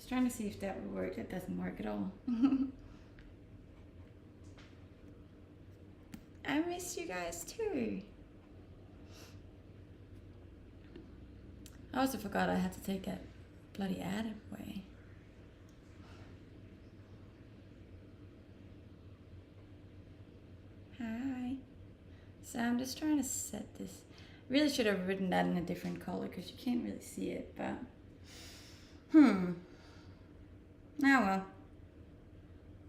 was trying to see if that would work. It doesn't work at all. I miss you guys too. I also forgot I had to take that bloody ad away. Hi. So I'm just trying to set this. Really should have written that in a different color because you can't really see it, but oh well.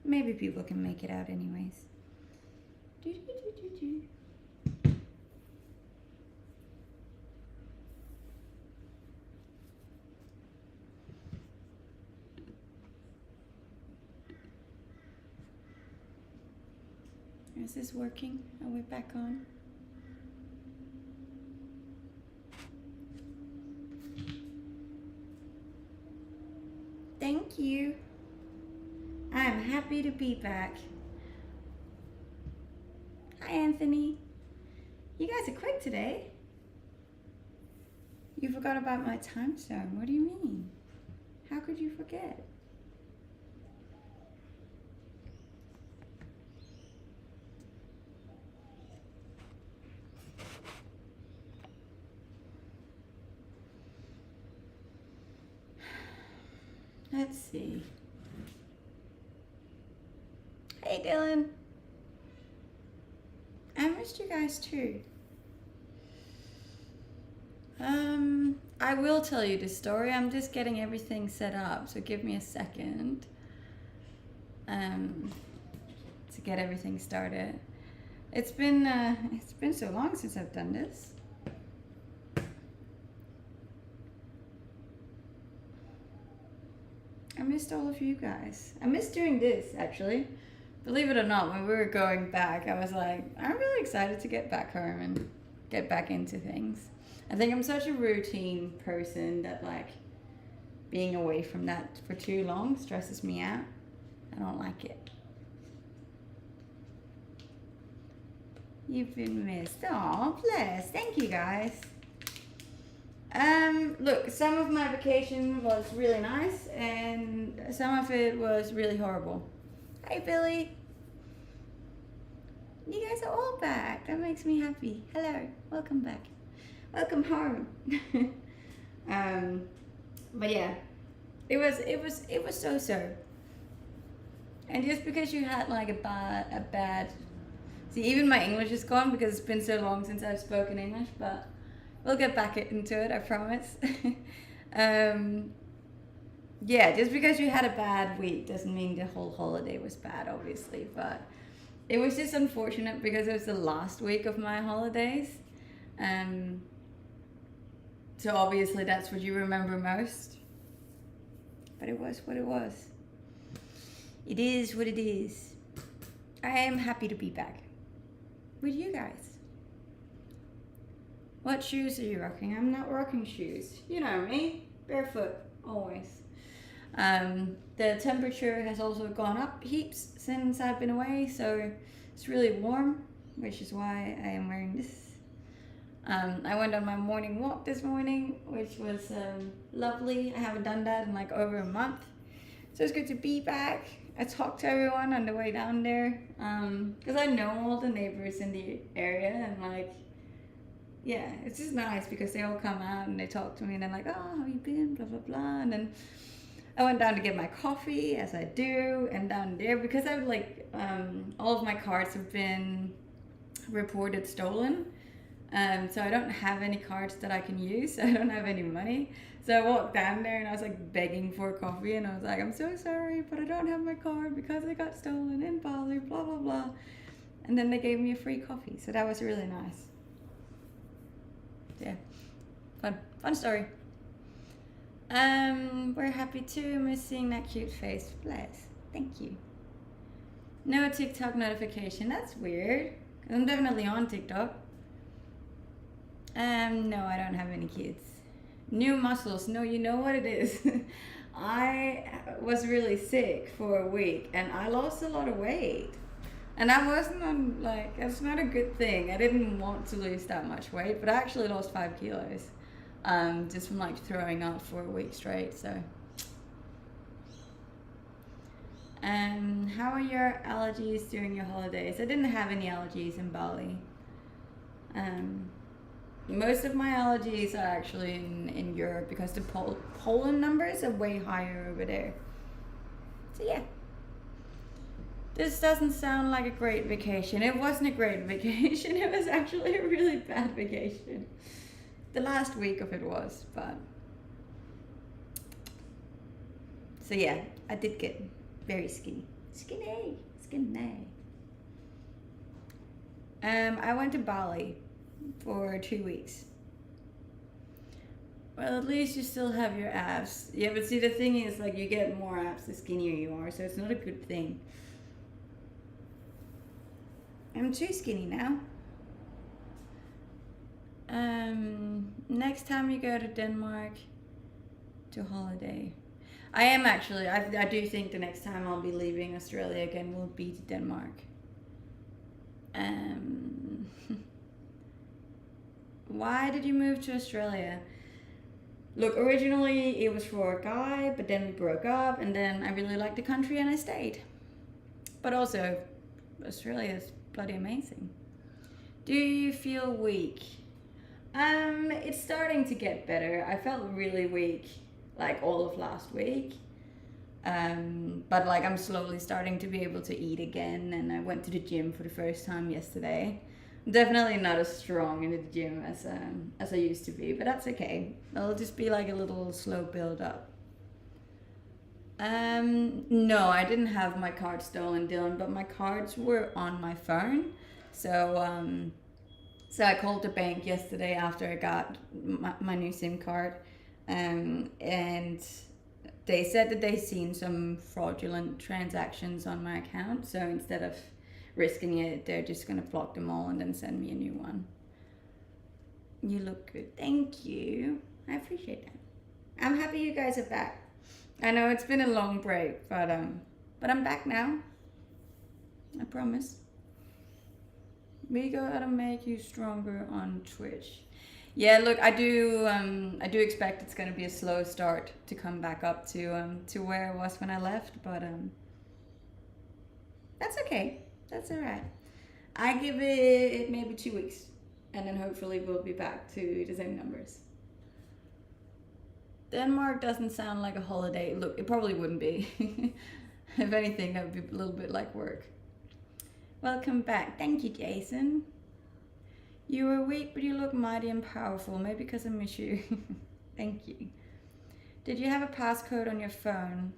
Maybe people can make it out anyways. Is this working? Are we back on? Thank you. I'm happy to be back. Hi, Anthony. You guys are quick today. You forgot about my time zone. What do you mean? How could you forget? Let's see. Hey, Dylan. I missed you guys too. I will tell you the story. I'm just getting everything set up, so give me a second to get everything started. It's been so long since I've done this. I missed all of you guys. I missed doing this, actually. Believe it or not, when we were going back, I was like, I'm really excited to get back home and get back into things. I think I'm such a routine person that, like, being away from that for too long stresses me out. I don't like it. You've been missed. Aw, bless. Thank you, guys. Look, some of my vacation was really nice and some of it was really horrible. Hi, Billy. You guys are all back. That makes me happy. Hello. Welcome back. Welcome home. But yeah, it was so. And just because you had like a bad see, even my English is gone because it's been so long since I've spoken English, but we'll get back into it, I promise. Yeah, just because you had a bad week doesn't mean the whole holiday was bad, obviously, but it was just unfortunate because it was the last week of my holidays. So obviously that's what you remember most. But it was what it was. It is what it is. I am happy to be back with you guys. What shoes are you rocking? I'm not rocking shoes. You know me, barefoot, always. The temperature has also gone up heaps since I've been away, so it's really warm, which is why I am wearing this. I went on my morning walk this morning, which was lovely. I haven't done that in like over a month, so it's good to be back. I talked to everyone on the way down there, because I know all the neighbors in the area, and like, yeah, it's just nice because they all come out and they talk to me and they're like, oh, how have you been, blah blah blah. And then I went down to get my coffee, as I do, and down there, because I've like all of my cards have been reported stolen. So I don't have any cards that I can use. I don't have any money. So I walked down there and I was like begging for coffee, and I was like, I'm so sorry, but I don't have my card because it got stolen in Bali, blah blah blah. And then they gave me a free coffee, so that was really nice. Yeah, fun story. We're happy too. Miss seeing that cute face. Bless. Thank you. No TikTok notification. That's weird. I'm definitely on TikTok. No, I don't have any kids. New muscles. No, you know what it is. I was really sick for a week and I lost a lot of weight. And I wasn't on, like, it's not a good thing. I didn't want to lose that much weight, but I actually lost 5 kilos. Just from like throwing up for a week straight. So How are your allergies during your holidays? I didn't have any allergies in Bali. Um, Most of my allergies are actually in Europe because the pollen numbers are way higher over there. So yeah, this doesn't sound like a great vacation. It wasn't a great vacation. It was actually a really bad vacation. The last week of it was, but so yeah, I did get very skinny. Skinny. I went to Bali for 2 weeks. Well, at least you still have your abs. Yeah, but see, the thing is, like, you get more abs the skinnier you are, so it's not a good thing. I'm too skinny now. Next time you go to Denmark to holiday. I am actually, I do think the next time I'll be leaving Australia again will be to Denmark. Why did you move to Australia? Look, originally it was for a guy, but then we broke up, and then I really liked the country and I stayed. But also, Australia is bloody amazing. Do you feel weak? It's starting to get better. I felt really weak, like all of last week. But like I'm slowly starting to be able to eat again, and I went to the gym for the first time yesterday. Definitely not as strong in the gym as I used to be, but that's okay. It'll just be like a little slow build up. No, I didn't have my card stolen, Dylan, but my cards were on my phone. So I called the bank yesterday after I got my new SIM card, and they said that they seen some fraudulent transactions on my account. So instead of risking it, they're just gonna block them all and then send me a new one. You look good. Thank you. I appreciate that. I'm happy you guys are back. I know it's been a long break, but I'm back now. I promise. We gotta make you stronger on Twitch. Yeah, look, I do expect it's gonna be a slow start to come back up to where I was when I left, but that's okay. That's all right. I give it maybe 2 weeks, and then hopefully we'll be back to the same numbers. Denmark doesn't sound like a holiday. Look, it probably wouldn't be. If anything, that would be a little bit like work. Welcome back. Thank you, Jason. You were weak, but you look mighty and powerful. Maybe because I miss you. Thank you. Did you have a passcode on your phone?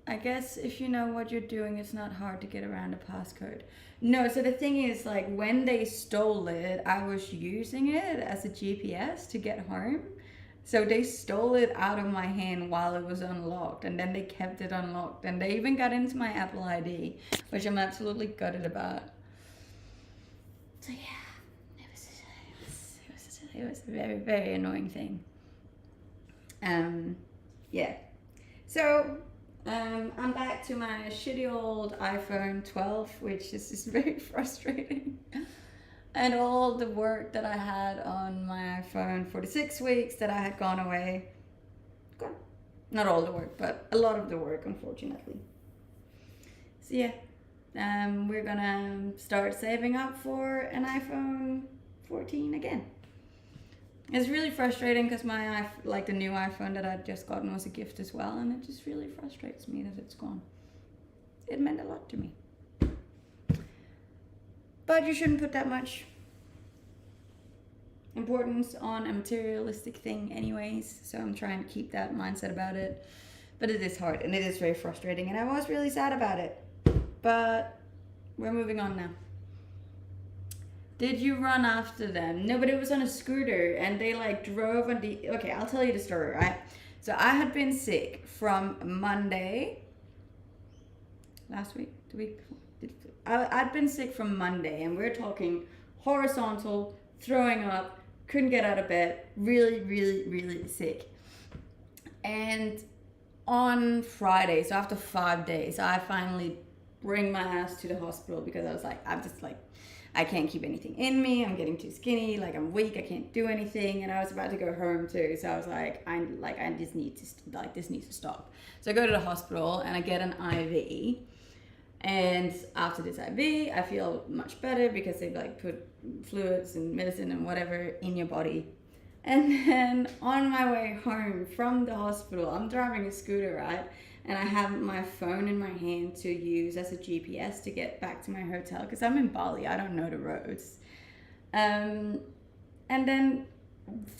I guess if you know what you're doing, it's not hard to get around a passcode. No, so the thing is, like, when they stole it, I was using it as a GPS to get home. So they stole it out of my hand while it was unlocked, and then they kept it unlocked, and they even got into my Apple ID, which I'm absolutely gutted about. So yeah, it was a very, very annoying thing. Yeah. So I'm back to my shitty old iPhone 12, which is just very frustrating. And all the work that I had on my iPhone for the 6 weeks that I had gone away, gone. Not all the work, but a lot of the work, unfortunately. So yeah, we're gonna start saving up for an iPhone 14 again. It's really frustrating because the new iPhone that I'd just gotten was a gift as well, and it just really frustrates me that it's gone. It meant a lot to me. But you shouldn't put that much importance on a materialistic thing anyways, so I'm trying to keep that mindset about it. But it is hard, and it is very frustrating, and I was really sad about it. But we're moving on now. Did you run after them? No, but it was on a scooter, and they like drove on the... Okay, I'll tell you the story, right? So I had been sick from Monday, last week, the week before. I'd been sick from Monday, and we're talking horizontal, throwing up, couldn't get out of bed, really, really, really sick. And on Friday, so after 5 days, I finally bring my ass to the hospital because I was like, I can't keep anything in me. I'm getting too skinny. Like I'm weak. I can't do anything. And I was about to go home too. So I was like, I just need to this needs to stop. So I go to the hospital and I get an IV. And after this IV, I feel much better because they like put fluids and medicine and whatever in your body. And then on my way home from the hospital, I'm driving a scooter, right? And I have my phone in my hand to use as a GPS to get back to my hotel because I'm in Bali. I don't know the roads. And then,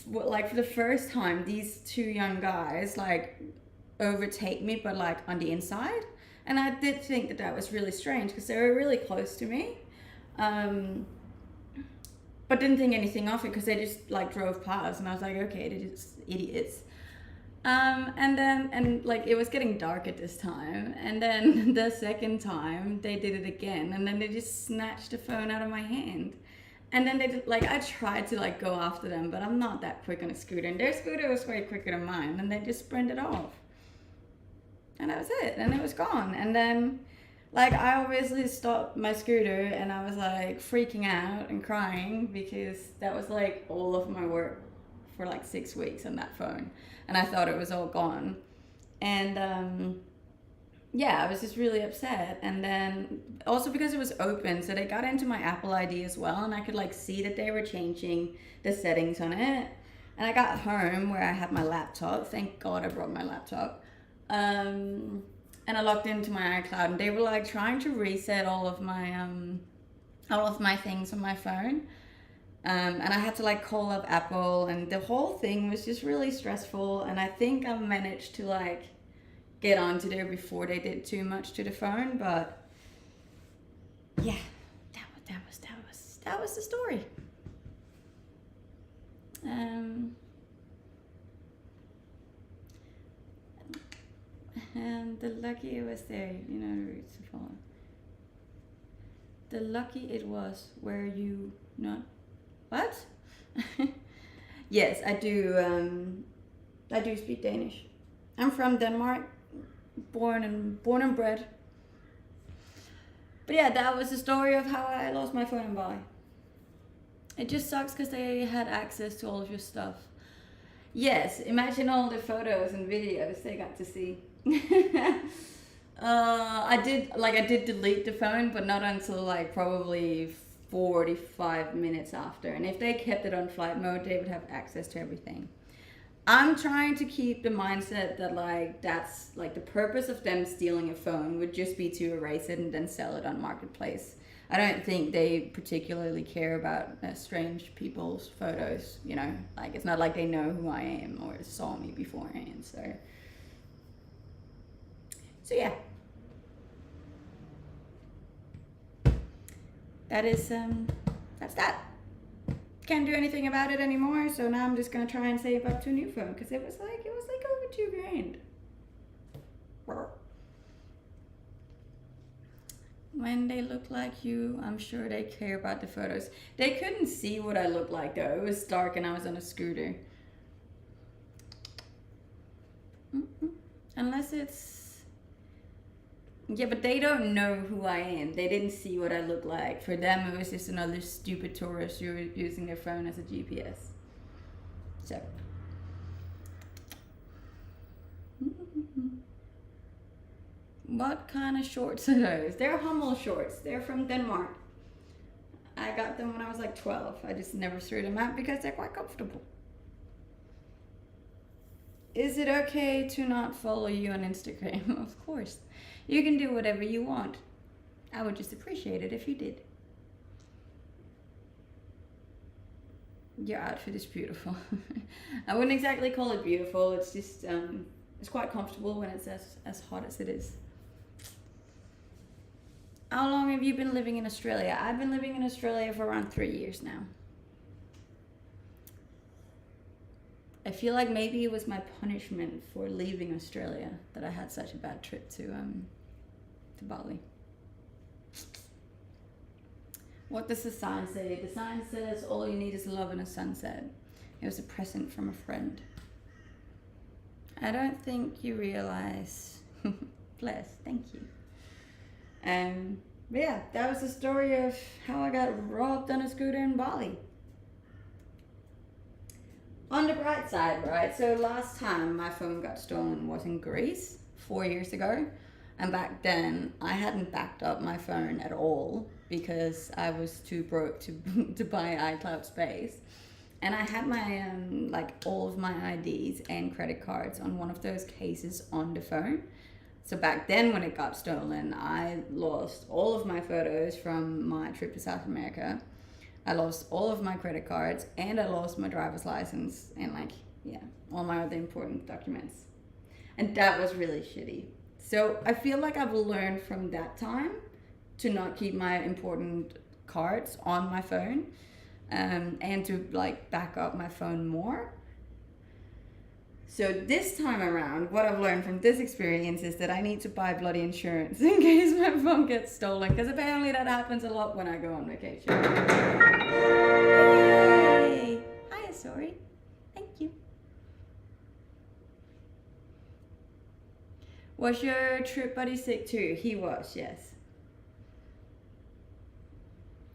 like for the first time, these two young guys like overtake me, but like on the inside. And I did think that that was really strange because they were really close to me. But didn't think anything of it because they just like drove past, and I was like, okay, they're just idiots. And like it was getting dark at this time, and then the second time they did it again, and then they just snatched the phone out of my hand. And then they did, like I tried to like go after them, but I'm not that quick on a scooter, and their scooter was way quicker than mine, and they just sprinted off. And that was it, and it was gone. And then like I obviously stopped my scooter and I was like freaking out and crying because that was like all of my work for like 6 weeks on that phone, and I thought it was all gone. And yeah, I was just really upset. And then also because it was open, so they got into my Apple ID as well, and I could like see that they were changing the settings on it. And I got home where I had my laptop. Thank God I brought my laptop. And I logged into my iCloud, and they were like trying to reset all of my things on my phone. And I had to like call up Apple, and the whole thing was just really stressful. And I think I managed to like get onto there before they did too much to the phone. But yeah, that was the story. And the lucky it was there, you know the routes to follow. The lucky it was where you not what? Yes, I do. I do speak Danish. I'm from Denmark, born and bred. But yeah, that was the story of how I lost my phone in Bali. It just sucks because they had access to all of your stuff. Yes, imagine all the photos and videos they got to see. I did delete the phone, but not until like probably 45 minutes after. And if they kept it on flight mode, they would have access to everything. I'm trying to keep the mindset that like that's like the purpose of them stealing a phone would just be to erase it and then sell it on Marketplace. I don't think they particularly care about strange people's photos, you know, like it's not like they know who I am or saw me beforehand. So yeah, that is that's that. Can't do anything about it anymore, so now I'm just gonna try and save up to a new phone because it was like over $2,000. When they look like you, I'm sure they care about the photos. They couldn't see what I looked like though. It was dark and I was on a scooter. Unless it's... Yeah, but they don't know who I am. They didn't see what I look like. For them, it was just another stupid tourist who was using their phone as a GPS. So. What kind of shorts are those? They're Hummel shorts. They're from Denmark. I got them when I was like 12. I just never threw them out because they're quite comfortable. Is it okay to not follow you on Instagram? Of course. You can do whatever you want. I would just appreciate it if you did. Your outfit is beautiful. I wouldn't exactly call it beautiful. It's just, it's quite comfortable when it's as hot as it is. How long have you been living in Australia? I've been living in Australia for around 3 years now. I feel like maybe it was my punishment for leaving Australia that I had such a bad trip to Bali. What does the sign say? The sign says, all you need is love and a sunset. It was a present from a friend. I don't think you realize. Bless, thank you. But yeah, that was the story of how I got robbed on a scooter in Bali. On the bright side, right? So last time my phone got stolen was in Greece 4 years ago. And back then, I hadn't backed up my phone at all because I was too broke to, to buy iCloud space. And I had my, like, all of my IDs and credit cards on one of those cases on the phone. So back then when it got stolen, I lost all of my photos from my trip to South America. I lost all of my credit cards and I lost my driver's license and like, yeah, all my other important documents. And that was really shitty. So I feel like I've learned from that time to not keep my important cards on my phone, and to like back up my phone more. So this time around, what I've learned from this experience is that I need to buy bloody insurance in case my phone gets stolen, because apparently that happens a lot when I go on vacation. Yay! Hiya, sorry. Thank you. Was your trip buddy sick too? He was, yes.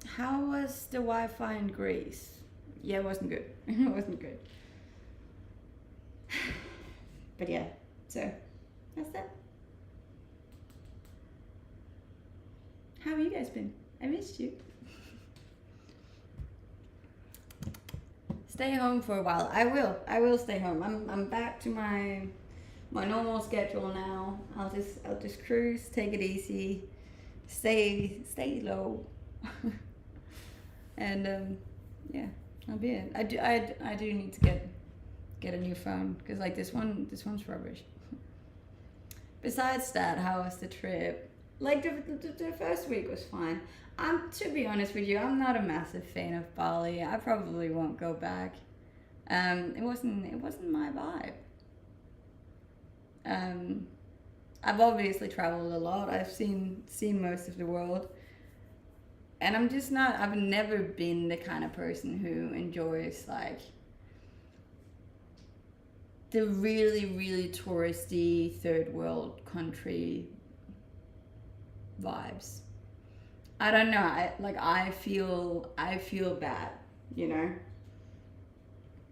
How was the Wi-Fi in Greece? Yeah, it wasn't good. It wasn't good. But yeah, so that's that. How have you guys been? I missed you. Stay home for a while. I will stay home. I'm back to my normal schedule now. I'll just cruise, take it easy, stay low. And yeah, that'll be it. I do need to get a new phone because like this one's rubbish. Besides that, how was the trip? Like the first week was fine. To be honest with you, I'm not a massive fan of Bali. I probably won't go back. It wasn't my vibe. I've obviously traveled a lot. I've seen most of the world. And I'm just not, I've never been the kind of person who enjoys like the really, really touristy third world country vibes. I don't know. I feel bad, you know,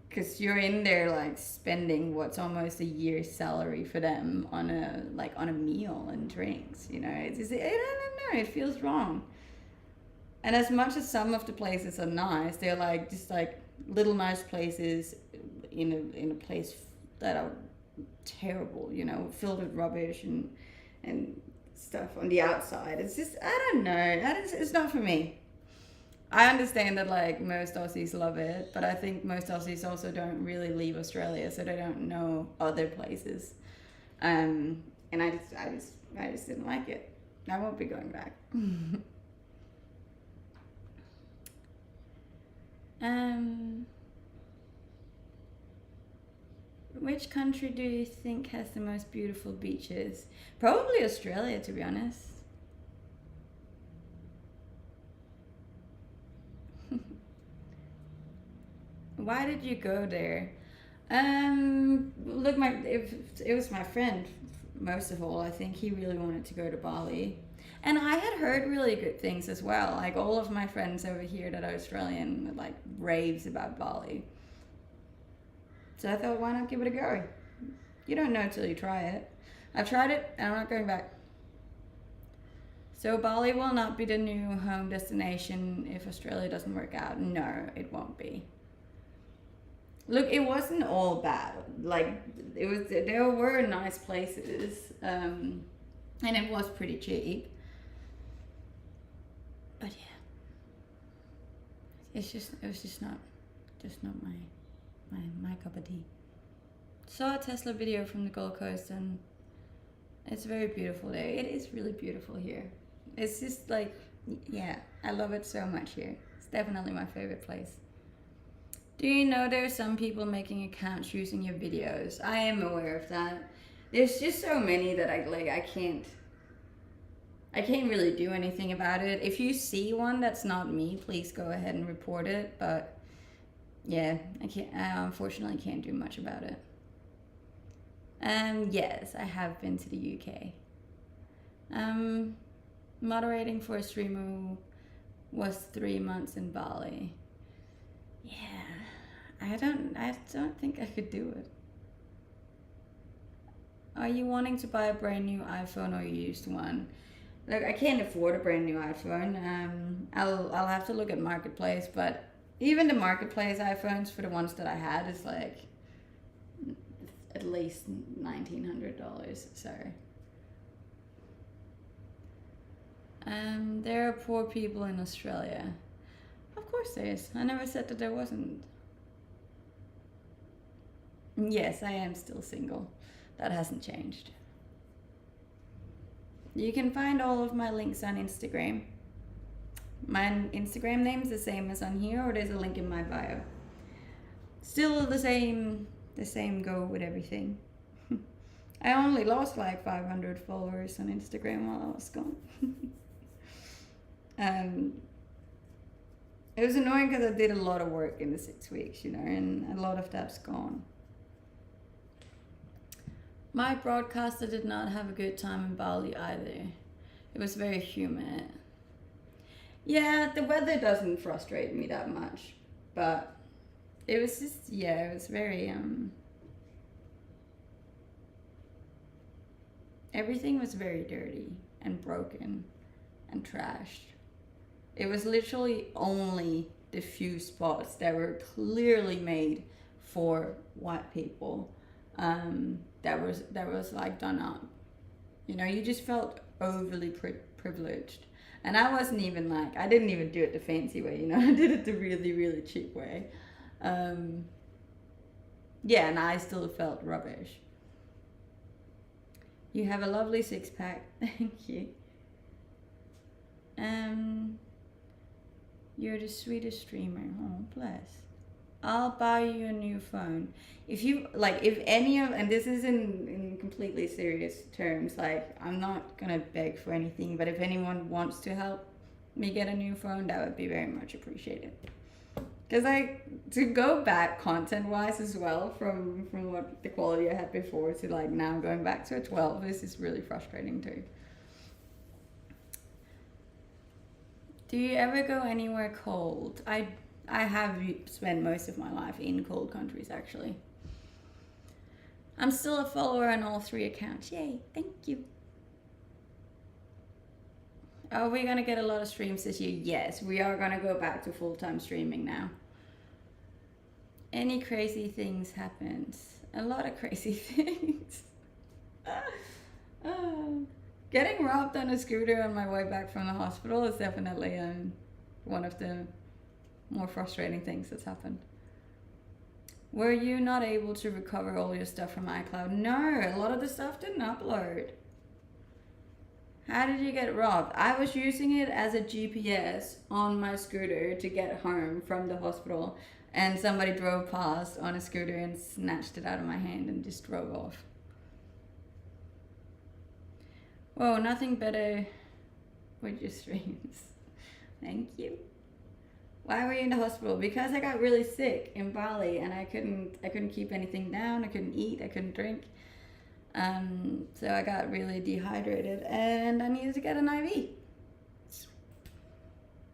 because you're in there like spending what's almost a year's salary for them on a meal and drinks. You know, it's just, I don't know. It feels wrong. And as much as some of the places are nice, they're like just like little nice places in a place that are terrible, you know, filled with rubbish and stuff on the outside. It's just, I don't know. It's not for me. I understand that like most Aussies love it, but I think most Aussies also don't really leave Australia, so they don't know other places. And I just didn't like it. I won't be going back. Which country do you think has the most beautiful beaches? Probably Australia, to be honest. Why did you go there? Look, it was my friend, most of all. I think he really wanted to go to Bali. And I had heard really good things as well. Like all of my friends over here that are Australian, like raves about Bali. So I thought, why not give it a go? You don't know until you try it. I've tried it and I'm not going back. So Bali will not be the new home destination if Australia doesn't work out. No, it won't be. Look, it wasn't all bad. Like there were nice places, and it was pretty cheap. But yeah, it was just not my cup of tea. Saw a Tesla video from the Gold Coast and it's very beautiful there. It is really beautiful here. It's just like, yeah, I love it so much here. It's definitely my favorite place. Do you know there are some people making accounts using your videos? I am aware of that. There's just so many that I can't really do anything about it. If you see one that's not me, please go ahead and report it. But yeah, I unfortunately can't do much about it. Yes, I have been to the UK. Moderating for a streamer who was 3 months in Bali. Yeah, I don't think I could do it. Are you wanting to buy a brand new iPhone or a used one? Look, I can't afford a brand new iPhone. I'll have to look at Marketplace, but even the Marketplace iPhones for the ones that I had is like at least $1,900. So there are poor people in Australia. Of course there is. I never said that there wasn't. Yes, I am still single. That hasn't changed. You can find all of my links on Instagram. My Instagram name's the same as on here, or there's a link in my bio. Still the same go with everything. I only lost like 500 followers on Instagram while I was gone. It was annoying because I did a lot of work in the 6 weeks, you know, and a lot of that's gone. My broadcaster did not have a good time in Bali either. It was very humid. Yeah, the weather doesn't frustrate me that much, but it was just, yeah, it was very, everything was very dirty and broken and trashed. It was literally only the few spots that were clearly made for white people that was like done up. You know, you just felt overly privileged. And I wasn't even like, I didn't even do it the fancy way, you know, I did it the really, really cheap way. Yeah, and I still felt rubbish. You have a lovely six-pack. Thank you. You're the sweetest streamer. Oh, bless. I'll buy you a new phone. If you, like, if any of, and this is in completely serious terms, like, I'm not gonna beg for anything, but if anyone wants to help me get a new phone, that would be very much appreciated. Because to go back content-wise as well, from what the quality I had before to, like, now going back to a 12, this is really frustrating too. Do you ever go anywhere cold? I have spent most of my life in cold countries, actually. I'm still a follower on all 3 accounts. Yay, thank you. Are we going to get a lot of streams this year? Yes, we are going to go back to full-time streaming now. Any crazy things happened? A lot of crazy things. Getting robbed on a scooter on my way back from the hospital is definitely one of the more frustrating things that's happened. Were you not able to recover all your stuff from iCloud? No, a lot of the stuff didn't upload. How did you get robbed? I was using it as a GPS on my scooter to get home from the hospital, and somebody drove past on a scooter and snatched it out of my hand and just drove off. Whoa, nothing better with your streams. Thank you. Why were you in the hospital? Because I got really sick in Bali and I couldn't keep anything down. I couldn't eat, I couldn't drink. So I got really dehydrated and I needed to get an IV.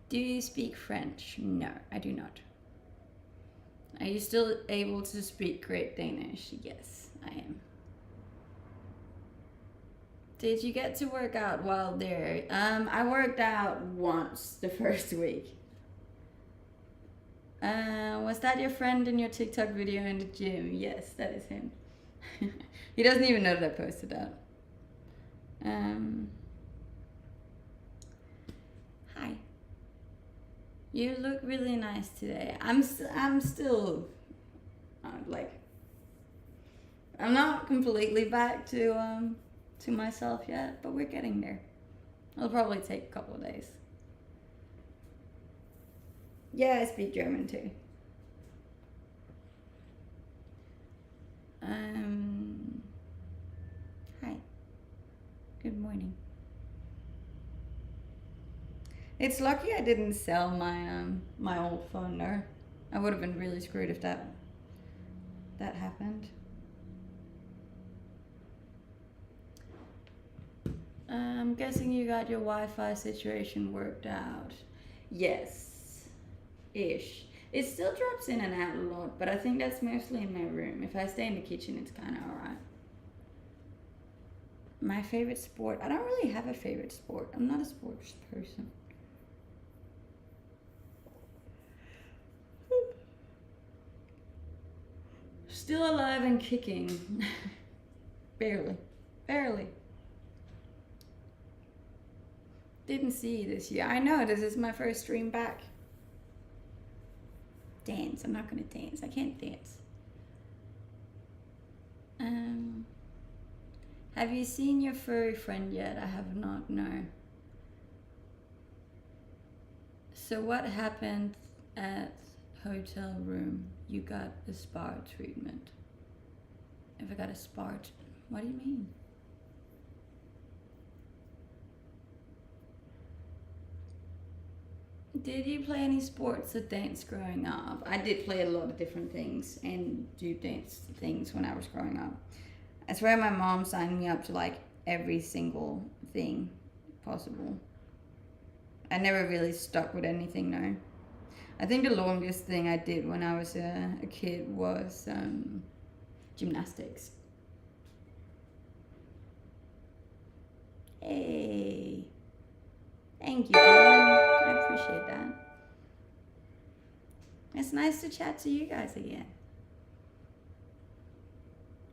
Do you speak French? No, I do not. Are you still able to speak Great Danish? Yes, I am. Did you get to work out while there? I worked out once the first week. Was that your friend in your TikTok video in the gym? Yes, that is him. He doesn't even know that I posted that. Hi. You look really nice today. I'm still like, I'm not completely back to myself yet, but we're getting there. It'll probably take a couple of days. Yeah, I speak German too. Hi. Good morning. It's lucky I didn't sell my my old phone there. I would have been really screwed if that happened. I'm guessing you got your Wi-Fi situation worked out. Yes, ish. It still drops in and out a lot, but I think that's mostly in my room. If I stay in the kitchen, it's kind of alright. My favorite sport? I don't really have a favorite sport. I'm not a sports person. Still alive and kicking. Barely. Barely. Didn't see you this year. I know, this is my first stream back. Dance. I'm not gonna dance. I can't dance. Have you seen your furry friend yet? I have not, no. So what happened at hotel room? You got a spa treatment. If I got a spa, what do you mean? Did you play any sports or dance growing up? I did play a lot of different things and do dance things when I was growing up. I swear my mom signed me up to like every single thing possible. I never really stuck with anything, no. I think the longest thing I did when I was a kid was gymnastics. Hey. Thank you, Dylan. I appreciate that. It's nice to chat to you guys again.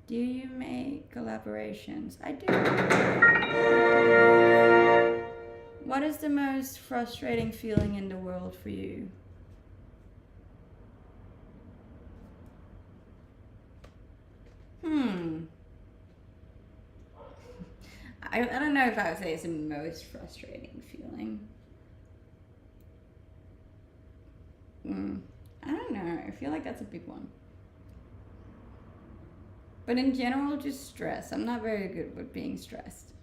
Do you make collaborations? I do. What is the most frustrating feeling in the world for you? I don't know if I would say it's the most frustrating feeling. I don't know. I feel like that's a big one. But in general, just stress. I'm not very good with being stressed.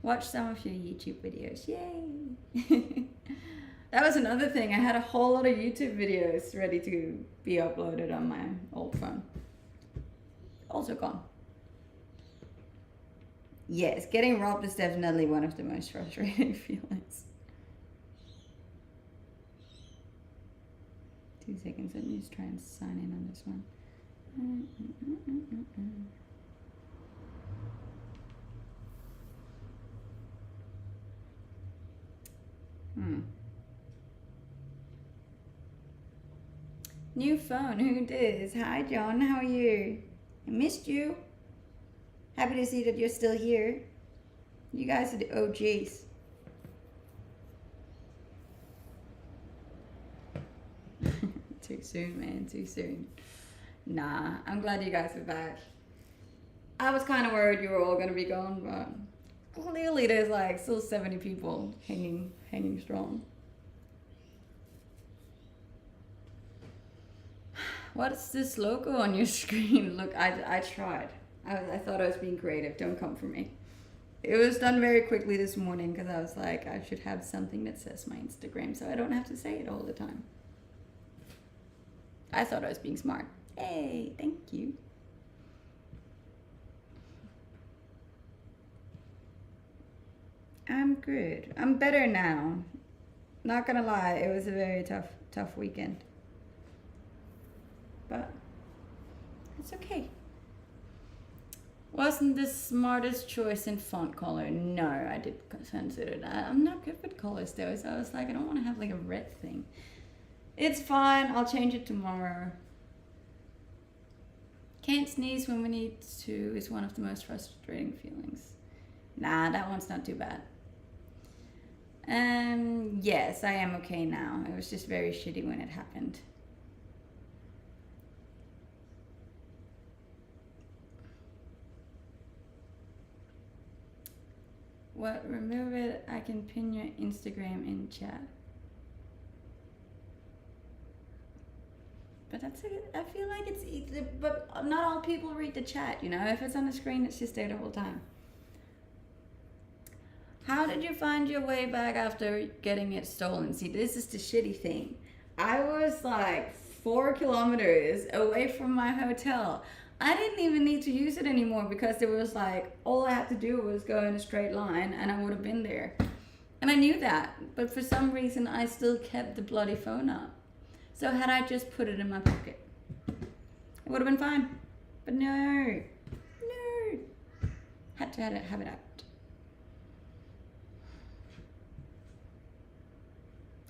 Watch some of your YouTube videos. Yay! That was another thing. I had a whole lot of YouTube videos ready to be uploaded on my old phone. Also gone. Yes, getting robbed is definitely one of the most frustrating feelings. 2 seconds, let me just try and sign in on this one. New phone, who dis? Hi John, how are you? I missed you. Happy to see that you're still here. You guys are the OGs. Too soon, man, too soon. Nah, I'm glad you guys are back. I was kind of worried you were all gonna be gone, but clearly there's like still 70 people hanging strong. What's this logo on your screen? Look, I tried. I thought I was being creative. Don't come for me. It was done very quickly this morning because I was like, I should have something that says my Instagram so I don't have to say it all the time. I thought I was being smart. Hey, thank you. I'm good. I'm better now. Not gonna lie, it was a very tough weekend. But it's okay. Wasn't the smartest choice in font color? No, I did consider that. I'm not good with colors though, so I was like, I don't want to have like a red thing. It's fine, I'll change it tomorrow. Can't sneeze when we need to is one of the most frustrating feelings. Nah, that one's not too bad. Yes, I am okay now. It was just very shitty when it happened. What? Remove it. I can pin your Instagram in chat. But that's it. I feel like it's easy, but not all people read the chat, you know? If it's on the screen, it's just there the whole time. How did you find your way back after getting it stolen? See, this is the shitty thing. I was like 4 kilometers away from my hotel. I didn't even need to use it anymore because it was like all I had to do was go in a straight line and I would have been there. And I knew that, but for some reason I still kept the bloody phone up. So had I just put it in my pocket, it would have been fine. But no, had to have it out.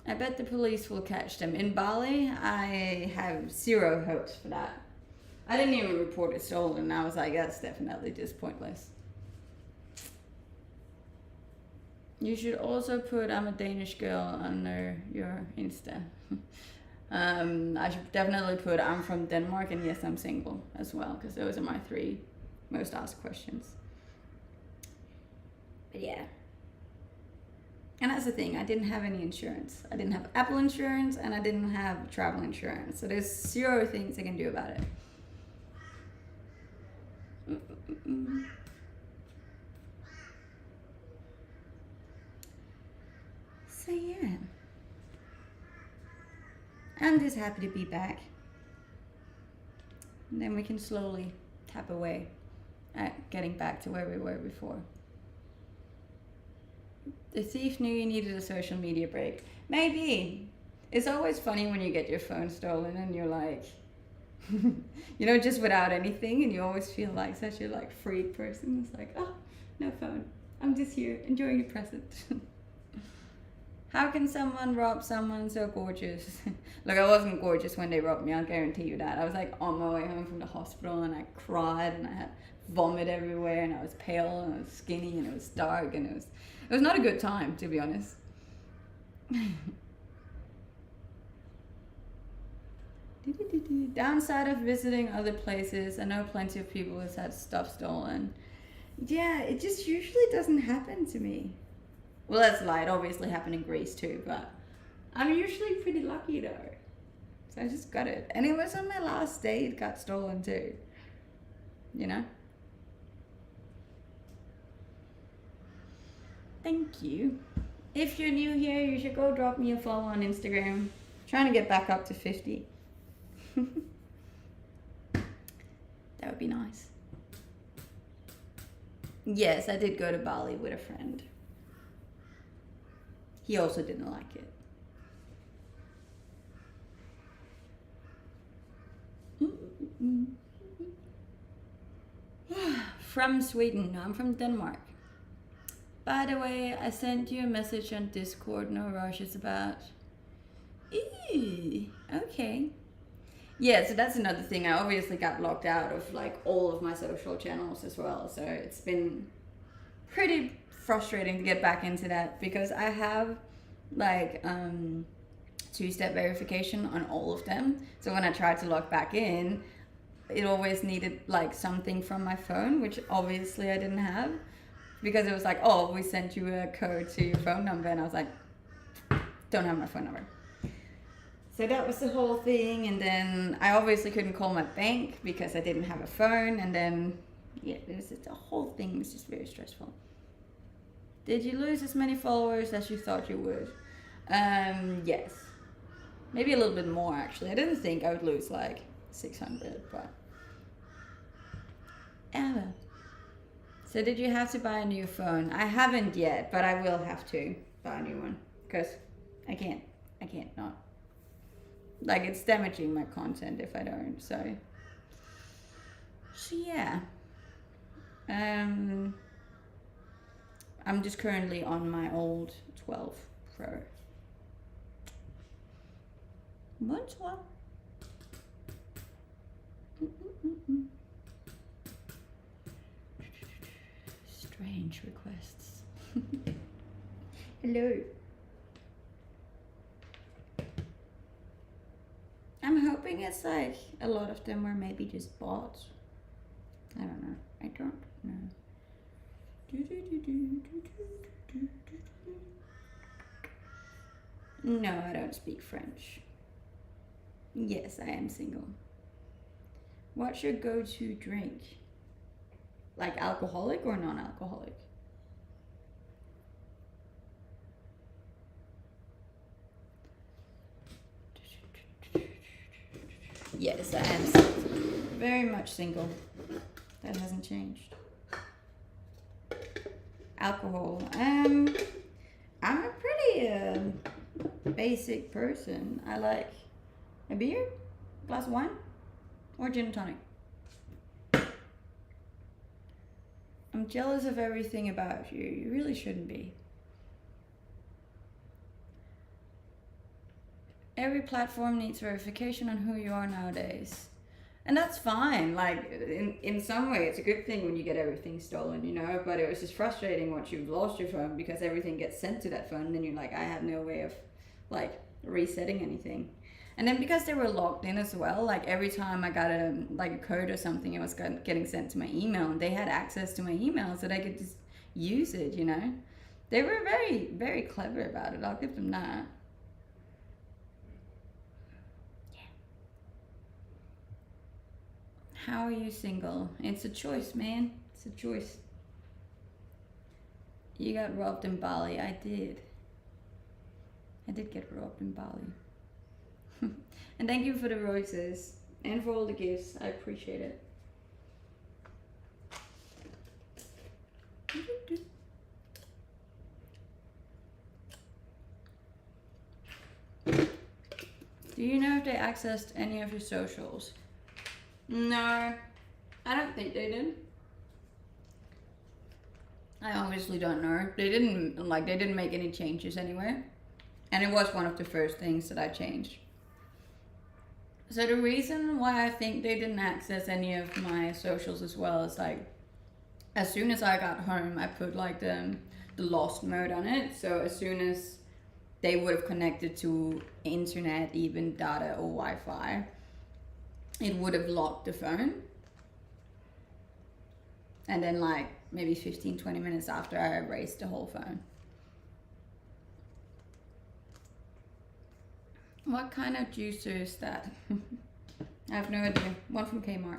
I bet the police will catch them. In Bali, I have zero hopes for that. I didn't even report it stolen. I was like, that's definitely just pointless. You should also put I'm a Danish girl under your Insta. I should definitely put I'm from Denmark and yes, I'm single as well, because those are my 3 most asked questions. But yeah. And that's the thing, I didn't have any insurance. I didn't have Apple insurance and I didn't have travel insurance. So there's 0 things I can do about it. So yeah. I'm just happy to be back. And then we can slowly tap away at getting back to where we were before. The thief knew you needed a social media break. Maybe. It's always funny when you get your phone stolen and you're like, just without anything, and you always feel like such a free person. It's like, oh, no phone. I'm just here enjoying the present. How can someone rob someone so gorgeous? Look, I wasn't gorgeous when they robbed me, I'll guarantee you that. I was on my way home from the hospital and I cried and I had vomit everywhere and I was pale and I was skinny and it was dark and it was not a good time, to be honest. Downside of visiting other places, I know plenty of people has had stuff stolen. Yeah, it just usually doesn't happen to me. Well, that's a lie. It obviously happened in Greece too, but I'm usually pretty lucky though. So I just got it. And it was on my last day it got stolen too. Thank you. If you're new here, you should go drop me a follow on Instagram. I'm trying to get back up to 50. That would be nice. Yes, I did go to Bali with a friend. He also didn't like it. From Sweden. No, I'm from Denmark. By the way, I sent you a message on Discord. No rush. It's about... Ew, okay. Yeah, so that's another thing. I obviously got locked out of all of my social channels as well. So it's been pretty frustrating to get back into that because I have 2-step verification on all of them. So when I tried to log back in, it always needed something from my phone, which obviously I didn't have, because it was like, oh, we sent you a code to your phone number, and I was like, don't have my phone number. So that was the whole thing, and then I obviously couldn't call my bank because I didn't have a phone, and then yeah, the whole thing was just very stressful. Did you lose as many followers as you thought you would? Yes. Maybe a little bit more, actually. I didn't think I would lose 600, but... So did you have to buy a new phone? I haven't yet, but I will have to buy a new one, because I can't not. It's damaging my content if I don't, so yeah. I'm just currently on my old 12 Pro. Bonsoir. Strange requests. Hello. I'm hoping it's a lot of them are maybe just bots. I don't know. I don't know. No, I don't speak French. Yes, I am single. What's your go-to drink? Alcoholic or non-alcoholic? Yes, I am single. very much single. That hasn't changed. Alcohol. I'm a pretty basic person. I like a beer, a glass of wine, or gin and tonic. I'm jealous of everything about you. You really shouldn't be. Every platform needs verification on who you are nowadays. And that's fine. Like, in some way, it's a good thing when you get everything stolen, you know? But it was just frustrating once you've lost your phone because everything gets sent to that phone. And then you're like, I have no way of, like, resetting anything. And then because they were logged in as well, like, every time I got a code or something, it was getting sent to my email. And they had access to my email so they could just use it, you know? They were very, very clever about it. I'll give them that. How are you single? It's a choice, man. It's a choice. You got robbed in Bali. I did. I did get robbed in Bali. And thank you for the roses and for all the gifts. I appreciate it. Do you know if they accessed any of your socials? No, I don't think they did. I obviously don't know. They didn't make any changes anywhere. And it was one of the first things that I changed. So the reason why I think they didn't access any of my socials as well is like, as soon as I got home, I put like the lost mode on it. So as soon as they would have connected to internet, even data or Wi-Fi, it would have locked the phone. And then like maybe 15-20 minutes after, I erased the whole phone. What kind of juicer is that? I have no idea. One from Kmart.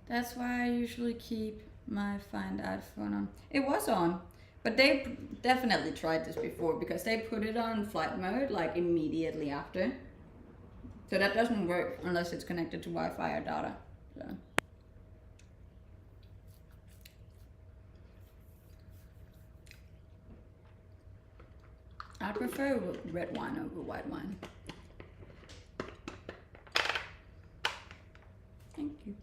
That's why I usually keep my Find Out phone on. It was on, but they definitely tried this before because they put it on flight mode like immediately after. So that doesn't work unless it's connected to Wi-Fi or data. So. I prefer red wine over white wine. Thank you.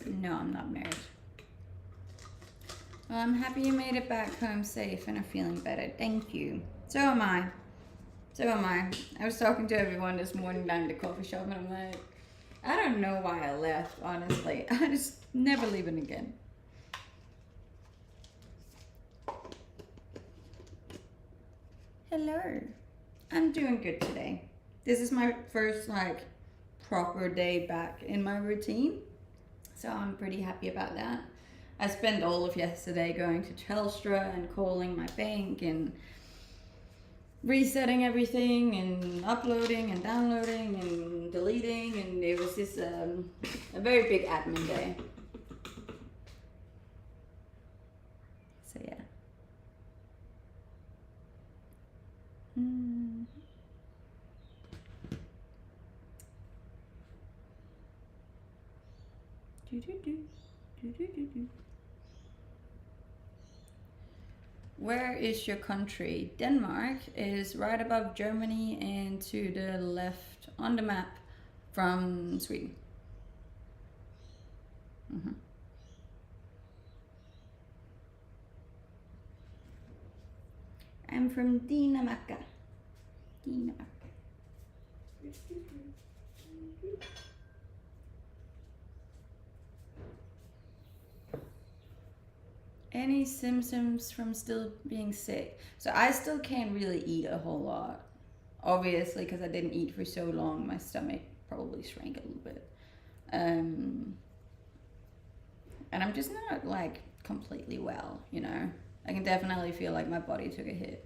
No, I'm not married. Well, I'm happy you made it back home safe and are feeling better. Thank you. So am I. So am I. I was talking to everyone this morning down at the coffee shop and I'm like, I don't know why I left, honestly. I just never leaving again. Hello. I'm doing good today. This is my first like proper day back in my routine. So I'm pretty happy about that. I spent all of yesterday going to Telstra and calling my bank and resetting everything and uploading and downloading and deleting, and it was just a very big admin day. So yeah. Where is your country? Denmark is right above Germany and to the left on the map from Sweden. I'm from Dinamarca. Any symptoms from still being sick? So I still can't really eat a whole lot. Obviously, because I didn't eat for so long, my stomach probably shrank a little bit. And I'm just not like completely well, you know. I can definitely feel like my body took a hit.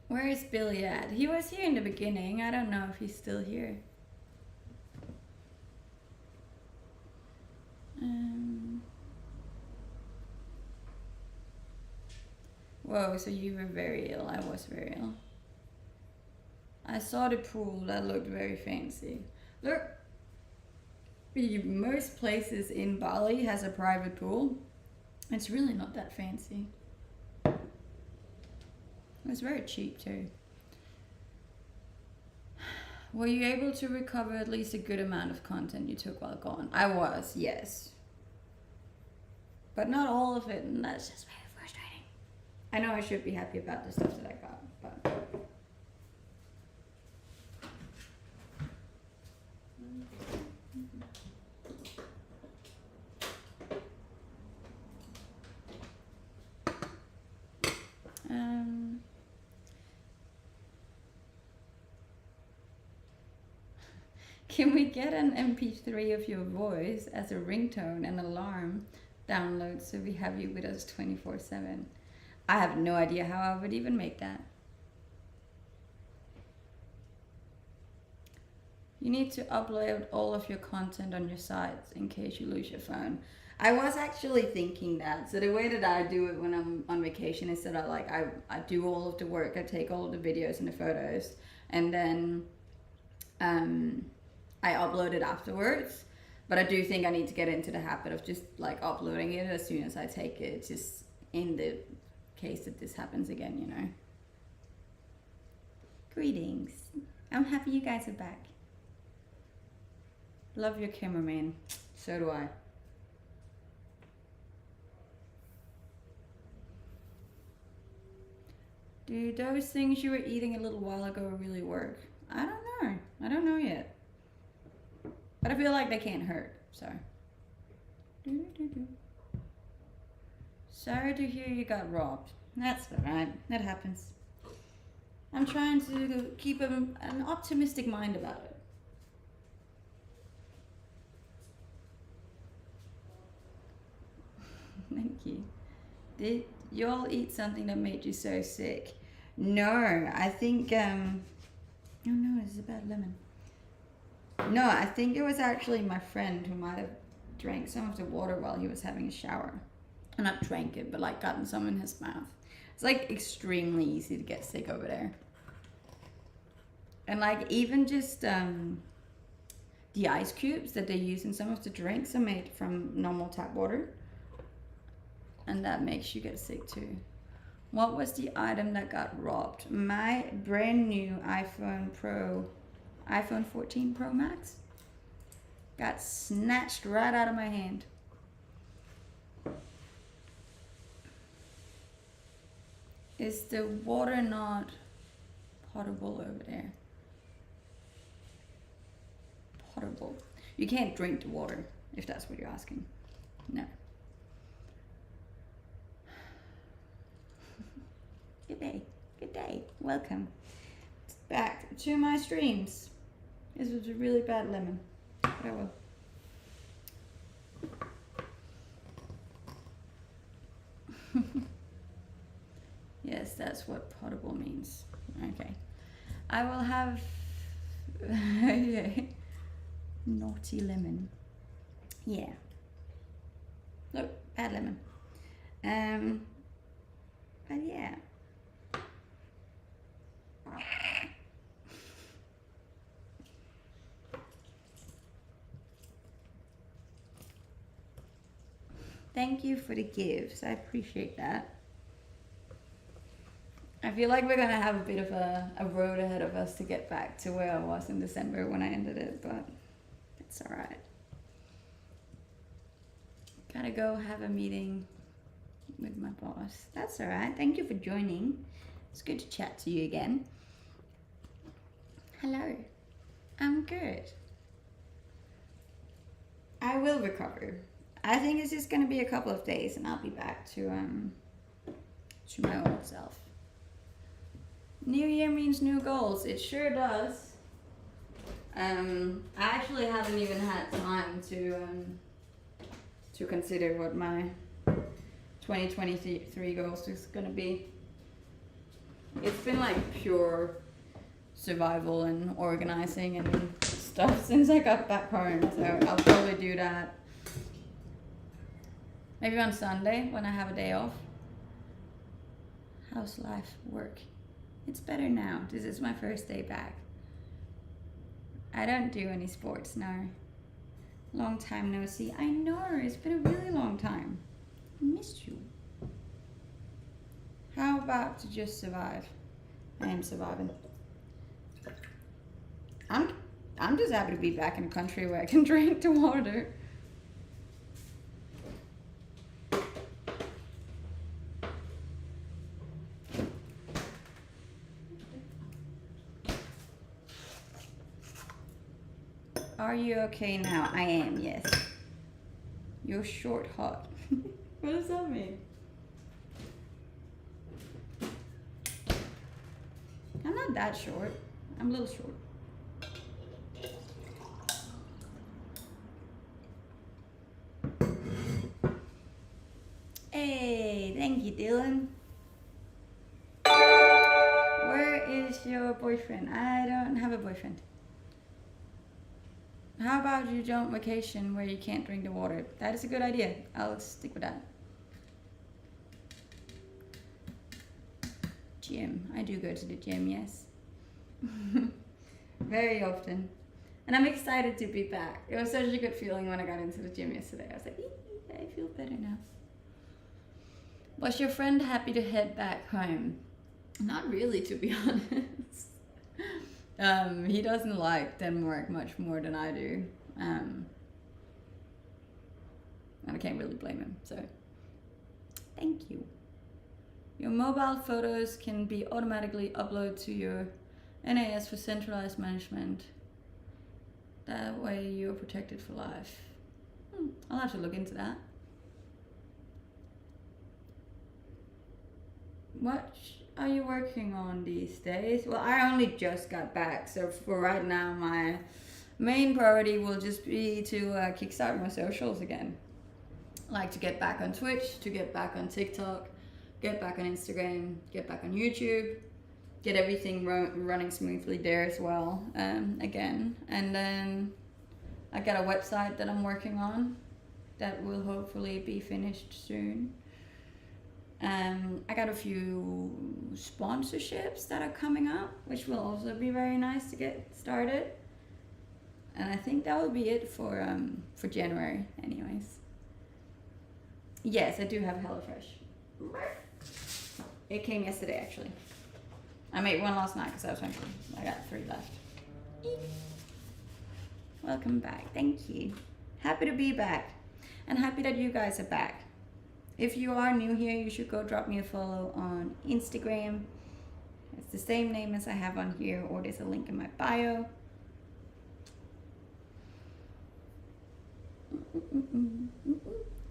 Where is Billy at? He was here in the beginning. I don't know if he's still here. Whoa, so you were very ill. I was very ill. I saw the pool. That looked very fancy. Look, most places in Bali has a private pool. It's really not that fancy. It's very cheap too. Were you able to recover at least a good amount of content you took while gone? I was, yes. But not all of it, and that's just very frustrating. I know I should be happy about the stuff that I got, but... Can we get an MP3 of your voice as a ringtone and alarm download so we have you with us 24/7? I have no idea how I would even make that. You need to upload all of your content on your sites in case you lose your phone. I was actually thinking that. So the way that I do it when I'm on vacation is that I do all of the work, I take all of the videos and the photos, and then I upload it afterwards. But I do think I need to get into the habit of just like uploading it as soon as I take it, just in the case that this happens again, you know. Greetings. I'm happy you guys are back. Love your cameraman. So do I. Do those things you were eating a little while ago really work? I don't know. I don't know yet. But I feel like they can't hurt, so. Sorry to hear you got robbed. That's alright. That happens. I'm trying to keep an optimistic mind about it. Thank you. Did you all eat something that made you so sick? No, I think, oh no, it's a bad lemon. No, I think it was actually my friend who might have drank some of the water while he was having a shower. Not drank it, but like gotten some in his mouth. It's like extremely easy to get sick over there. And like even just the ice cubes that they use in some of the drinks are made from normal tap water. And that makes you get sick too. What was the item that got robbed? My brand new iPhone 14 Pro Max got snatched right out of my hand. Is the water not potable over there? Potable. You can't drink the water, if that's what you're asking. No. Good day. Good day. Welcome back to my streams. This was a really bad lemon, but I will. Yes, that's what potable means. Okay. I will have naughty lemon. Yeah. Look, bad lemon. But yeah. Thank you for the gifts. I appreciate that. I feel like we're gonna have a bit of a road ahead of us to get back to where I was in December when I ended it, but it's alright. Gotta go have a meeting with my boss. That's alright. Thank you for joining. It's good to chat to you again. Hello. I'm good. I will recover. I think it's just gonna be a couple of days and I'll be back to my old self. New year means new goals. It sure does. I actually haven't even had time to consider what my 2023 goals is gonna be. It's been like pure survival and organizing and stuff since I got back home, so I'll probably do that maybe on Sunday when I have a day off. How's life, work? It's better now. This is my first day back. I don't do any sports now. Long time no see. I know, it's been a really long time. I missed you. How about to just survive? I am surviving. I'm just happy to be back in a country where I can drink the water. Are you okay now? I am, yes. You're short hot. What does that mean? I'm not that short. I'm a little short. Hey, thank you, Dylan. Where is your boyfriend? I don't have a boyfriend. How about you don't vacation where you can't drink the water? That is a good idea. I'll stick with that. Gym. I do go to the gym, yes. Very often. And I'm excited to be back. It was such a good feeling when I got into the gym yesterday. I was like, I feel better now. Was your friend happy to head back home? Not really, to be honest. He doesn't like Denmark much more than I do. And I can't really blame him, so thank you. Your mobile photos can be automatically uploaded to your NAS for centralized management. That way you're protected for life. I'll have to look into that. What are you working on these days? Well, I only just got back, so for right now my main priority will just be to kickstart my socials again. Like to get back on Twitch, to get back on TikTok, get back on Instagram, get back on YouTube, get everything running smoothly there as well again. And then I got a website that I'm working on that will hopefully be finished soon. I got a few sponsorships that are coming up, which will also be very nice to get started. And I think that will be it for January anyways. Yes, I do have HelloFresh. It came yesterday actually. I made one last night because I was hungry. I got 3 left. Welcome back, thank you. Happy to be back and happy that you guys are back. If you are new here, you should go drop me a follow on Instagram. It's the same name as I have on here, or there's a link in my bio.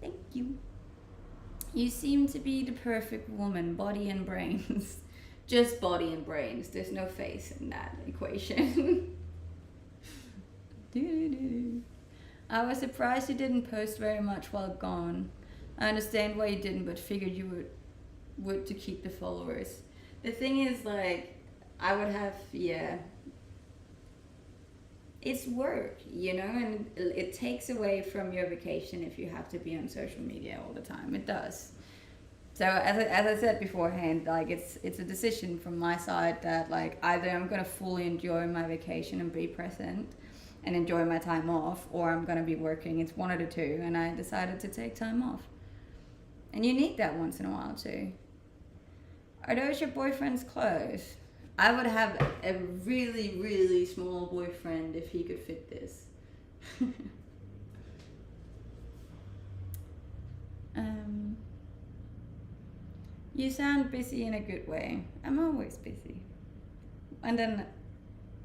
Thank you. You seem to be the perfect woman, body and brains. Just body and brains. There's no face in that equation. I was surprised you didn't post very much while gone. I understand why you didn't, but figured you would to keep the followers. The thing is, like, I would have, it's work, you know, and it takes away from your vacation if you have to be on social media all the time. It does. So as I said beforehand, like it's a decision from my side that like either I'm gonna fully enjoy my vacation and be present and enjoy my time off, or I'm gonna be working. It's one of the two, and I decided to take time off. And you need that once in a while too. Are those your boyfriend's clothes? I would have a really, really small boyfriend if he could fit this. You sound busy in a good way. I'm always busy. And then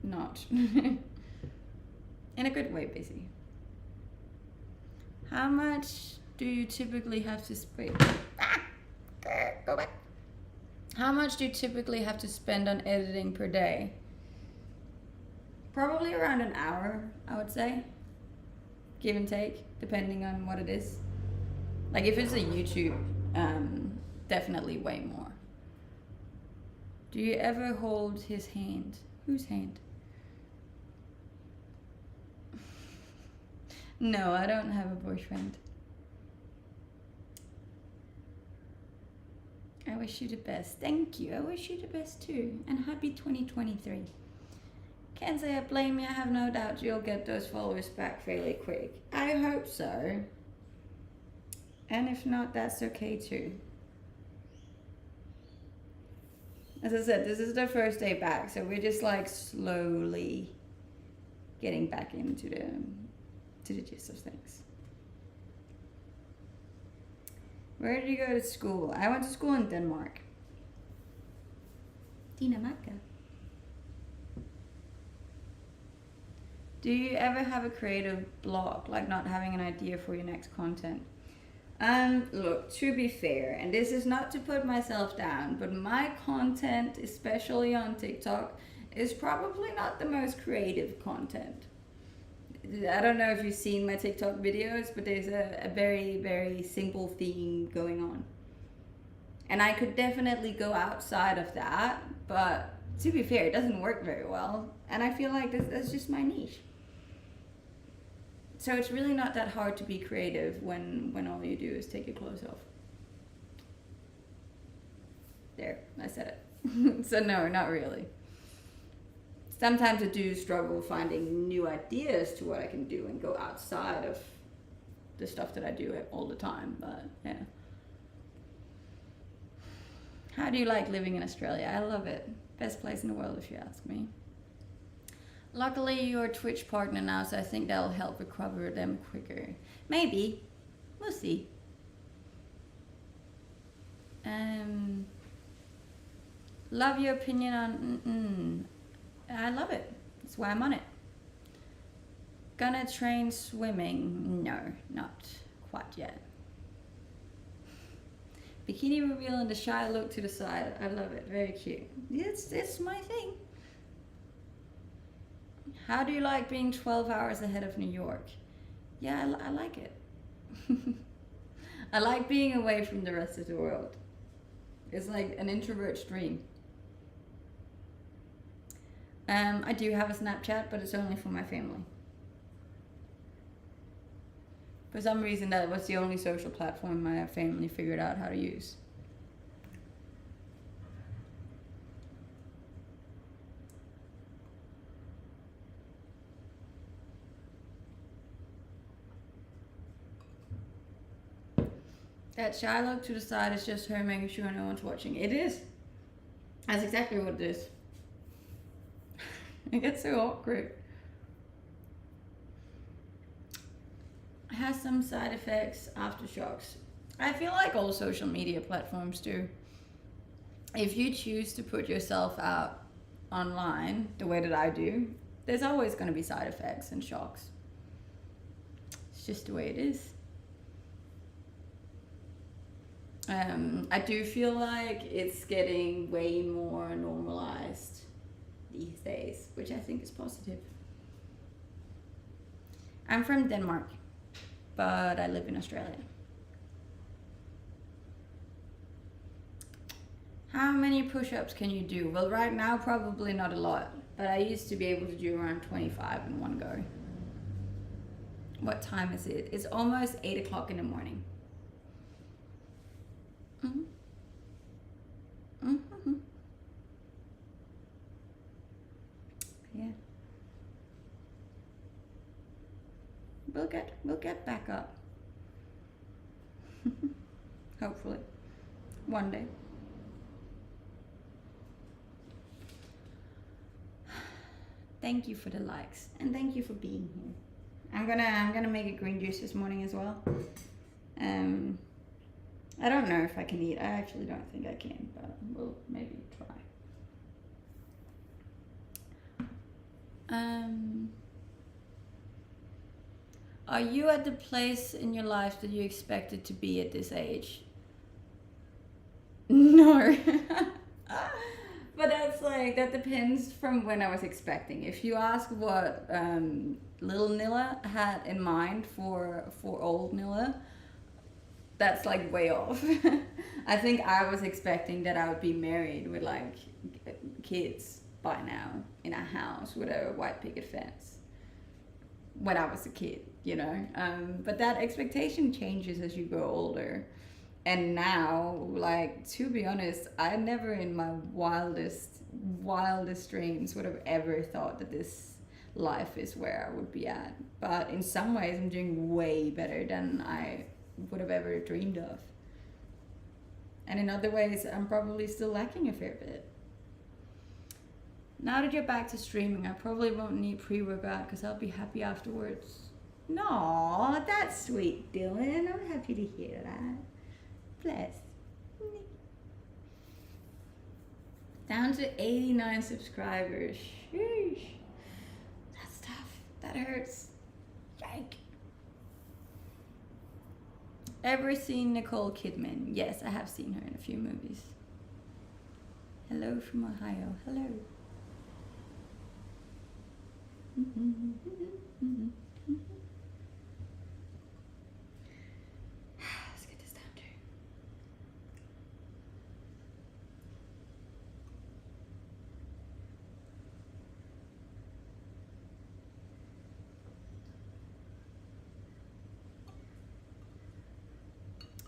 not. In a good way busy. How much do you typically have to spend? Go back. How much do you typically have to spend on editing per day? Probably around an hour, I would say. Give and take, depending on what it is. Like if it's a YouTube, definitely way more. Do you ever hold his hand? Whose hand? No, I don't have a boyfriend. I wish you the best. Thank you. I wish you the best too. And happy 2023. Can't say I blame you. I have no doubt you'll get those followers back fairly quick. I hope so. And if not, that's okay too. As I said, this is the first day back, so we're just like slowly getting back into the gist of things. Where did you go to school? I went to school in Denmark. Dinamarca. Do you ever have a creative block, like not having an idea for your next content? Look, to be fair, and this is not to put myself down, but my content, especially on TikTok, is probably not the most creative content. I don't know if you've seen my TikTok videos, but there's a very, very simple theme going on. And I could definitely go outside of that, but to be fair, it doesn't work very well. And I feel like that's just my niche. So it's really not that hard to be creative when all you do is take your clothes off. There, I said it. So no, not really. Sometimes I do struggle finding new ideas to what I can do and go outside of the stuff that I do all the time, but yeah. How do you like living in Australia? I love it. Best place in the world if you ask me. Luckily, you're a Twitch partner now, so I think that'll help recover them quicker. Maybe. We'll see. Love your opinion on... I love it. That's why I'm on it. Gonna train swimming? No, not quite yet. Bikini reveal and the shy look to the side. I love it. Very cute. It's my thing. How do you like being 12 hours ahead of New York? Yeah, I like it. I like being away from the rest of the world. It's like an introvert's dream. I do have a Snapchat, but it's only for my family. For some reason, that was the only social platform my family figured out how to use. That shy look to the side is just her making sure no one's watching. It is. That's exactly what it is. It gets so awkward. It has some side effects, aftershocks. I feel like all social media platforms do. If you choose to put yourself out online the way that I do, there's always going to be side effects and shocks. It's just the way it is. I do feel like it's getting way more normalized these days, which I think is positive. I'm from Denmark, but I live in Australia. How many push-ups can you do? Well, right now, probably not a lot, but I used to be able to do around 25 in one go. What time is it? It's almost 8 o'clock in the morning. Yeah. We'll get back up. Hopefully. One day. Thank you for the likes and thank you for being here. I'm gonna make a green juice this morning as well. I don't know if I can eat. I actually don't think I can, but we'll maybe try. Are you at the place in your life that you expected to be at this age? No. But that's like, that depends from when I was expecting. If you ask what little Nilla had in mind for old Nilla, that's like way off. I think I was expecting that I would be married with like kids by now in a house with a white picket fence when I was a kid, you know. But that expectation changes as you grow older. And now, like, to be honest, I never in my wildest dreams would have ever thought that this life is where I would be at. But in some ways, I'm doing way better than I would have ever dreamed of. And in other ways, I'm probably still lacking a fair bit. Now that you're back to streaming, I probably won't need pre-workout because I'll be happy afterwards. No, that's sweet, Dylan. I'm happy to hear that. Bless. Down to 89 subscribers. Sheesh. That's tough. That hurts. Yike. Ever seen Nicole Kidman? Yes, I have seen her in a few movies. Hello from Ohio. Hello. Let's get this down too.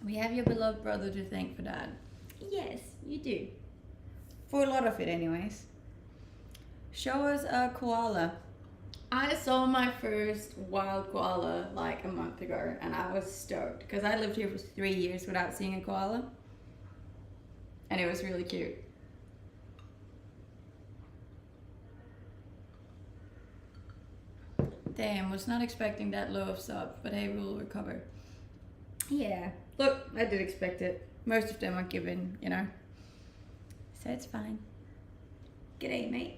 We have your beloved brother to thank for that. Yes, you do. For a lot of it anyways. Show us a koala. I saw my first wild koala like a month ago and I was stoked because I lived here for 3 years without seeing a koala. And it was really cute. Damn, was not expecting that low of subs, but hey, we'll recover. Yeah, look, I did expect it. Most of them are given, you know. So it's fine. G'day, mate.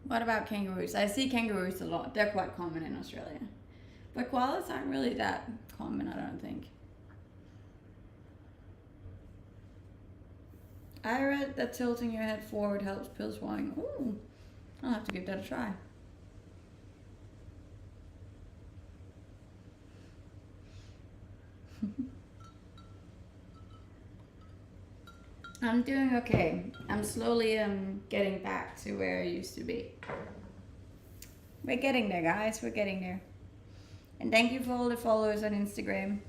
What about kangaroos? I see kangaroos a lot. They're quite common in Australia. But koalas aren't really that common, I don't think. I read that tilting your head forward helps pill swallowing. Ooh, I'll have to give that a try. I'm doing okay. I'm slowly getting back to where I used to be. We're getting there, guys. We're getting there. And thank you for all the followers on Instagram.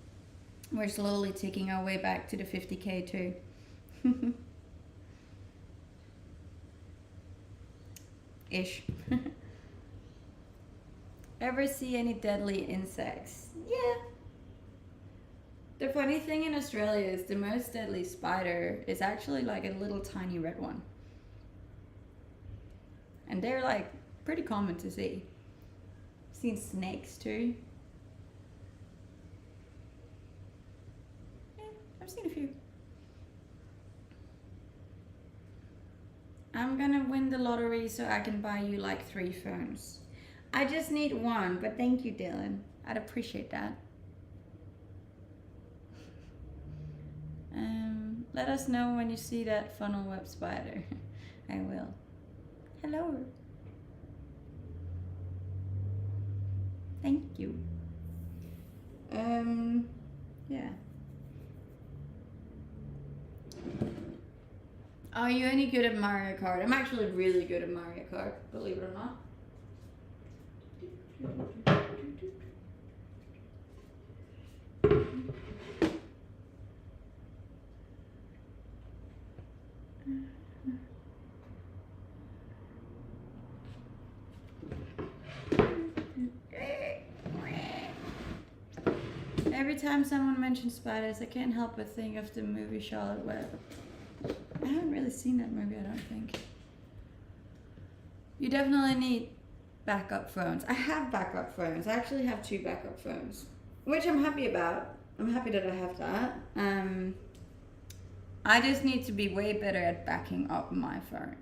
We're slowly ticking our way back to the 50K too. Ish. Ever see any deadly insects? Yeah. The funny thing in Australia is the most deadly spider is actually like a little tiny red one. And they're like pretty common to see. I've seen snakes too. Yeah, I've seen a few. I'm gonna win the lottery so I can buy you like 3 phones. I just need 1, but thank you, Dylan. I'd appreciate that. Let us know when you see that funnel web spider. I will. Hello. Thank you. Yeah. Are you any good at Mario Kart? I'm actually really good at Mario Kart, believe it or not. Every time someone mentions spiders, I can't help but think of the movie Charlotte Web. I haven't really seen that movie, I don't think. You definitely need backup phones. I have backup phones. I actually have 2 backup phones, which I'm happy about. I'm happy that I have that. I just need to be way better at backing up my phone.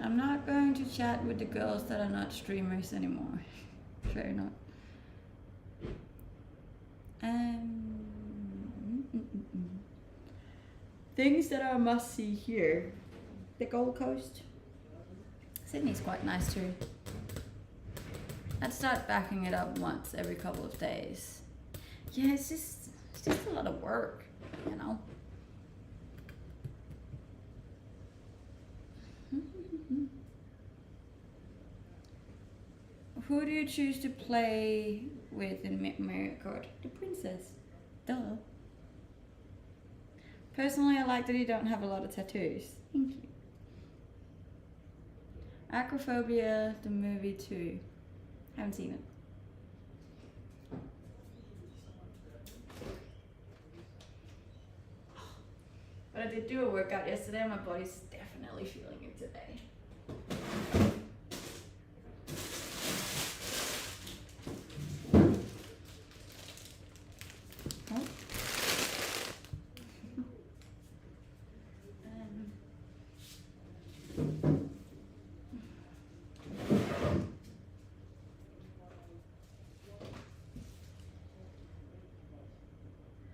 I'm not going to chat with the girls that are not streamers anymore. Fair not. Things that are must see here. The Gold Coast. Sydney's quite nice too. I'd start backing it up once every couple of days. Yeah, it's just a lot of work, you know. Who do you choose to play with in Mario Kart? The princess. Duh. Personally, I like that you don't have a lot of tattoos. Thank you. Acrophobia, the movie too. Haven't seen it. But I did do a workout yesterday and my body's definitely feeling it today.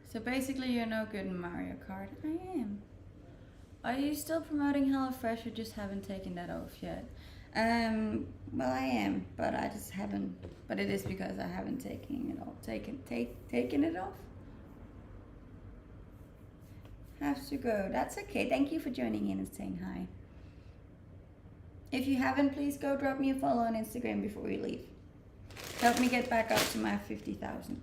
So basically you're no good in Mario Kart. I am. Are you still promoting HelloFresh or just haven't taken that off yet? Well I am, but I just haven't, but it is because I haven't taken it off. Taken it off? Have to go. That's okay. Thank you for joining in and saying hi. If you haven't, please go drop me a follow on Instagram before you leave. Help me get back up to my 50,000.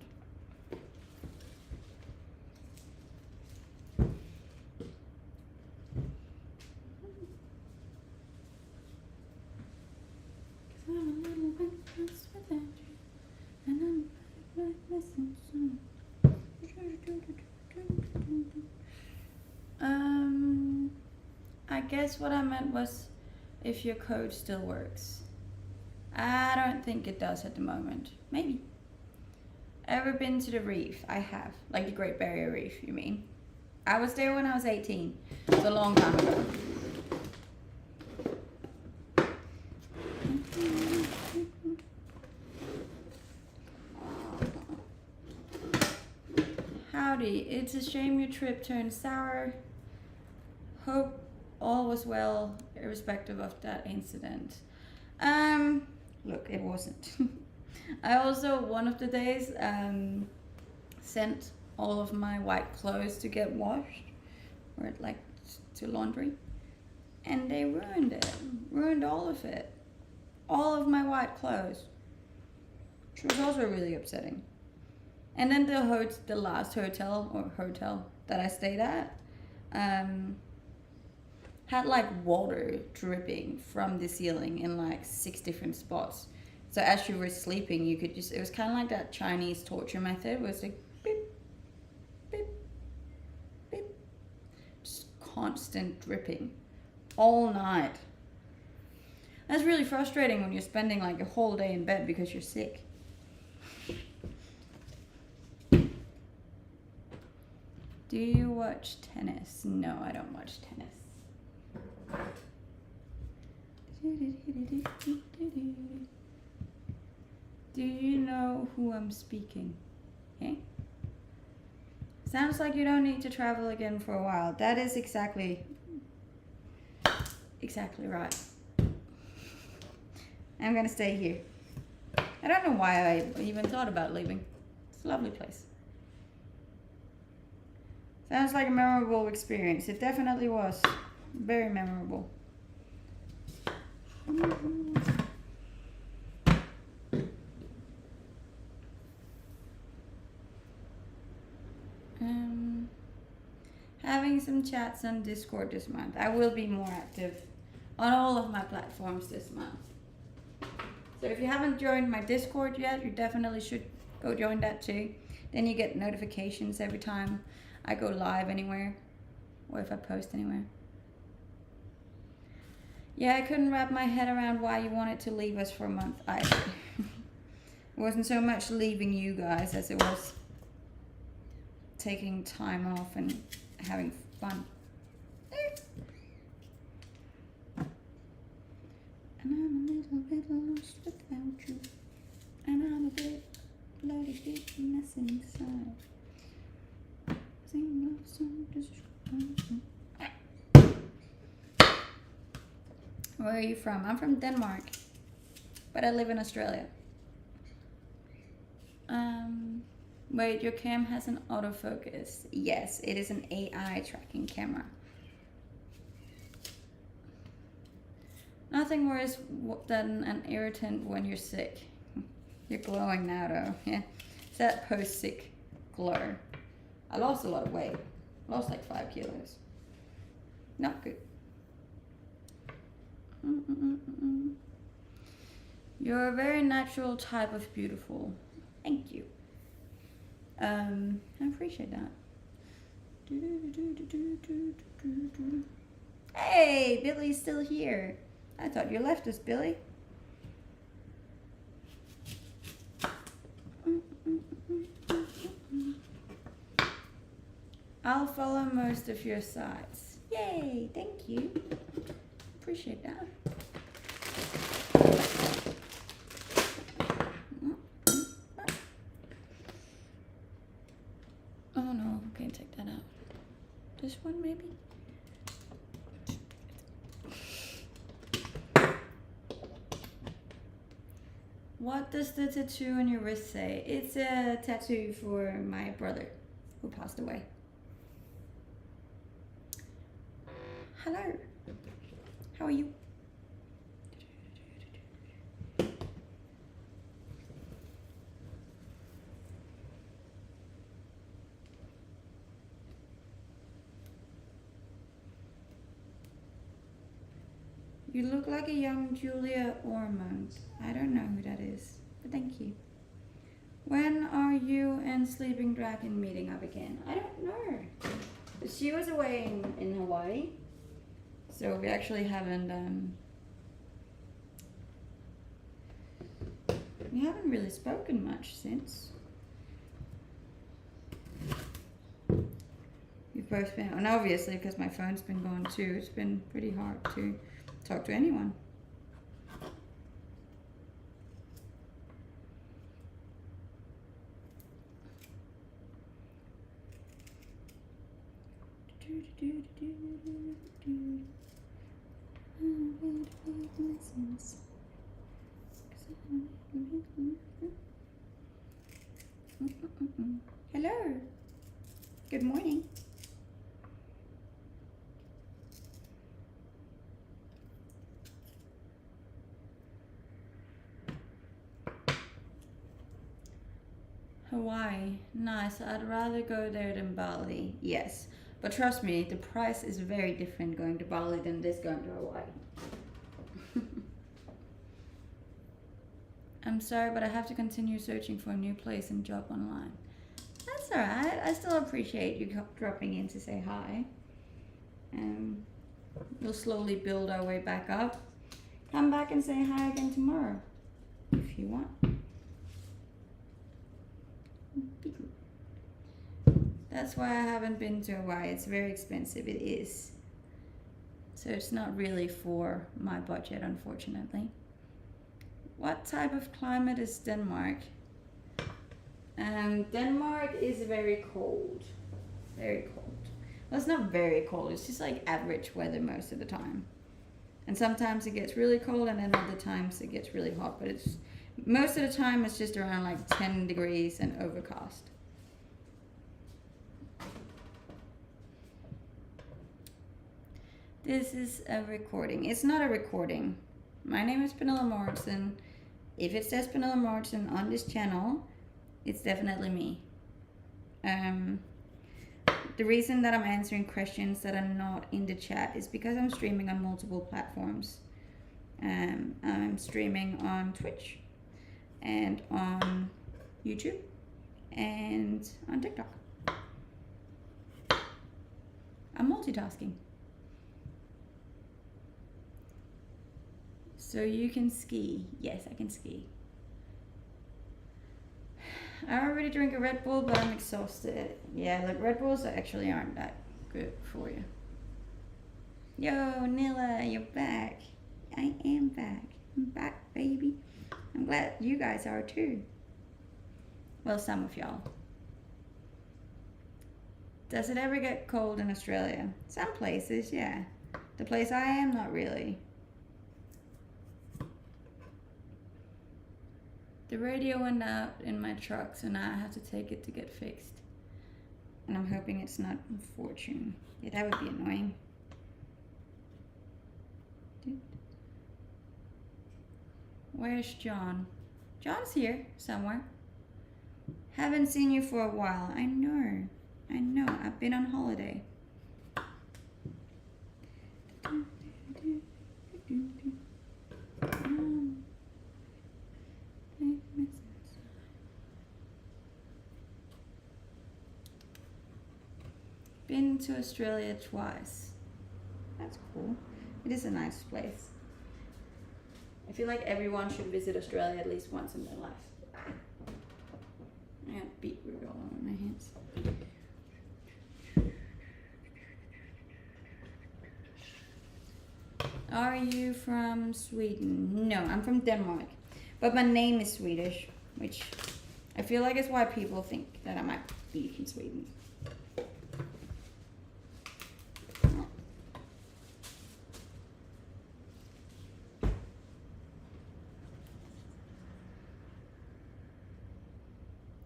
I guess what I meant was if your code still works. I don't think it does at the moment. Maybe. Ever been to the reef? I have. Like the Great Barrier Reef, you mean? I was there when I was 18. It's a long time ago. Howdy, it's a shame your trip turned sour. Hope all was well, irrespective of that incident. Look, it wasn't. I also, one of the days, sent all of my white clothes to get washed, or like to laundry, and they ruined it. Ruined all of it. All of my white clothes. Which was also really upsetting. And then the last hotel that I stayed at had like water dripping from the ceiling in like 6 different spots. So as you were sleeping, you could it was kind of like that Chinese torture method where it's like beep, beep, beep. Just constant dripping all night. That's really frustrating when you're spending like a whole day in bed because you're sick. Do you watch tennis? No, I don't watch tennis. Do you know who I'm speaking? Okay. Sounds like you don't need to travel again for a while. That is exactly right. I'm gonna stay here. I don't know why I even thought about leaving. It's a lovely place. Sounds like a memorable experience. It definitely was. Very memorable. Having some chats on Discord this month. I will be more active on all of my platforms this month. So if you haven't joined my Discord yet, you definitely should go join that too. Then you get notifications every time I go live anywhere, or if I post anywhere. Yeah, I couldn't wrap my head around why you wanted to leave us for a month either. It wasn't so much leaving you guys as it was taking time off and having fun. little bit lost without you, and I'm a bit bloody bit mess inside. Sing love song, Where are you from? I'm from Denmark, but I live in Australia. Wait, your cam has an autofocus. Yes, it is an AI tracking camera. Nothing worse than an irritant when you're sick. You're glowing now though, yeah. It's that post-sick glow. I lost a lot of weight. Lost like 5 kilos. Not good. You're a very natural type of beautiful. Thank you. I appreciate that. Hey, Billy's still here. I thought you left us, Billy. I'll follow most of your sites. Yay, thank you. Appreciate that. Oh no, can't take that out. This one maybe? What does the tattoo on your wrist say? It's a tattoo for my brother who passed away. Hello. How are you? You look like a young Julia Ormond. I don't know who that is, but thank you. When are you and Sleeping Dragon meeting up again? I don't know. She was away in Hawaii, so we actually haven't really spoken much since. We've both been, and obviously because my phone's been gone too, it's been pretty hard to talk to anyone. Hello. Good morning. Hawaii, nice. I'd rather go there than Bali. Yes, but trust me, the price is very different going to Bali than this going to Hawaii. I'm sorry, but I have to continue searching for a new place and job online. That's alright. I still appreciate you dropping in to say hi. We'll slowly build our way back up. Come back and say hi again tomorrow, if you want. That's why I haven't been to Hawaii. It's very expensive. It is. So it's not really for my budget, unfortunately. What type of climate is Denmark? Denmark is very cold. Very cold. Well, it's not very cold. It's just like average weather most of the time. And sometimes it gets really cold, and then other times it gets really hot. But it's most of the time it's just around like 10 degrees and overcast. This is a recording. It's not a recording. My name is Pernilla Morrison. If it says Pernilla Morrison on this channel, it's definitely me. The reason that I'm answering questions that are not in the chat is because I'm streaming on multiple platforms. I'm streaming on Twitch and on YouTube and on TikTok. I'm multitasking. So you can ski. Yes, I can ski. I already drink a Red Bull, but I'm exhausted. Yeah, like Red Bulls actually aren't that good for you. Yo, Nilla, you're back. I am back. I'm back, baby. I'm glad you guys are too. Well, some of y'all. Does it ever get cold in Australia? Some places, yeah. The place I am, not really. The radio went out in my truck, so now I have to take it to get fixed. And I'm hoping it's not a fortune. Yeah, that would be annoying. Where's John? John's here somewhere. Haven't seen you for a while. I know. I've been on holiday. Been to Australia twice. That's cool. It is a nice place. I feel like everyone should visit Australia at least once in their life. I got beetroot all over my hands. Are you from Sweden? No, I'm from Denmark. But my name is Swedish, which I feel like is why people think that I might be from Sweden.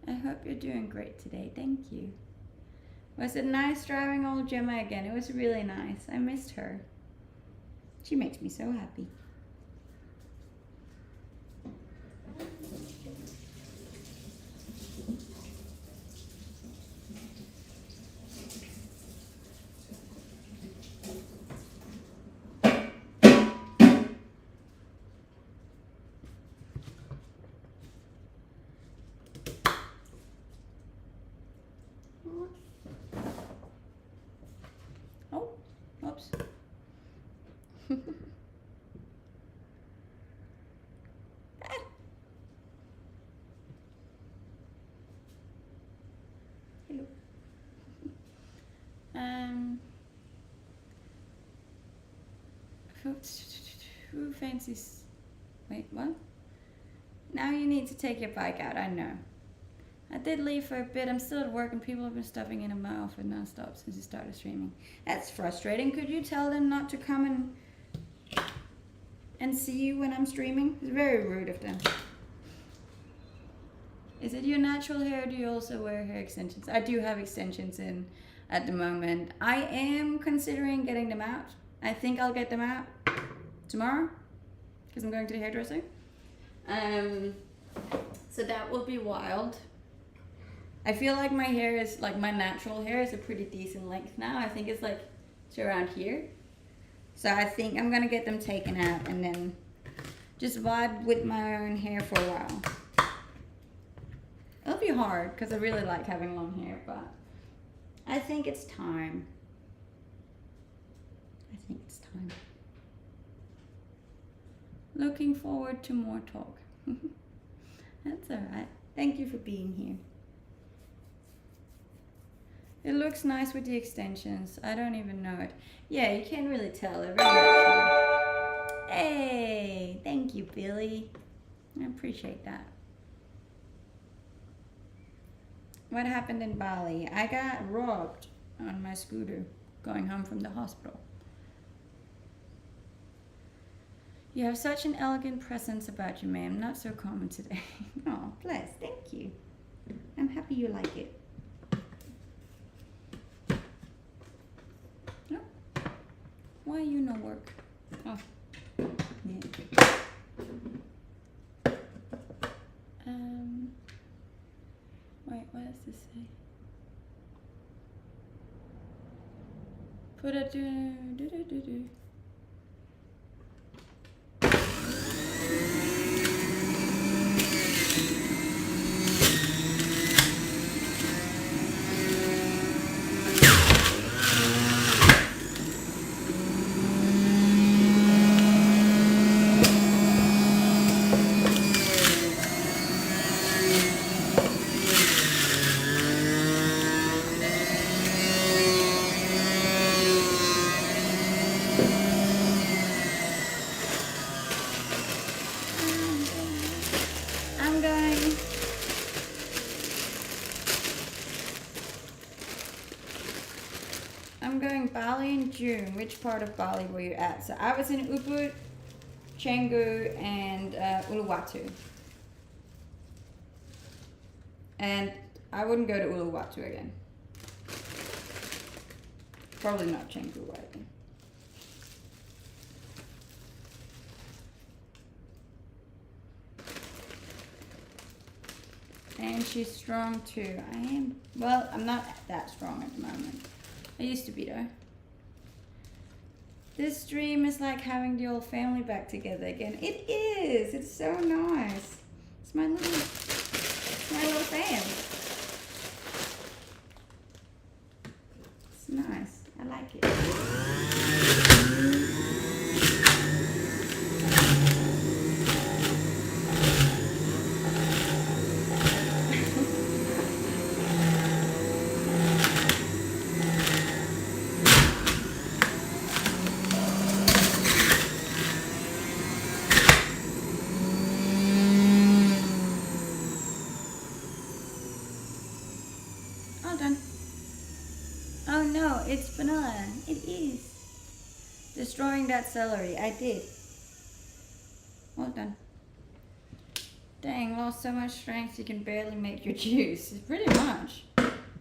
I hope you're doing great today. Thank you. Was it nice driving old Gemma again? It was really nice. I missed her. She makes me so happy. Oh, oops. Hello. Who fancies? Wait, what? Now you need to take your bike out. I know. I did leave for a bit. I'm still at work and people have been stuffing in my outfit non-stop since you started streaming. That's frustrating. Could you tell them not to come and see you when I'm streaming? It's very rude of them. Is it your natural hair or do you also wear hair extensions? I do have extensions in at the moment. I am considering getting them out. I think I'll get them out tomorrow because I'm going to the hairdresser. So that will be wild. I feel like my hair is, like my natural hair is a pretty decent length now. I think it's like to around here. So I think I'm gonna get them taken out and then just vibe with my own hair for a while. It'll be hard because I really like having long hair, but I think it's time. Looking forward to more talk. That's alright. Thank you for being here. It looks nice with the extensions. I don't even know it. Yeah, you can't really tell. They're very natural. Hey, thank you, Billy. I appreciate that. What happened in Bali? I got robbed on my scooter going home from the hospital. You have such an elegant presence about you, ma'am. Not so common today. Oh, bless. Thank you. I'm happy you like it. No? Why you no work? Oh. Yeah. Wait, what does this say? Put a do. I'm going Bali in June. Which part of Bali were you at? So I was in Ubud, Canggu, and Uluwatu. And I wouldn't go to Uluwatu again. Probably not Canggu either. And she's strong too. I am. Well, I'm not that strong at the moment. I used to be though. This dream is like having the old family back together again. It is. It's so nice. It's my little fam. It's nice. I like it. Oh no, it's vanilla. It is. Destroying that celery. I did. Well done. Dang, lost so much strength you can barely make your juice. Pretty much.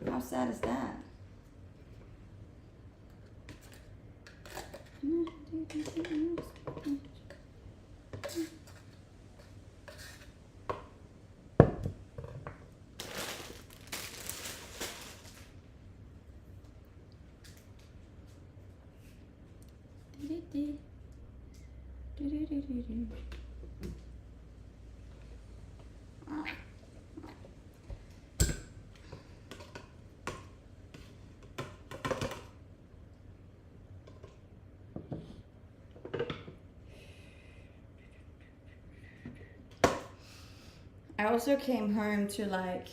How sad is that? I also came home to I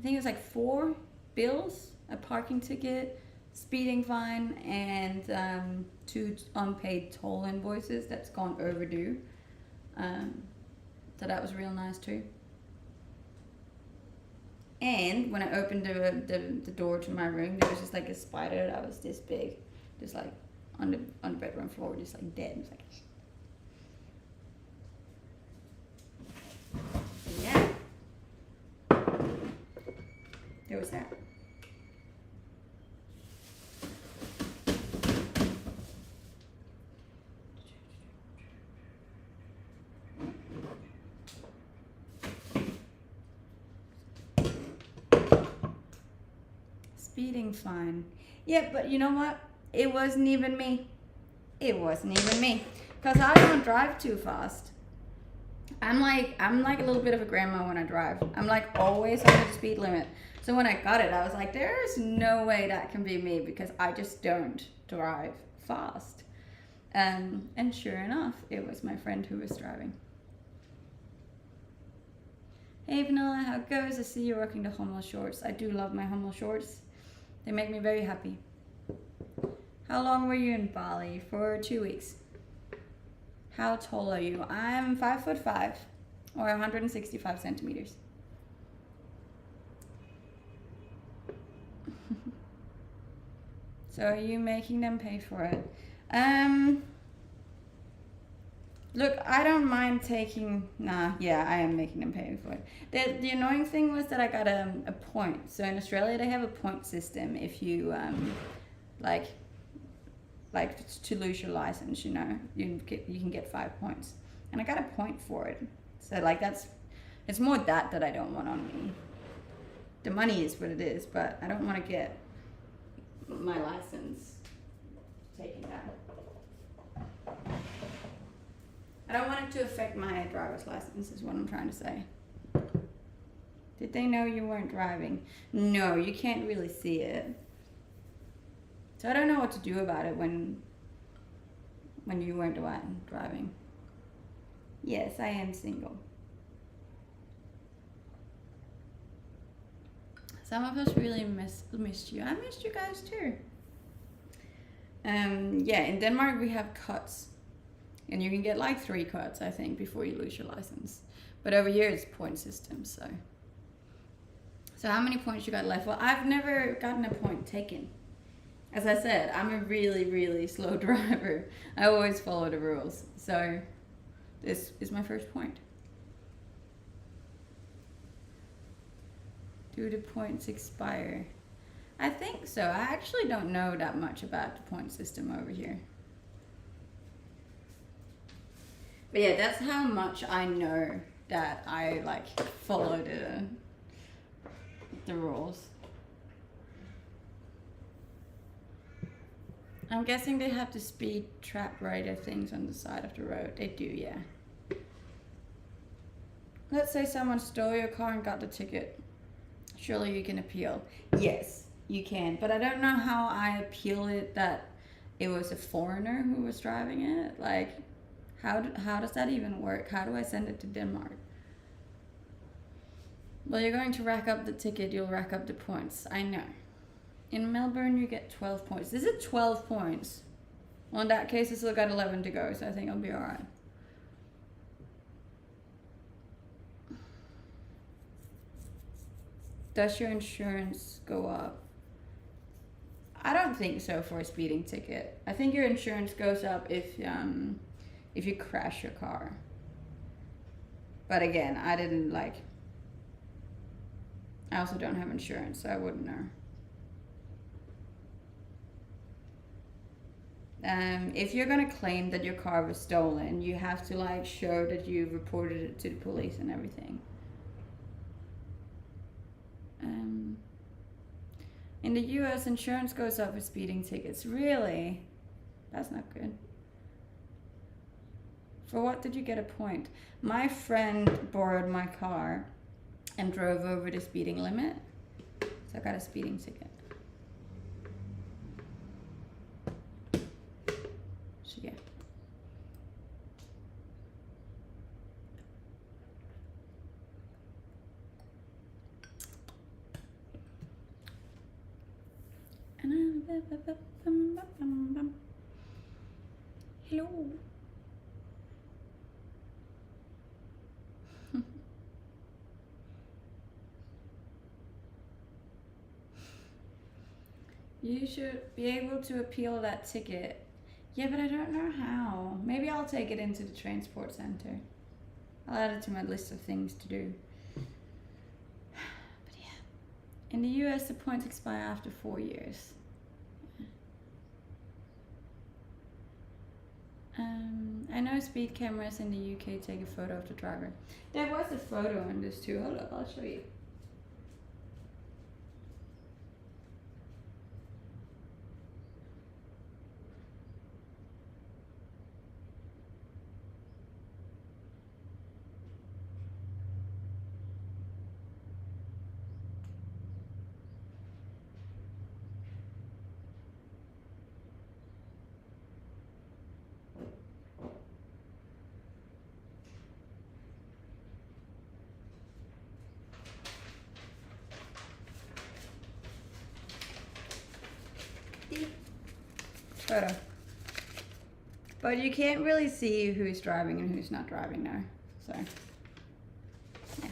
think it was 4 bills, a parking ticket, speeding fine, and 2 unpaid toll invoices that's gone overdue. So that was real nice too. And when I opened the door to my room, there was just a spider that was this big, just on the bedroom floor, just dead. It was yeah. There was that. Speeding fine. Yeah, but you know what? It wasn't even me. It wasn't even me. Because I don't drive too fast. I'm like a little bit of a grandma when I drive. I'm always under the speed limit. So when I got it, I was like, there's no way that can be me because I just don't drive fast. And sure enough, it was my friend who was driving. Hey Vanilla, how it goes? I see you rocking the Hummel shorts. I do love my Hummel shorts. They make me very happy. How long were you in Bali? For 2 weeks. How tall are you? I'm 5'5" or 165 centimeters. So are you making them pay for it? Look, I don't mind taking. Yeah, I am making them pay for it. The annoying thing was that I got a point. So in Australia, they have a point system if you to lose your license, you can get 5 points, and I got a point for it. So it's more that I don't want on me. The money is what it is, but I don't want to get my license taken down. I don't want it to affect my driver's license, is what I'm trying to say. Did they know you weren't driving? No, you can't really see it. So I don't know what to do about it when you weren't driving. Yes, I am single. Some of us really missed you. I missed you guys too. Yeah, in Denmark we have cuts. And you can get 3 cuts, I think, before you lose your license. But over here it's point system, so. So how many points you got left? Well, I've never gotten a point taken. As I said, I'm a really, really slow driver. I always follow the rules. So this is my first point. Do the points expire? I think so. I actually don't know that much about the point system over here. But yeah, that's how much I know that I like follow the rules. I'm guessing they have the speed trap radar things on the side of the road. They do, yeah. Let's say someone stole your car and got the ticket. Surely you can appeal. Yes, you can. But I don't know how I appeal it that it was a foreigner who was driving it. Like, how does that even work? How do I send it to Denmark? Well, you're going to rack up the ticket. You'll rack up the points. I know. In Melbourne, you get 12 points. Is it 12 points? Well, in that case, I still got 11 to go, so I think I'll be alright. Does your insurance go up? I don't think so for a speeding ticket. I think your insurance goes up if you crash your car. But again, I also don't have insurance, so I wouldn't know. If you're gonna claim that your car was stolen, you have to like show that you reported it to the police and everything. In the US, insurance goes up with speeding tickets. Really? That's not good. For what did you get a point? My friend borrowed my car and drove over the speeding limit, so I got a speeding ticket. So yeah. Hello. You should be able to appeal that ticket. Yeah, but I don't know how. Maybe I'll take it into the transport center. I'll add it to my list of things to do. But yeah. In the US, the points expire after 4 years. I know speed cameras in the UK take a photo of the driver. There was a photo in this too. Hold up, I'll show you. Photo. But you can't really see who's driving and who's not driving now. So, yeah.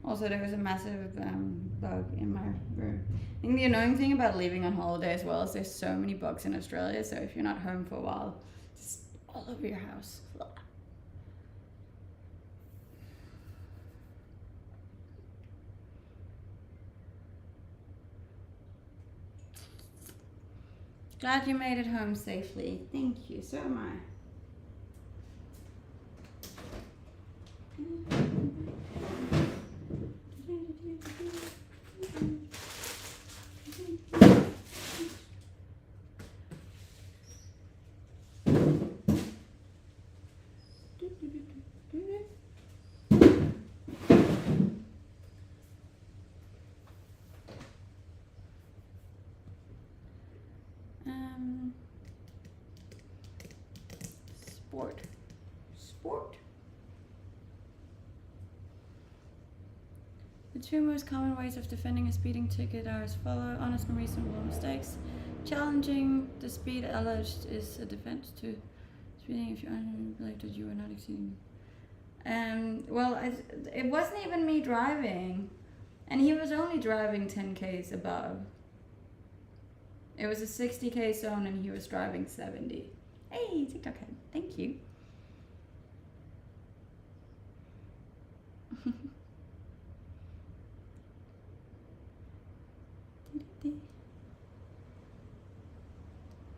Also, there was a massive bug in my room. I think the annoying thing about leaving on holiday as well is there's so many bugs in Australia. So if you're not home for a while, it's all over your house. Glad you made it home safely. Thank you. So am I. Sport. The two most common ways of defending a speeding ticket are as follow: honest and reasonable mistakes. Challenging the speed alleged is a defense to speeding if you believe that you are not exceeding. Well, it wasn't even me driving, and he was only driving 10Ks above. It was a 60K zone, and he was driving 70. Hey, TikTok head, thank you.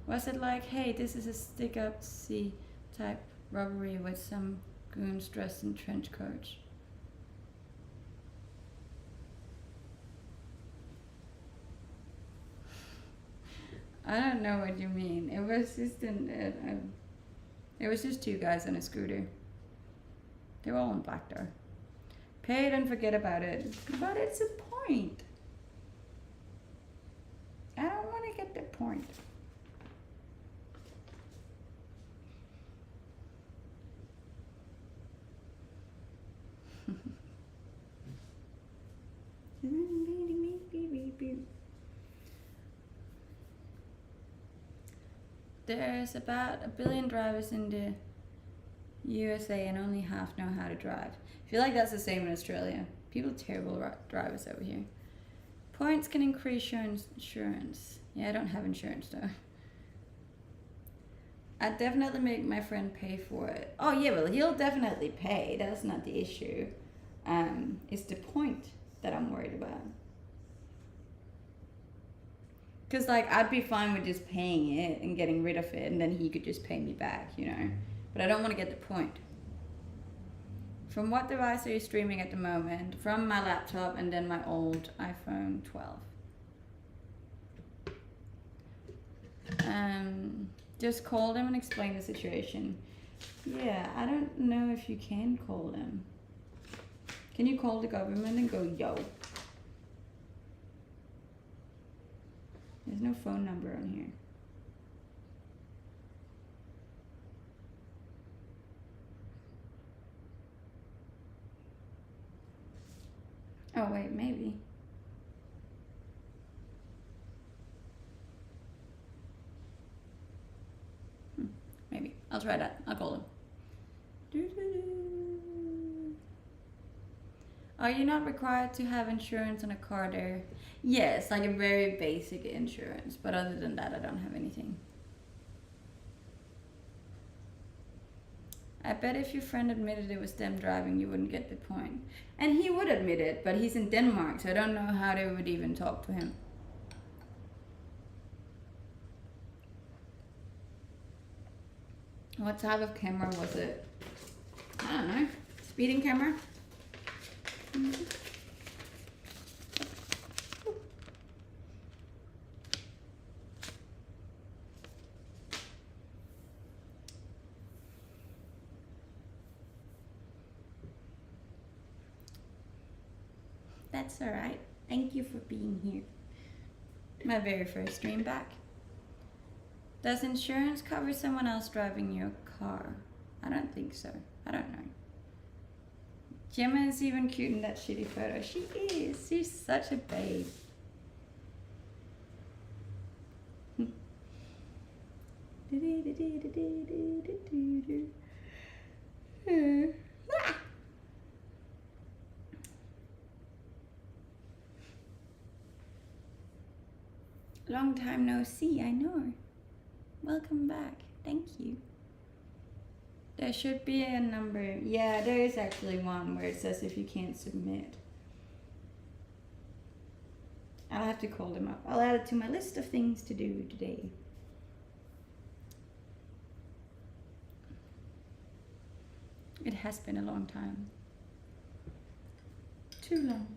Was it like, hey, this is a stick-up-see type robbery with some goons dressed in trench coats? I don't know what you mean. It was just it was just two guys on a scooter. They were all in black though. Pay it and forget about it. But it's a point. I don't want to get the point. There's about 1 billion drivers in the USA and only half know how to drive. I feel like that's the same in Australia. People are terrible drivers over here. Points can increase your insurance. Yeah, I don't have insurance though. I'd definitely make my friend pay for it. Oh yeah, well he'll definitely pay. That's not the issue. It's the point that I'm worried about. Because, like, I'd be fine with just paying it and getting rid of it, and then he could just pay me back, you know? But I don't want to get the point. From what device are you streaming at the moment? From my laptop and then my old iPhone 12. Just call them and explain the situation. Yeah, I don't know if you can call them. Can you call the government and go, yo? There's no phone number on here. Oh wait, maybe. Maybe. I'll try that. I'll call him. Are you not required to have insurance on a car there? Yes, like a very basic insurance, but other than that, I don't have anything. I bet if your friend admitted it was them driving, you wouldn't get the point. And he would admit it, but he's in Denmark, so I don't know how they would even talk to him. What type of camera was it? I don't know. Speeding camera? That's alright. Thank you for being here. My very first stream back. Does insurance cover someone else driving your car? I don't think so. I don't know. Gemma is even cute in that shitty photo. She is. She's such a babe. Long time no see, I know. Welcome back. Thank you. There should be a number. Yeah, there is actually one where it says if you can't submit. I'll have to call them up. I'll add it to my list of things to do today. It has been a long time. Too long.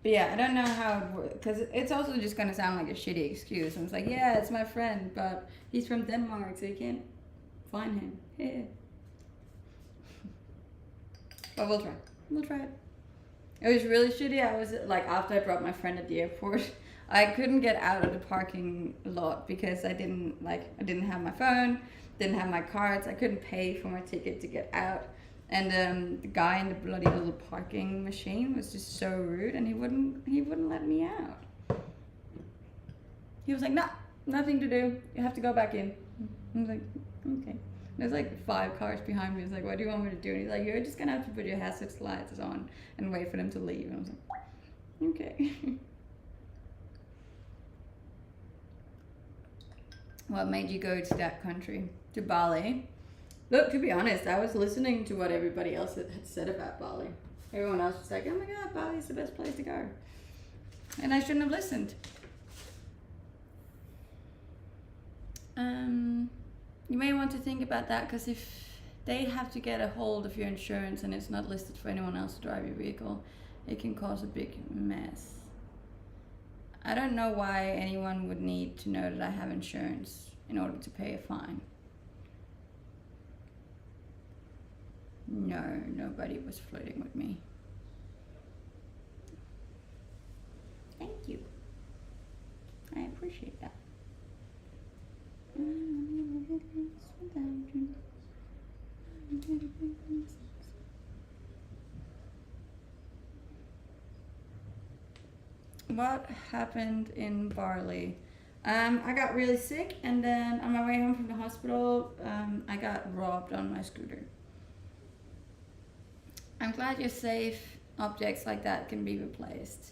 But yeah, I don't know how it works, because it's also just going to sound like a shitty excuse. And it's like, yeah, it's my friend, but he's from Denmark, so you can't find him. Yeah. But we'll try. We'll try it. It was really shitty. I was, like, after I dropped my friend at the airport, I couldn't get out of the parking lot because I didn't have my phone, didn't have my cards. I couldn't pay for my ticket to get out. And the guy in the bloody little parking machine was just so rude, and he wouldn't let me out. He was like, "No, nothing to do. You have to go back in. I was like, okay. There's like 5 cars behind me. It's like, what do you want me to do? And he's like, you're just gonna have to put your hazard lights on and wait for them to leave. And I was like, okay. What made you go to that country? To Bali? Look, to be honest, I was listening to what everybody else had said about Bali. Everyone else was like, oh my god, Bali is the best place to go. And I shouldn't have listened. You may want to think about that, because if they have to get a hold of your insurance and it's not listed for anyone else to drive your vehicle, it can cause a big mess. I don't know why anyone would need to know that I have insurance in order to pay a fine. No, nobody was flirting with me. Thank you. I appreciate that. What happened in Bali? I got really sick, and then on my way home from the hospital, I got robbed on my scooter. I'm glad you're safe. Objects like that can be replaced.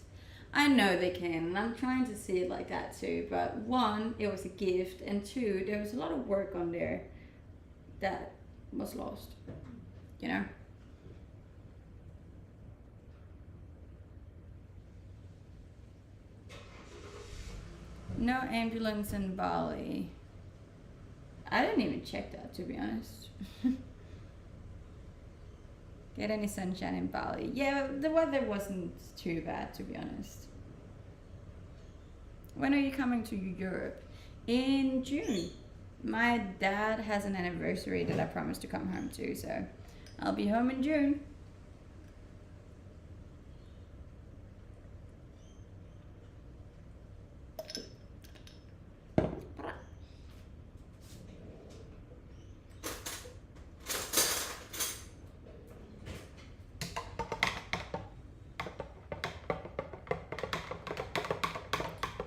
I know they can, and I'm trying to see it like that too, but 1, it was a gift, and 2, there was a lot of work on there that was lost, you know? No ambulance in Bali. I didn't even check that, to be honest. Get any sunshine in Bali? Yeah, the weather wasn't too bad, to be honest. When are you coming to Europe? In June. My dad has an anniversary that I promised to come home to, so I'll be home in June.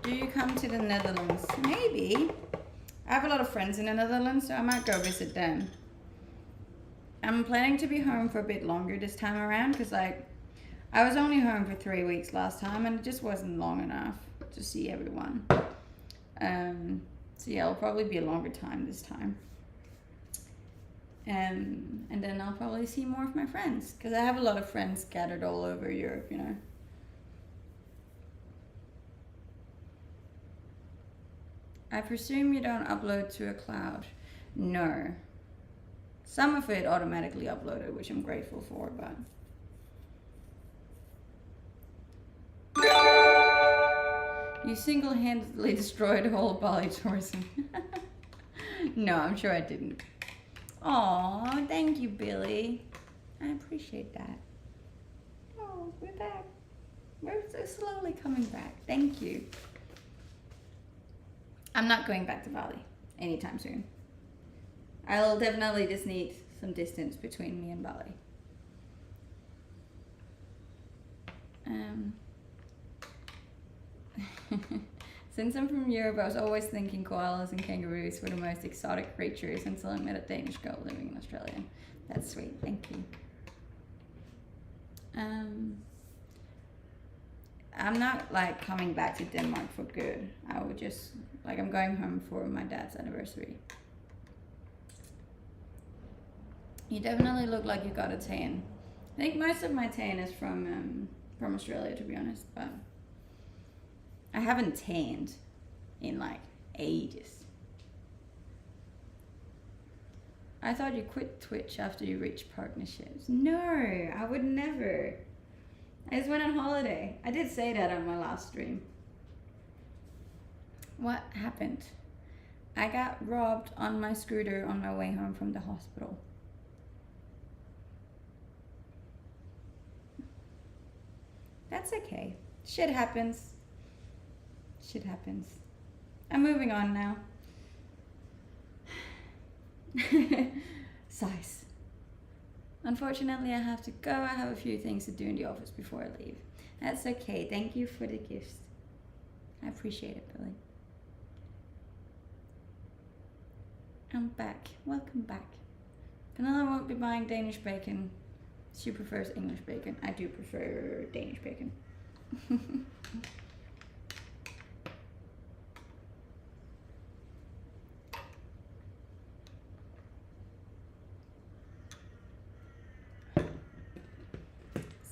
Do you come to the Netherlands? Maybe. I have a lot of friends in the Netherlands, so I might go visit them. I'm planning to be home for a bit longer this time around, because I was only home for 3 weeks last time, and it just wasn't long enough to see everyone. So yeah, it'll probably be a longer time this time. And then I'll probably see more of my friends, because I have a lot of friends scattered all over Europe, you know. I presume you don't upload to a cloud. No. Some of it automatically uploaded, which I'm grateful for, but... You single-handedly destroyed whole Bali tourism. No, I'm sure I didn't. Aw, thank you, Billy. I appreciate that. Oh, we're back. We're so slowly coming back. Thank you. I'm not going back to Bali anytime soon. I'll definitely just need some distance between me and Bali. Since I'm from Europe, I was always thinking koalas and kangaroos were the most exotic creatures until I met a Danish girl living in Australia. That's sweet, thank you. I'm not like coming back to Denmark for good. I would just, like, I'm going home for my dad's anniversary. You definitely look like you got a tan. I think most of my tan is from Australia, to be honest, but I haven't tanned in like ages. I thought you quit Twitch after you reached partnerships. No, I would never. I just went on holiday. I did say that on my last stream. What happened? I got robbed on my scooter on my way home from the hospital. That's okay. Shit happens. Shit happens. I'm moving on now. Sighs. Unfortunately, I have to go. I have a few things to do in the office before I leave. That's okay. Thank you for the gifts. I appreciate it, Billy. I'm back. Welcome back. Vanilla won't be buying Danish bacon. She prefers English bacon. I do prefer Danish bacon.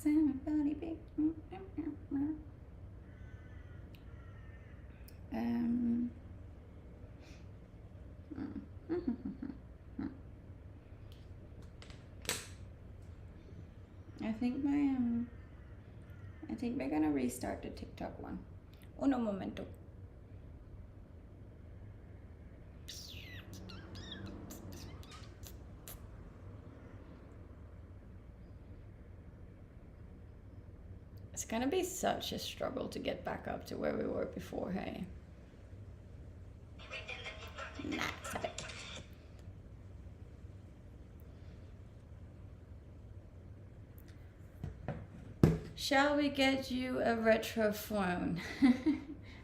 Somebody big. I think we're gonna restart the TikTok one. Uno momento. It's gonna be such a struggle to get back up to where we were before, hey? Nah, stop it. Shall we get you a retro phone?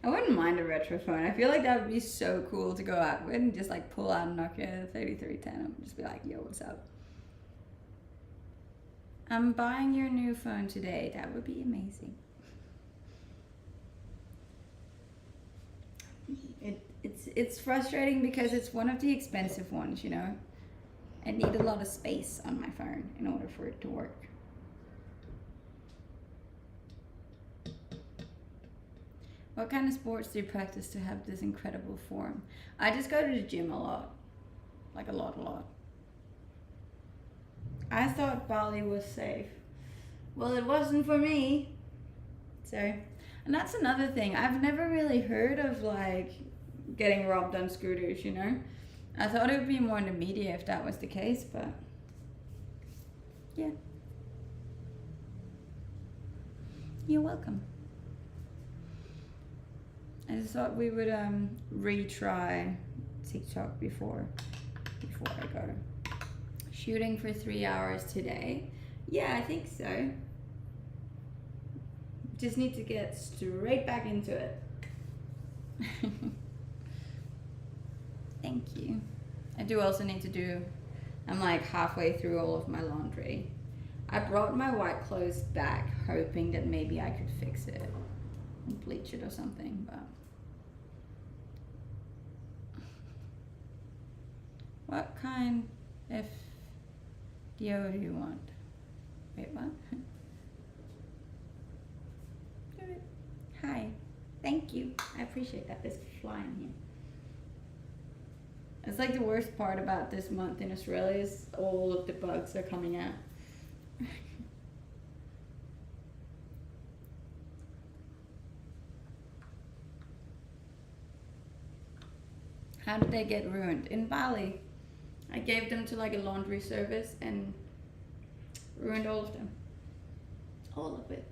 I wouldn't mind a retro phone. I feel like that would be so cool to go out with and just like pull out a Nokia 3310 and just be like, yo, what's up? I'm buying your new phone today. That would be amazing. It's frustrating because it's one of the expensive ones, you know? I need a lot of space on my phone in order for it to work. What kind of sports do you practice to have this incredible form? I just go to the gym a lot. Like a lot. I thought Bali was safe. Well, it wasn't for me. So, and that's another thing. I've never really heard of like getting robbed on scooters, you know? I thought it would be more in the media if that was the case, but yeah. You're welcome. I just thought we would retry TikTok before I go. Shooting for 3 hours today. Yeah, I think so. Just need to get straight back into it. Thank you. I do also need to do, I'm like halfway through all of my laundry. I brought my white clothes back hoping that maybe I could fix it and bleach it or something, but what kind of deo do you want? Wait, what? Do it. Hi. Thank you. I appreciate that. There's a fly in here. It's like the worst part about this month in Australia is all of the bugs are coming out. How did they get ruined? In Bali. I gave them to like a laundry service and ruined all of them. All of it.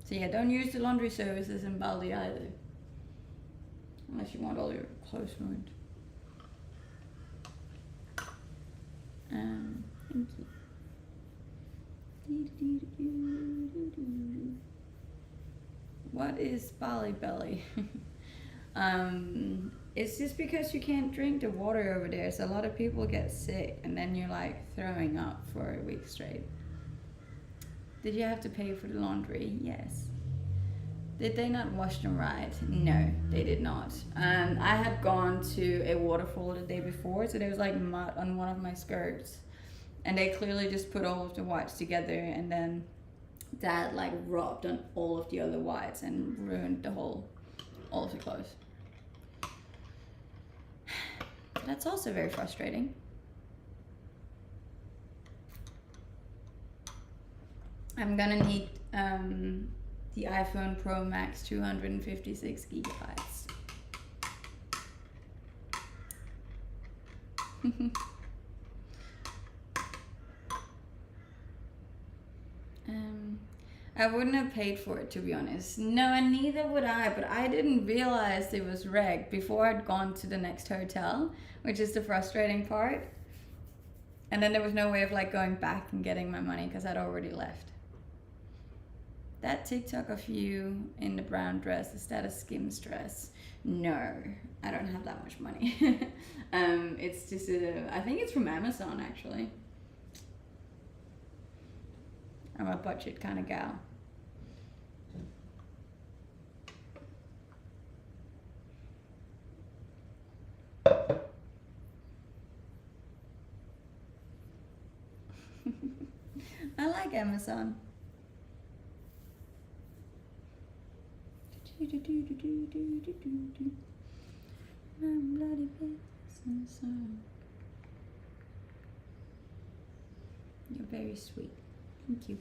So yeah, don't use the laundry services in Bali either. Unless you want all your clothes ruined. Thank you. What is Bali belly? It's just because you can't drink the water over there, so a lot of people get sick and then you're like throwing up for a week straight. Did you have to pay for the laundry? Yes. Did they not wash them right? No, they did not. I had gone to a waterfall the day before, so there was like mud on one of my skirts. And they clearly just put all of the whites together and then that like rubbed on all of the other whites and ruined all of the clothes. That's also very frustrating. I'm gonna need the iPhone Pro Max 256 gigabytes. I wouldn't have paid for it, to be honest. No, and neither would I, but I didn't realize it was rigged before I'd gone to the next hotel, which is the frustrating part. And then there was no way of like going back and getting my money because I'd already left. That TikTok of you in the brown dress, is that a Skims dress? No, I don't have that much money. It's just I think it's from Amazon actually. I'm a budget kind of gal. I like Amazon. Bloody business. You're very sweet. Thank you.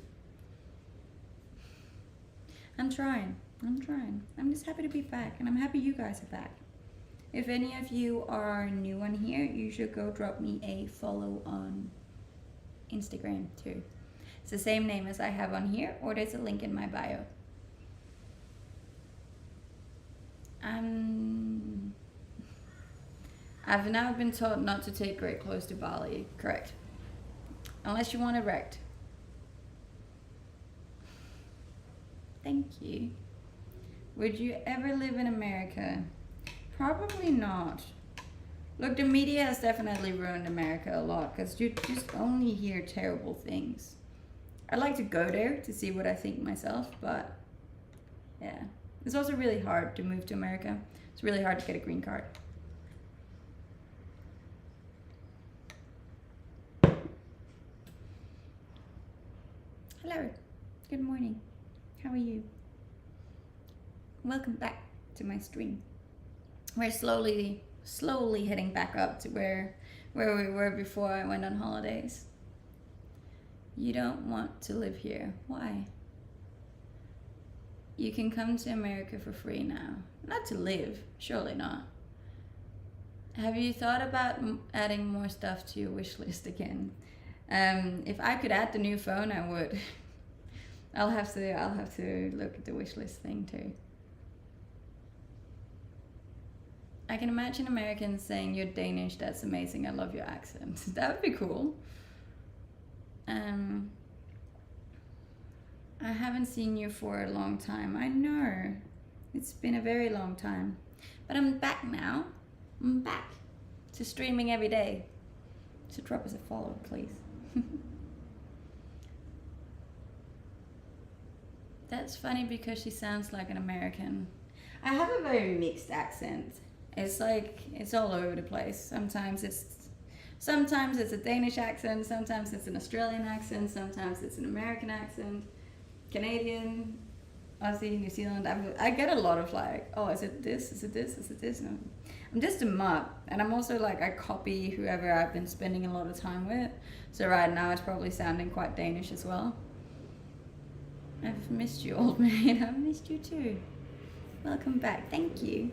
I'm trying. I'm just happy to be back, and I'm happy you guys are back. If any of you are new on here, you should go drop me a follow on Instagram too. It's the same name as I have on here, or there's a link in my bio. I've now been told not to take great clothes to Bali. Correct. Unless you want it wrecked. Thank you. Would you ever live in America? Probably not. Look, the media has definitely ruined America a lot because you just only hear terrible things. I'd like to go there to see what I think myself, but yeah. It's also really hard to move to America. It's really hard to get a green card. Hello. Good morning. How are you? Welcome back to my stream. We're slowly heading back up to where we were before I went on holidays. You don't want to live here. Why? You can come to America for free now. Not to live, surely not. Have you thought about adding more stuff to your wish list again? If I could add the new phone, I would. I'll have to look at the wish list thing too. I can imagine Americans saying, "You're Danish, that's amazing, I love your accent." That would be cool. I haven't seen you for a long time. I know. It's been a very long time. But I'm back now. I'm back to streaming every day. So drop us a follow, please. That's funny because she sounds like an American. I have a very mixed accent. It's like, it's all over the place. Sometimes it's a Danish accent, sometimes it's an Australian accent, sometimes it's an American accent, Canadian, Aussie, New Zealand. I get a lot of like, oh, is it this? Is it this? Is it this? No. I'm just a mutt, and I'm also like, I copy whoever I've been spending a lot of time with. So right now it's probably sounding quite Danish as well. I've missed you, old man. I've missed you too. Welcome back. Thank you.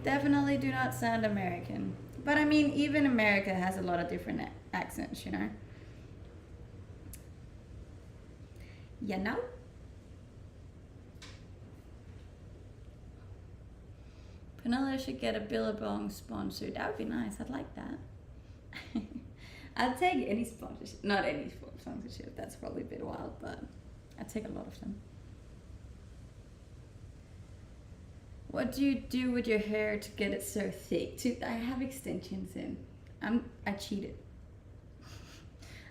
Definitely do not sound American. But I mean, even America has a lot of different accents, you know? You know? Penilla should get a Billabong sponsor. That would be nice. I'd like that. I'd take any sponsorship. Not any sponsorship. That's probably a bit wild, but I'd take a lot of them. What do you do with your hair to get it so thick? I have extensions in. I cheated.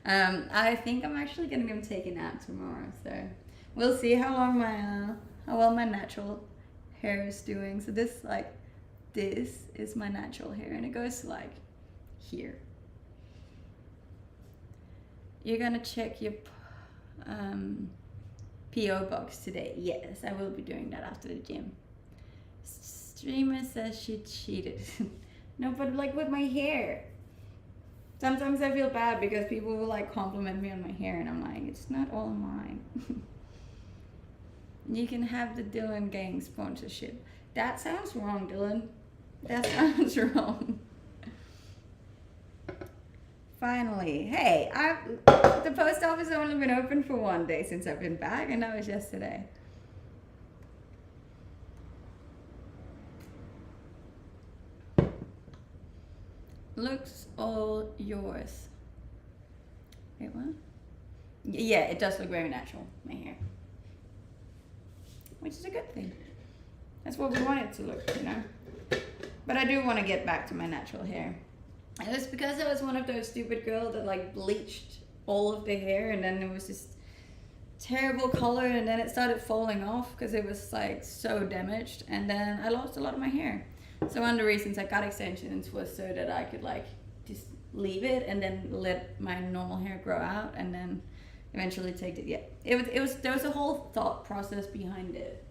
I think I'm actually gonna go take a nap tomorrow, so we'll see how well my natural hair is doing. So this is my natural hair, and it goes like here. You're gonna check your PO box today. Yes, I will be doing that after the gym. Streamer says she cheated. No, but like with my hair. Sometimes I feel bad because people will like compliment me on my hair, and I'm like, it's not all mine. You can have the Dylan Gang sponsorship. That sounds wrong, Dylan. That sounds wrong. Finally. Hey, the post office has only been open for one day since I've been back, and that was yesterday. Looks all yours. Wait, what? Yeah, it does look very natural, my hair. which is a good thing. That's what we want it to look, you know. But I do want to get back to my natural hair. It was because I was one of those stupid girls that like bleached all of the hair, and then it was just terrible color, and then it started falling off because it was like so damaged, and then I lost a lot of my hair. So one of the reasons I got extensions was so that I could like just leave it and then let my normal hair grow out, and then eventually take it. Yeah, it was there was a whole thought process behind it.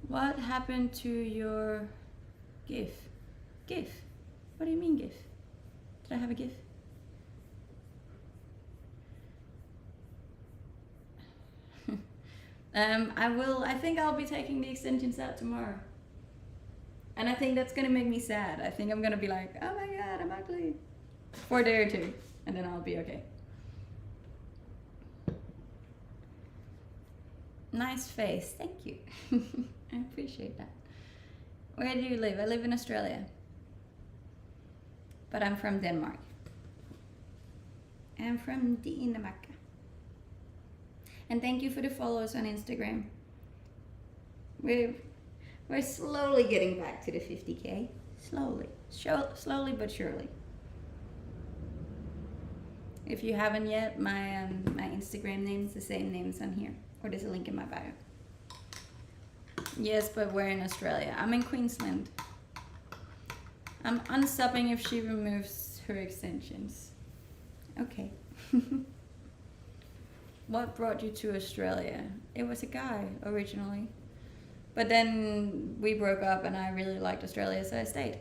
What happened to your GIF? GIF? What do you mean GIF? Did I have a GIF? I think I'll be taking the extensions out tomorrow. And I think that's gonna make me sad. I think I'm gonna be like, oh my god, I'm ugly. For a day or two, and then I'll be okay. Nice face, thank you. I appreciate that. Where do you live? I live in Australia. But I'm from Denmark. I'm from Denmark. And thank you for the follows on Instagram. We're slowly getting back to the 50K. Slowly but surely. If you haven't yet, my Instagram name is the same name as on here. Or there's a link in my bio. Yes, but we're in Australia. I'm in Queensland. I'm unsubbing if she removes her extensions. Okay. What brought you to Australia? It was a guy originally. But then we broke up and I really liked Australia, so I stayed.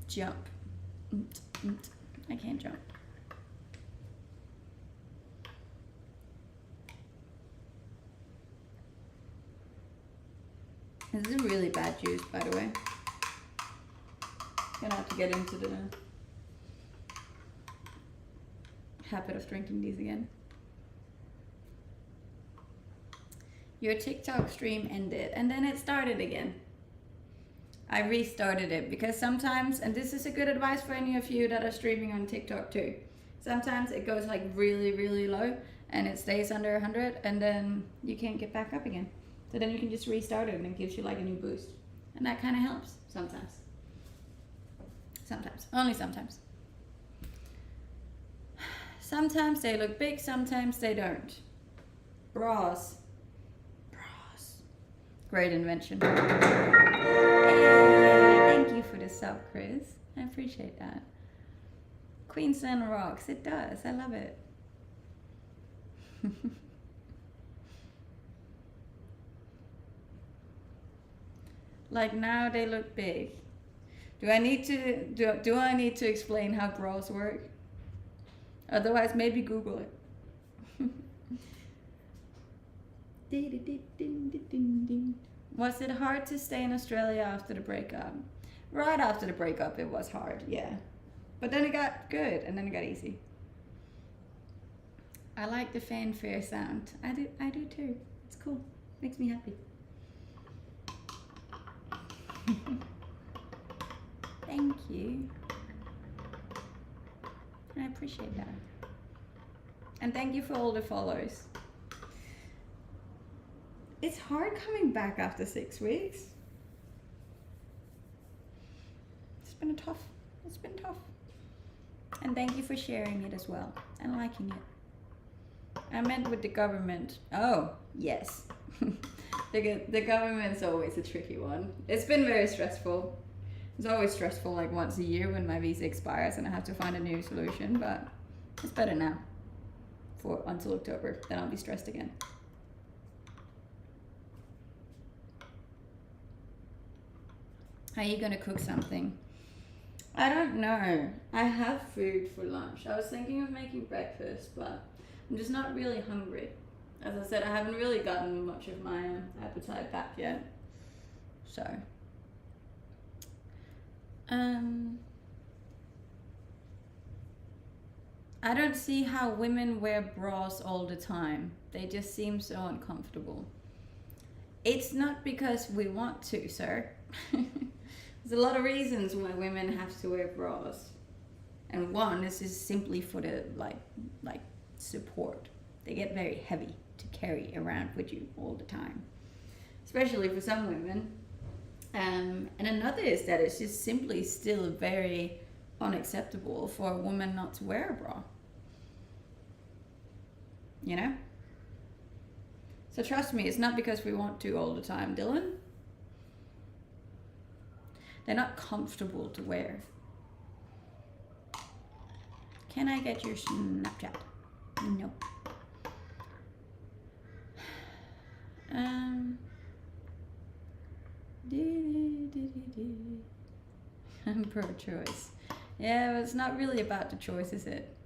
Jump. I can't jump. This is a really bad juice, by the way. Gonna have to get into the habit of drinking these again. Your TikTok stream ended and then it started again. I restarted it because sometimes, and this is a good advice for any of you that are streaming on TikTok too, sometimes it goes like really, really low and it stays under 100 and then you can't get back up again. So then you can just restart it and it gives you like a new boost. And that kind of helps sometimes. Sometimes, only sometimes. Sometimes they look big, sometimes they don't. Bras. Great invention. Hey, thank you for the sub, Chris. I appreciate that. Queensland rocks. It does. I love it. Like now they look big. Do I need to explain how bras work? Otherwise, maybe Google it. Was it hard to stay in Australia after the breakup? Right after the breakup, it was hard, yeah. But then it got good, and then it got easy. I like the fanfare sound. I do too. It's cool. Makes me happy. Thank you. I appreciate that. And thank you for all the follows. It's hard coming back after 6 weeks. It's been tough. And thank you for sharing it as well and liking it. I meant with the government. Oh, yes. The government's always a tricky one. It's been very stressful. It's always stressful like once a year when my visa expires and I have to find a new solution, but it's better now until October. Then I'll be stressed again. How are you gonna cook something? I don't know. I have food for lunch. I was thinking of making breakfast, but I'm just not really hungry. As I said, I haven't really gotten much of my appetite back yet. So, I don't see how women wear bras all the time. They just seem so uncomfortable. It's not because we want to, sir. There's a lot of reasons why women have to wear bras. And one is just simply for the like support. They get very heavy to carry around with you all the time, especially for some women. And another is that it's just simply still very unacceptable for a woman not to wear a bra. You know? So trust me, it's not because we want to all the time, Dylan. They're not comfortable to wear. Can I get your Snapchat? No. I'm pro-choice. Yeah, but it's not really about the choice, is it?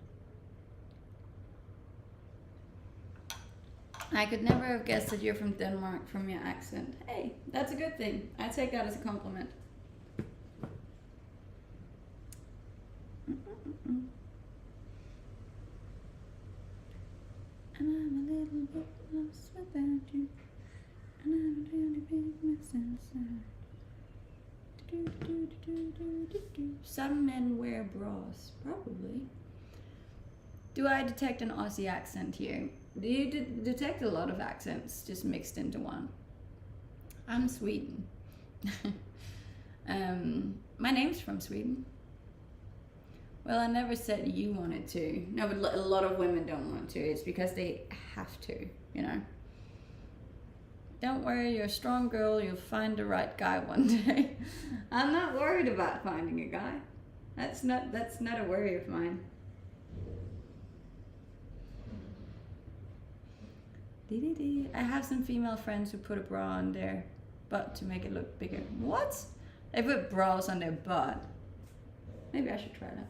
I could never have guessed that you're from Denmark from your accent. Hey, that's a good thing. I take that as a compliment. And I'm a little bit lost without you. And I'm a really big mess inside. Some men wear bras, probably. Do I detect an Aussie accent here? Do you detect a lot of accents just mixed into one? I'm Sweden. My name's from Sweden. Well, I never said you wanted to. No, but a lot of women don't want to. It's because they have to, you know. Don't worry, you're a strong girl. You'll find the right guy one day. I'm not worried about finding a guy. That's not a worry of mine. I have some female friends who put a bra on their butt to make it look bigger. What? They put bras on their butt. Maybe I should try that.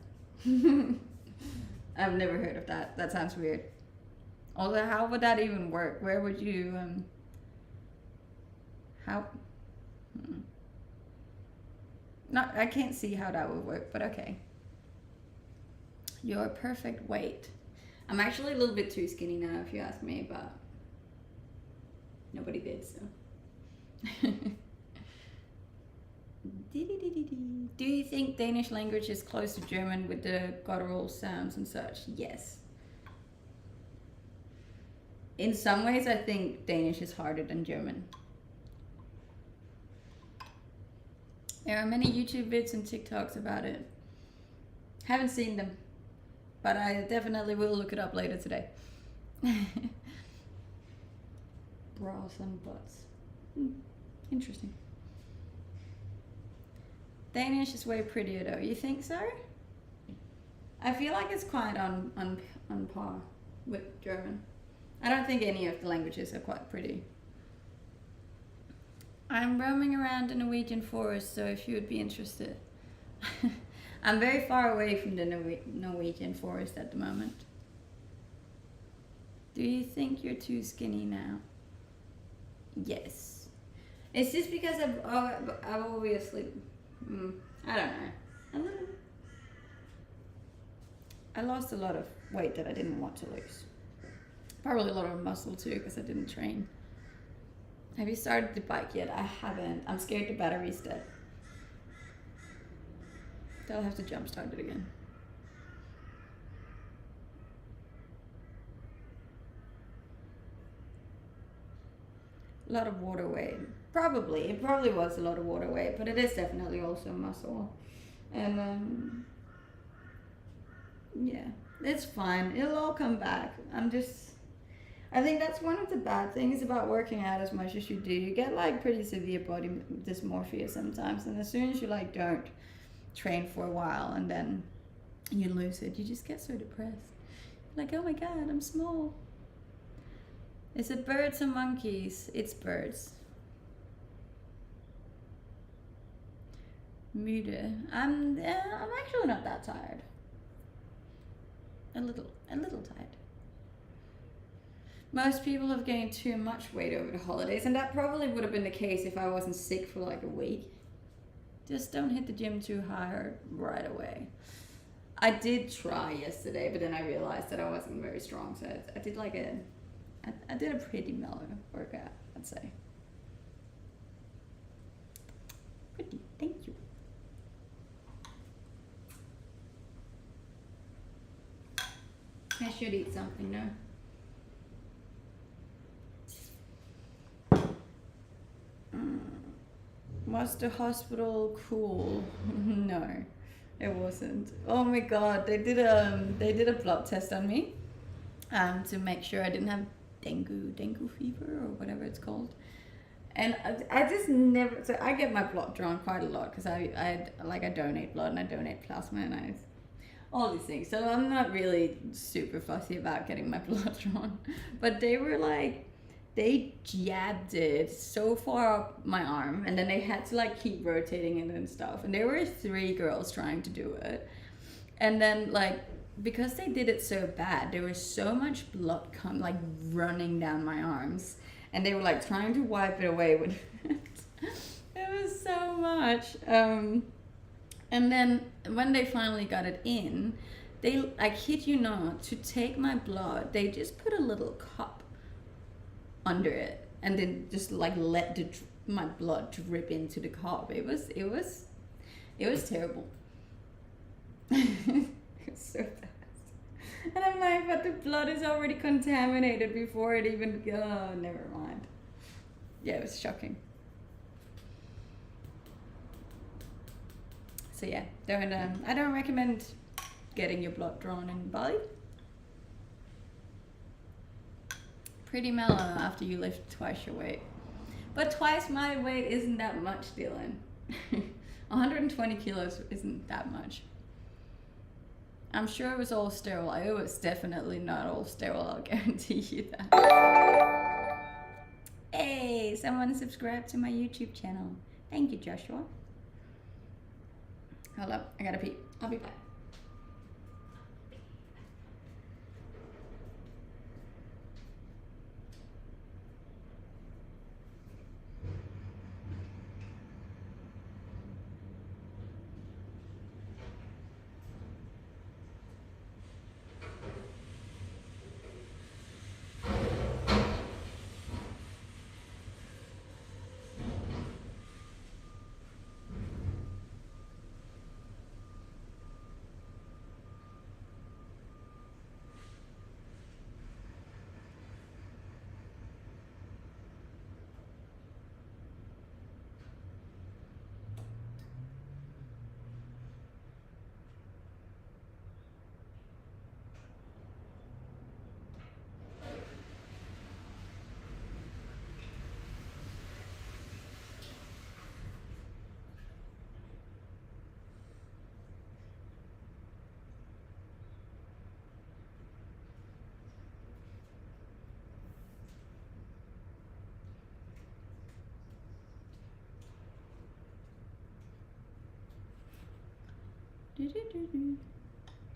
I've never heard of that. That sounds weird. Although, how would that even work? Where would you, how? No, I can't see how that would work, but okay. You're a perfect weight. I'm actually a little bit too skinny now, if you ask me, but nobody did, so. Do you think Danish language is close to German with the guttural sounds and such? Yes. In some ways, I think Danish is harder than German. There are many YouTube vids and TikToks about it. Haven't seen them, but I definitely will look it up later today. Bras and butts. Interesting. Danish is way prettier though. You think so? I feel like it's quite on par with German. I don't think any of the languages are quite pretty. I'm roaming around the Norwegian forest, so if you would be interested. I'm very far away from the Norwegian forest at the moment. Do you think you're too skinny now? Yes. It's just because I've obviously, I don't know. I lost a lot of weight that I didn't want to lose. Probably a lot of muscle too, because I didn't train. Have you started the bike yet? I haven't. I'm scared the battery's dead. I'll have to jump start it again. A lot of water weight. Probably. It probably was a lot of water weight, but it is definitely also muscle. And yeah, it's fine. It'll all come back. I think that's one of the bad things about working out as much as you do. You get like pretty severe body dysmorphia sometimes, and as soon as you like don't train for a while and then you lose it, you just get so depressed. Like, oh my god, I'm small. Is it birds or monkeys? It's birds. Müde. I'm actually not that tired. A little tired. Most people have gained too much weight over the holidays, and that probably would have been the case if I wasn't sick for like a week. Just don't hit the gym too hard right away. I did try yesterday, but then I realized that I wasn't very strong, so I did like I did a pretty mellow workout, I'd say. Pretty, thank you. I should eat something now. Was the hospital cool? No, it wasn't. Oh my god, they did a blood test on me, to make sure I didn't have dengue fever or whatever it's called. And I just never. So I get my blood drawn quite a lot because I donate blood and I donate plasma and all these things. So I'm not really super fussy about getting my blood drawn. But they were like, they jabbed it so far up my arm, and then they had to like keep rotating it and stuff. And there were 3 girls trying to do it, and then like, because they did it so bad, there was so much blood running down my arms, and they were like trying to wipe it away with it. It was so much. And then when they finally got it in, they, I kid you not, to take my blood, they just put a little cup under it and then just like let my blood drip into the cup. It was terrible. It was so bad. And I'm like, but the blood is already contaminated before it even, oh, never mind. Yeah, it was shocking. So yeah, I don't recommend getting your blood drawn in Bali. Pretty mellow after you lift twice your weight. But twice my weight isn't that much, Dylan. 120 kilos isn't that much. I'm sure it was all sterile. It was definitely not all sterile, I'll guarantee you that. Hey, someone subscribed to my YouTube channel. Thank you, Joshua. Hold up, I gotta pee. I'll be back.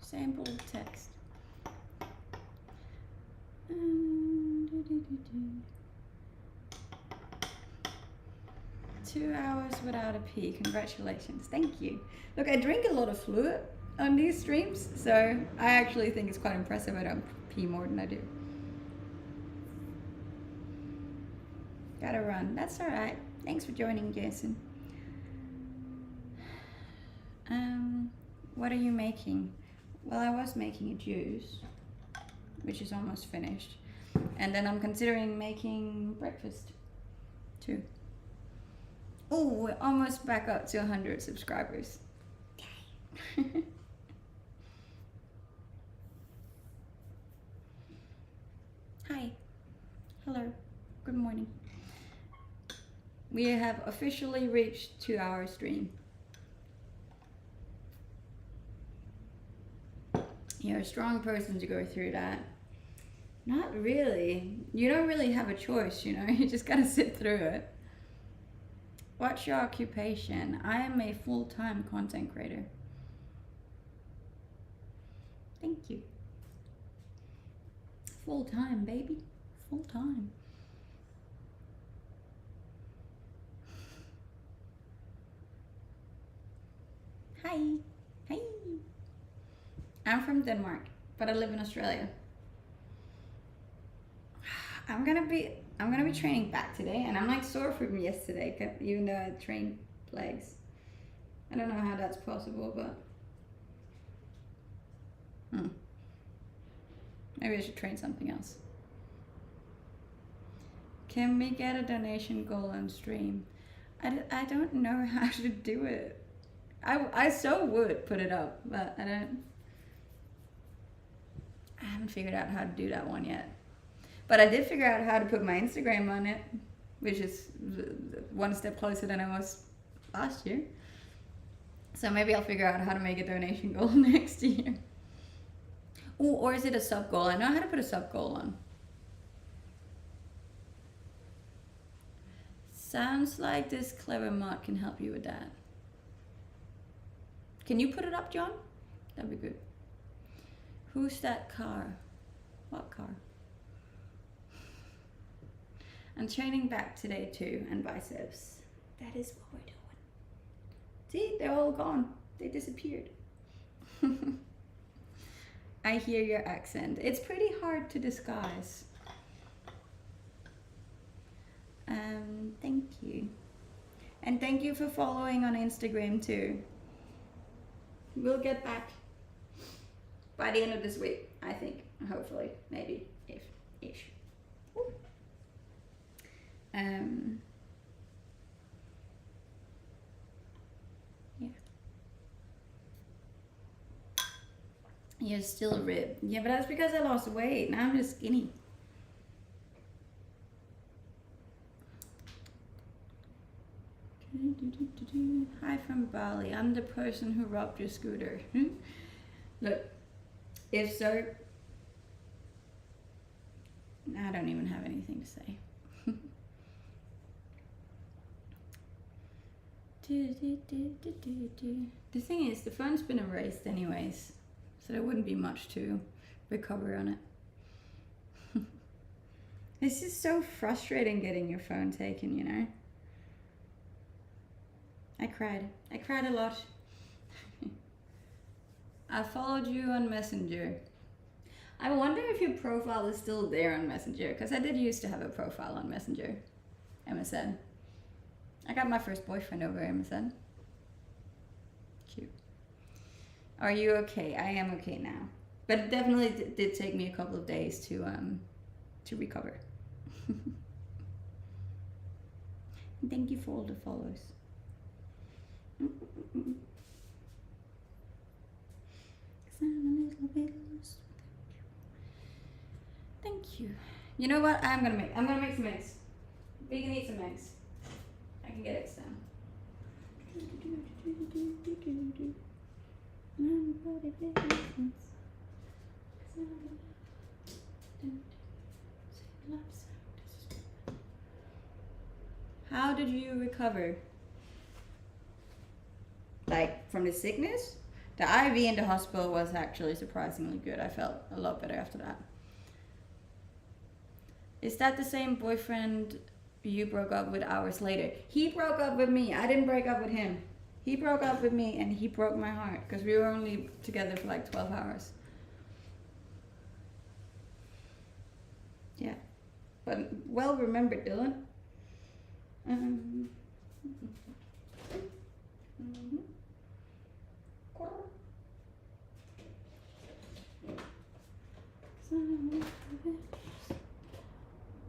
Sample text. 2 hours without a pee. Congratulations. Thank you. Look, I drink a lot of fluid on these streams, so I actually think it's quite impressive I don't pee more than I do. Gotta run. That's alright. Thanks for joining, Jason. What are you making? Well, I was making a juice, which is almost finished. And then I'm considering making breakfast, too. Oh, we're almost back up to 100 subscribers. Yay. Hi. Hello. Good morning. We have officially reached 2-hour stream. You're a strong person to go through that. Not really. You don't really have a choice, you know. You just gotta sit through it. What's your occupation? I am a full-time content creator. Thank you. Full-time, baby. Full-time. Hi. Hi. I'm from Denmark, but I live in Australia. I'm gonna be training back today, and I'm like sore from yesterday, even though I trained legs. I don't know how that's possible, but Maybe I should train something else. Can we get a donation goal on stream? I don't know how to do it. I so would put it up, but I haven't figured out how to do that one yet. But I did figure out how to put my Instagram on it, which is one step closer than I was last year. So maybe I'll figure out how to make a donation goal next year. Ooh, or is it a sub goal? I know how to put a sub goal on. Sounds like this clever mod can help you with that. Can you put it up, John? That'd be good. Who's that car? What car? I'm training back today too, and biceps. That is what we're doing. See, they're all gone. They disappeared. I hear your accent. It's pretty hard to disguise. Thank you. And thank you for following on Instagram too. We'll get back by the end of this week, I think. Hopefully, maybe, ish. Ooh. Yeah. You're still a rib. Yeah, but that's because I lost weight. Now I'm just skinny. Hi from Bali. I'm the person who robbed your scooter. Look, if so, I don't even have anything to say. The thing is, the phone's been erased anyways, so there wouldn't be much to recover on it. It's just so frustrating getting your phone taken, you know? I cried a lot. I followed you on Messenger. I wonder if your profile is still there on Messenger, because I did used to have a profile on Messenger, MSN. I got my first boyfriend over MSN. Cute. Are you okay? I am okay now, but it definitely did take me a couple of days to recover. Thank you for all the follows. Thank you. You know what? I'm gonna make some eggs. We can eat some eggs. I can get eggs down. How did you recover? Like from the sickness? The IV in the hospital was actually surprisingly good. I felt a lot better after that. Is that the same boyfriend you broke up with hours later? He broke up with me. I didn't break up with him. He broke up with me and he broke my heart because we were only together for like 12 hours. Yeah. But well remembered, Dylan.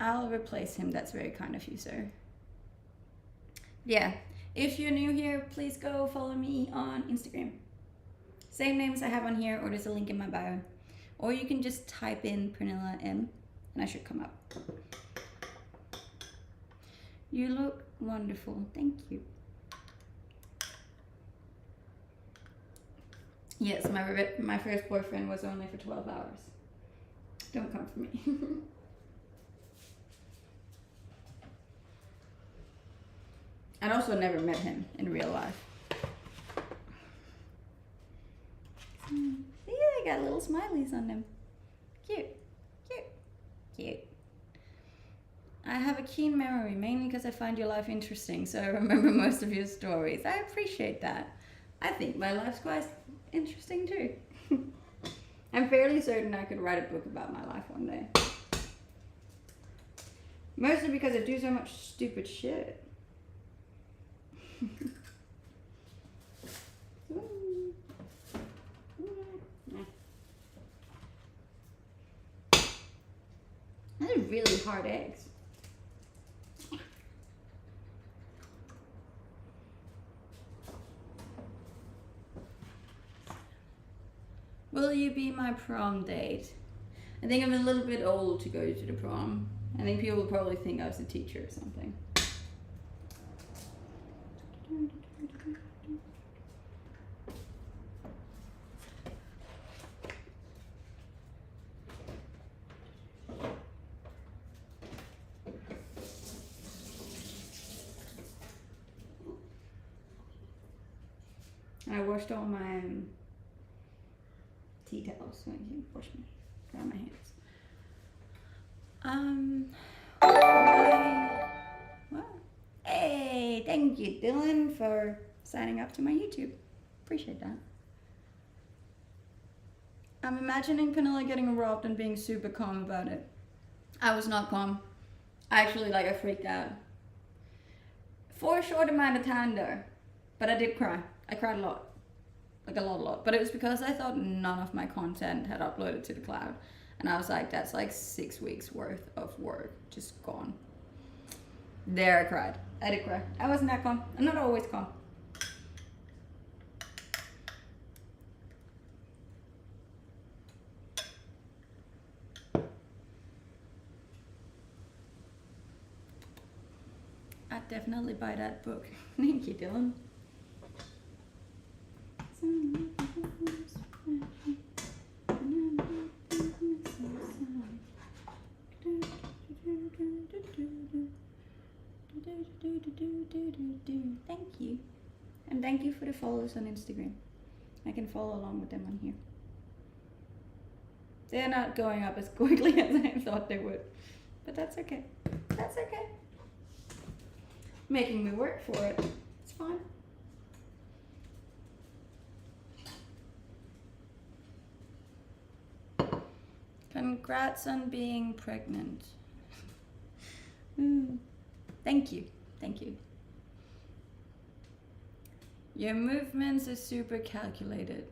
I'll replace him. That's very kind of you, sir. Yeah. If you're new here, please go follow me on Instagram. Same names I have on here, or there's a link in my bio. Or you can just type in Pernilla M and I should come up. You look wonderful. Thank you. Yes, my first boyfriend was only for 12 hours. Don't come for me. I also never met him in real life. See, they got little smileys on them. Cute, cute, cute. I have a keen memory, mainly because I find your life interesting, so I remember most of your stories. I appreciate that. I think my life's quite interesting too. I'm fairly certain I could write a book about my life one day. Mostly because I do so much stupid shit. really hard eggs. Will you be my prom date? I think I'm a little bit old to go to the prom. I think people will probably think I was a teacher or something. I washed all my tea towels so I can wash dry my hands. What? Hey, thank you, Dylan, for signing up to my YouTube. Appreciate that. I'm imagining Penola getting robbed and being super calm about it. I was not calm. Actually, I freaked out. For a short amount of time though. But I did cry. I cried a lot. A lot. But it was because I thought none of my content had uploaded to the cloud. And I was like, that's 6 weeks worth of work just gone. There I cried. I did cry. I wasn't that calm. I'm not always calm. I'd definitely buy that book. Thank you, Dylan. Thank you. And thank you for the follows on Instagram. I can follow along with them on here. They're not going up as quickly as I thought they would. But that's okay. That's okay. Making me work for it. It's fine. Congrats on being pregnant. Thank you. Thank you. Your movements are super calculated.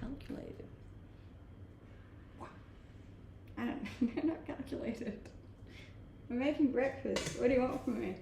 Calculated? I don't know. They're not calculated. We're making breakfast. What do you want from me?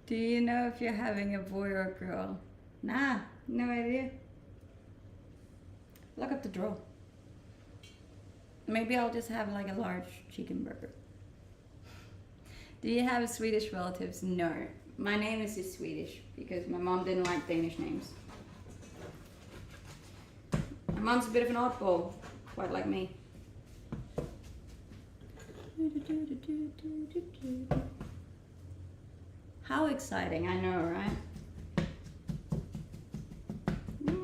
Do you know if you're having a boy or a girl? Nah, no idea. Look up the draw. Maybe I'll just have a large chicken burger. Do you have Swedish relatives? No. My name is just Swedish because my mom didn't like Danish names. My mom's a bit of an oddball, quite like me. How exciting, I know, right? Yeah.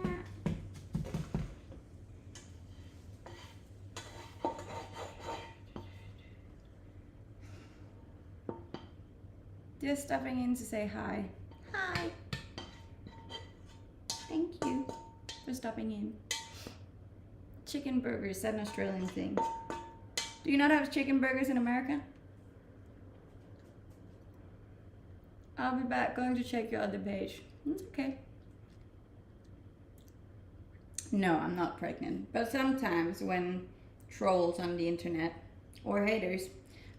Just stopping in to say hi. Hi. Thank you for stopping in. Chicken burgers, that's an Australian thing. Do you not have chicken burgers in America? I'll be back, going to check your other page. It's okay. No, I'm not pregnant. But sometimes when trolls on the internet or haters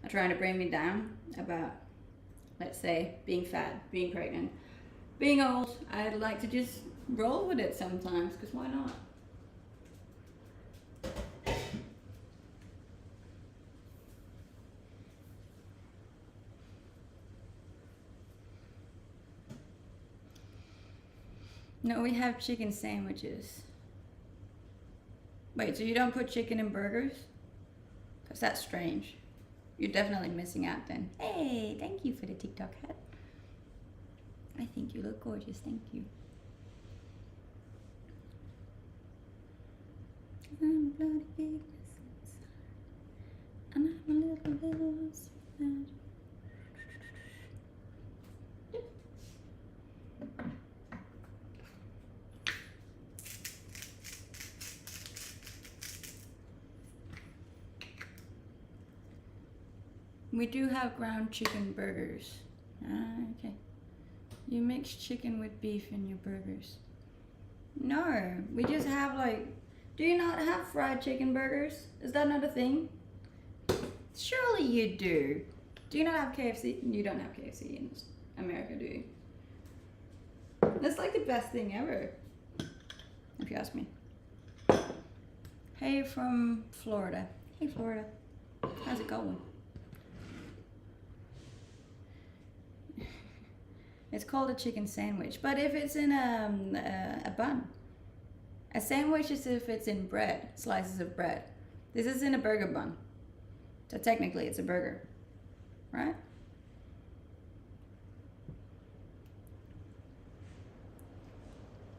are trying to bring me down about, let's say, being fat, being pregnant, being old, I'd like to just roll with it sometimes, because why not? No, we have chicken sandwiches. Wait, so you don't put chicken in burgers? Because that's strange. You're definitely missing out then. Hey, thank you for the TikTok hat. I think you look gorgeous, thank you. Bloody A little sad. We do have ground chicken burgers. Okay. You mix chicken with beef in your burgers. No, we just have like, do you not have fried chicken burgers? Is that not a thing? Surely you do. Do you not have KFC? You don't have KFC in America, do you? That's like the best thing ever, if you ask me. Hey from Florida. Hey Florida. How's it going? It's called a chicken sandwich, but if it's in a bun. A sandwich is if it's in bread, slices of bread. This is in a burger bun. So technically it's a burger, right?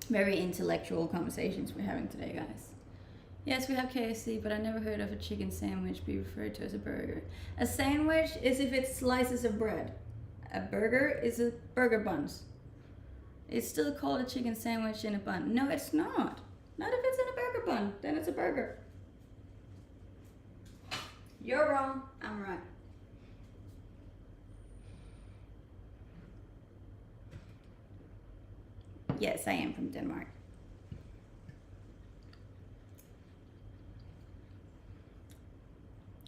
Very intellectual conversations we're having today, guys. Yes, we have KFC, but I never heard of a chicken sandwich be referred to as a burger. A sandwich is if it's slices of bread. A burger is a burger buns. It's still called a chicken sandwich in a bun. No, it's not. Not if it's in a burger bun. Then it's a burger. You're wrong. I'm right. Yes, I am from Denmark.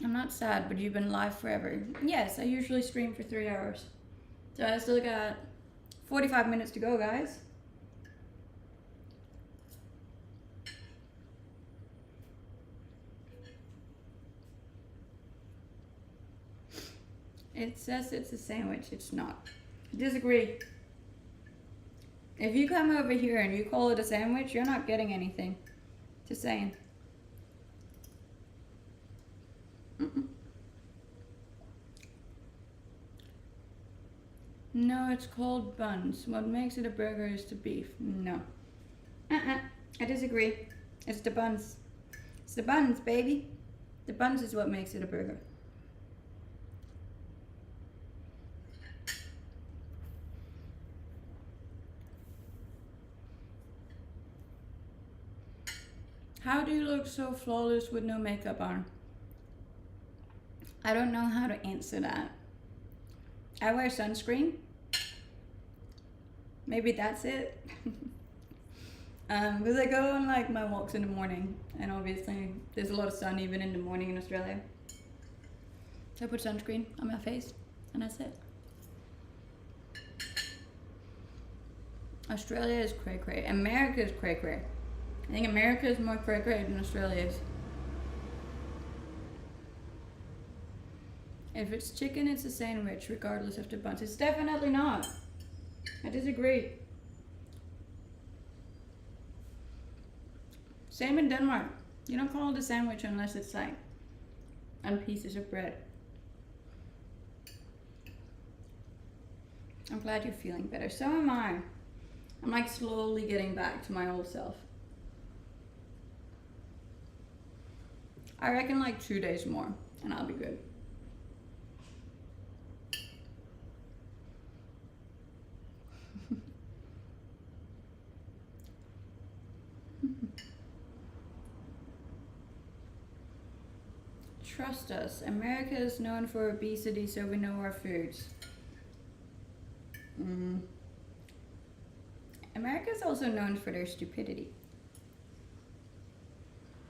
I'm not sad, but you've been live forever. Yes, I usually stream for 3 hours. So I still got 45 minutes to go, guys. It says it's a sandwich. It's not. Disagree. If you come over here and you call it a sandwich, you're not getting anything. Just saying. No, it's called buns. What makes it a burger is the beef. No. I disagree. It's the buns. It's the buns, baby. The buns is what makes it a burger. How do you look so flawless with no makeup on? I don't know how to answer that. I wear sunscreen. Maybe that's it. Because I go on like my walks in the morning, and obviously there's a lot of sun even in the morning in Australia. So I put sunscreen on my face, and that's it. Australia is cray cray. America is cray cray. I think America is more cray cray than Australia is. If it's chicken, it's a sandwich, regardless of the buns. It's definitely not. I disagree. Same in Denmark. You don't call it a sandwich unless it's like on pieces of bread. I'm glad you're feeling better. So am I. I'm like slowly getting back to my old self. I reckon like 2 days more and I'll be good. Trust us. America is known for obesity, so we know our foods. America is also known for their stupidity.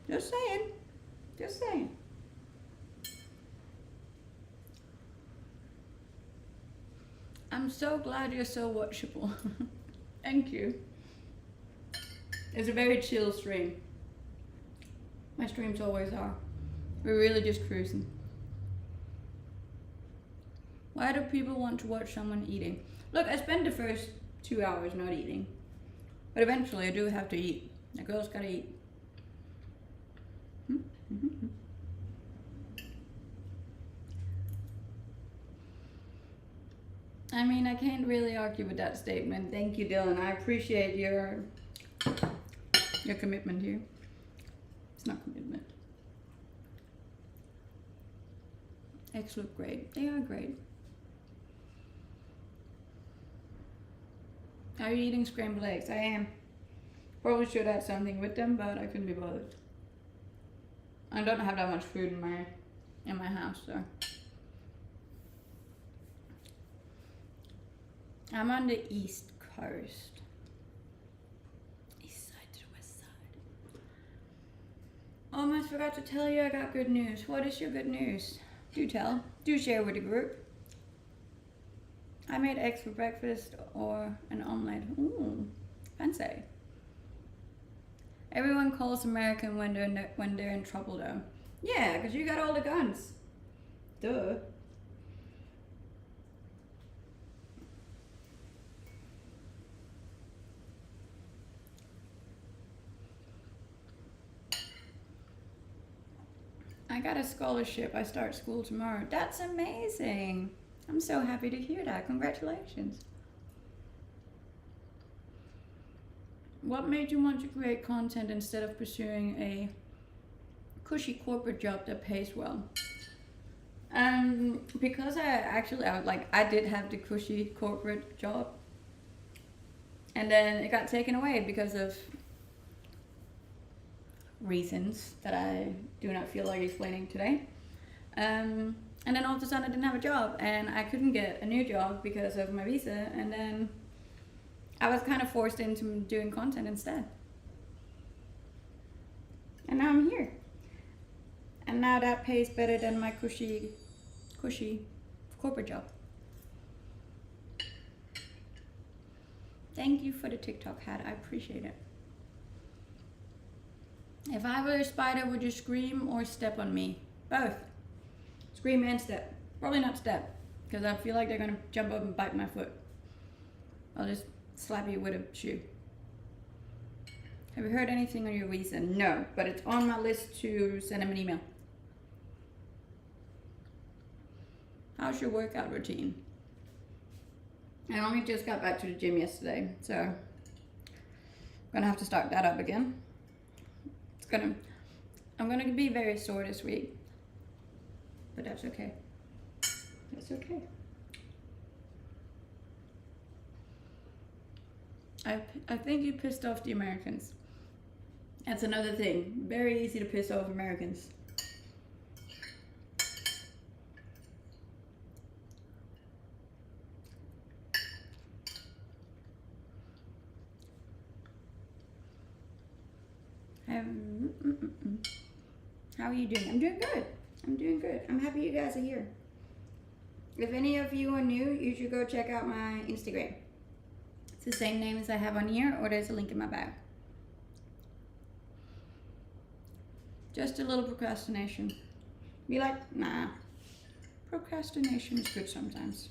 Just saying. Just saying. I'm so glad you're so watchable. Thank you. It's a very chill stream. My streams always are. We're really just cruising. Why do people want to watch someone eating? Look, I spend the first 2 hours not eating. But eventually I do have to eat. A girl's gotta eat. I mean, I can't really argue with that statement. Thank you, Dylan. I appreciate your commitment here. It's not commitment. Eggs look great. They are great. Are you eating scrambled eggs? I am. Probably should add something with them, but I couldn't be bothered. I don't have that much food in my house, so. I'm on the East Coast. East side to the west side. Almost forgot to tell you I got good news. What is your good news? Do tell. Do share with the group. I made eggs for breakfast or an omelette. Ooh, fancy. Everyone calls American when they're in trouble though. Yeah, because you got all the guns. Duh. I got a scholarship. I start school tomorrow. That's amazing. I'm so happy to hear that. Congratulations. What made you want to create content instead of pursuing a cushy corporate job that pays well? Because I did have the cushy corporate job, and then it got taken away because of reasons that I do not feel like explaining today. And then all of a sudden I didn't have a job and I couldn't get a new job because of my visa, and then I was kind of forced into doing content instead. And now I'm here. And now that pays better than my cushy corporate job. Thank you for the TikTok hat, I appreciate it. If I were a spider, would you scream or step on me? Both. Scream and step. Probably not step, because I feel like they're gonna jump up and bite my foot. I'll just slap you with a shoe. Have you heard anything on your visa? No, but it's on my list to send him an email. How's your workout routine? I only just got back to the gym yesterday, so I'm gonna have to start that up again. I'm gonna be very sore this week, but that's okay. That's okay. I think you pissed off the Americans. That's another thing. Very easy to piss off Americans. How are you doing? I'm doing good. I'm doing good. I'm happy you guys are here. If any of you are new, you should go check out my Instagram. It's the same name as I have on here, or there's a link in my bio. Just a little procrastination. Be like, nah. Procrastination is good sometimes.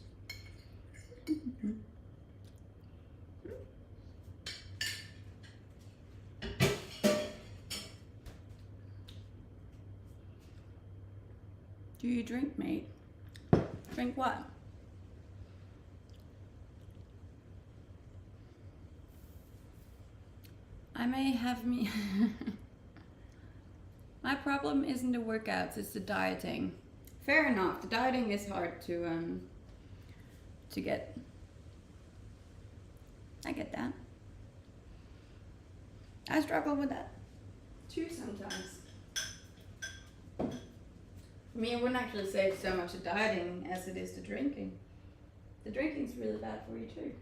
Do you drink, mate? Drink what? I may have me. My problem isn't the workouts, it's the dieting. Fair enough. The dieting is hard to get. I get that. I struggle with that too sometimes. For me, I wouldn't actually say it's so much the dieting as it is the drinking. The drinking's really bad for you too.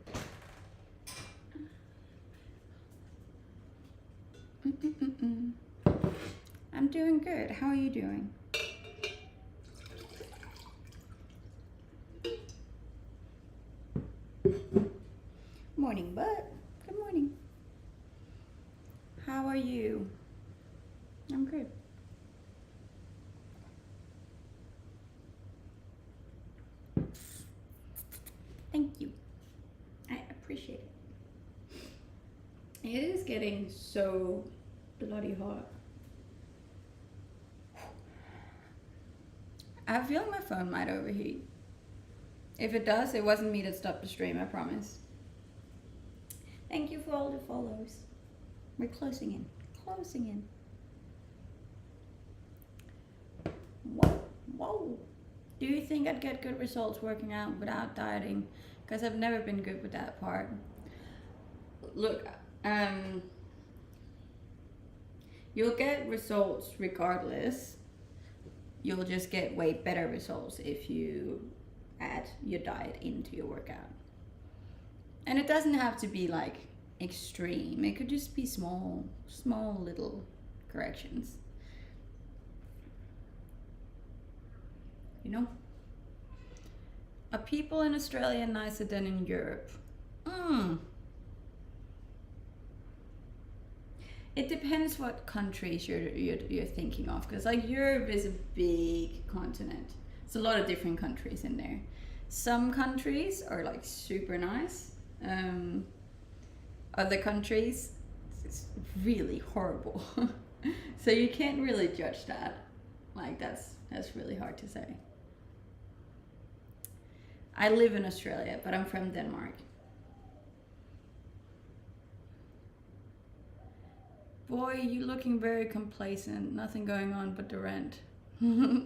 I'm doing good. How are you doing? Morning, bud. Good morning. How are you? I'm good. Thank you. I appreciate it. It is getting so bloody hot. I feel like my phone might overheat. If it does, it wasn't me that stopped the stream, I promise. Thank you for all the follows. We're closing in. Closing in. Whoa. Whoa. Do you think I'd get good results working out without dieting? Because I've never been good with that part. Look, you'll get results regardless. You'll just get way better results if you add your diet into your workout. And it doesn't have to be like extreme. It could just be small little corrections. You know? Are people in Australia nicer than in Europe? It depends what countries you're thinking of, because like Europe is a big continent. It's a lot of different countries in there. Some countries are like super nice. Other countries, it's really horrible. So you can't really judge that. Like that's really hard to say. I live in Australia, but I'm from Denmark. Boy, you looking very complacent. Nothing going on but the rent. Yeah.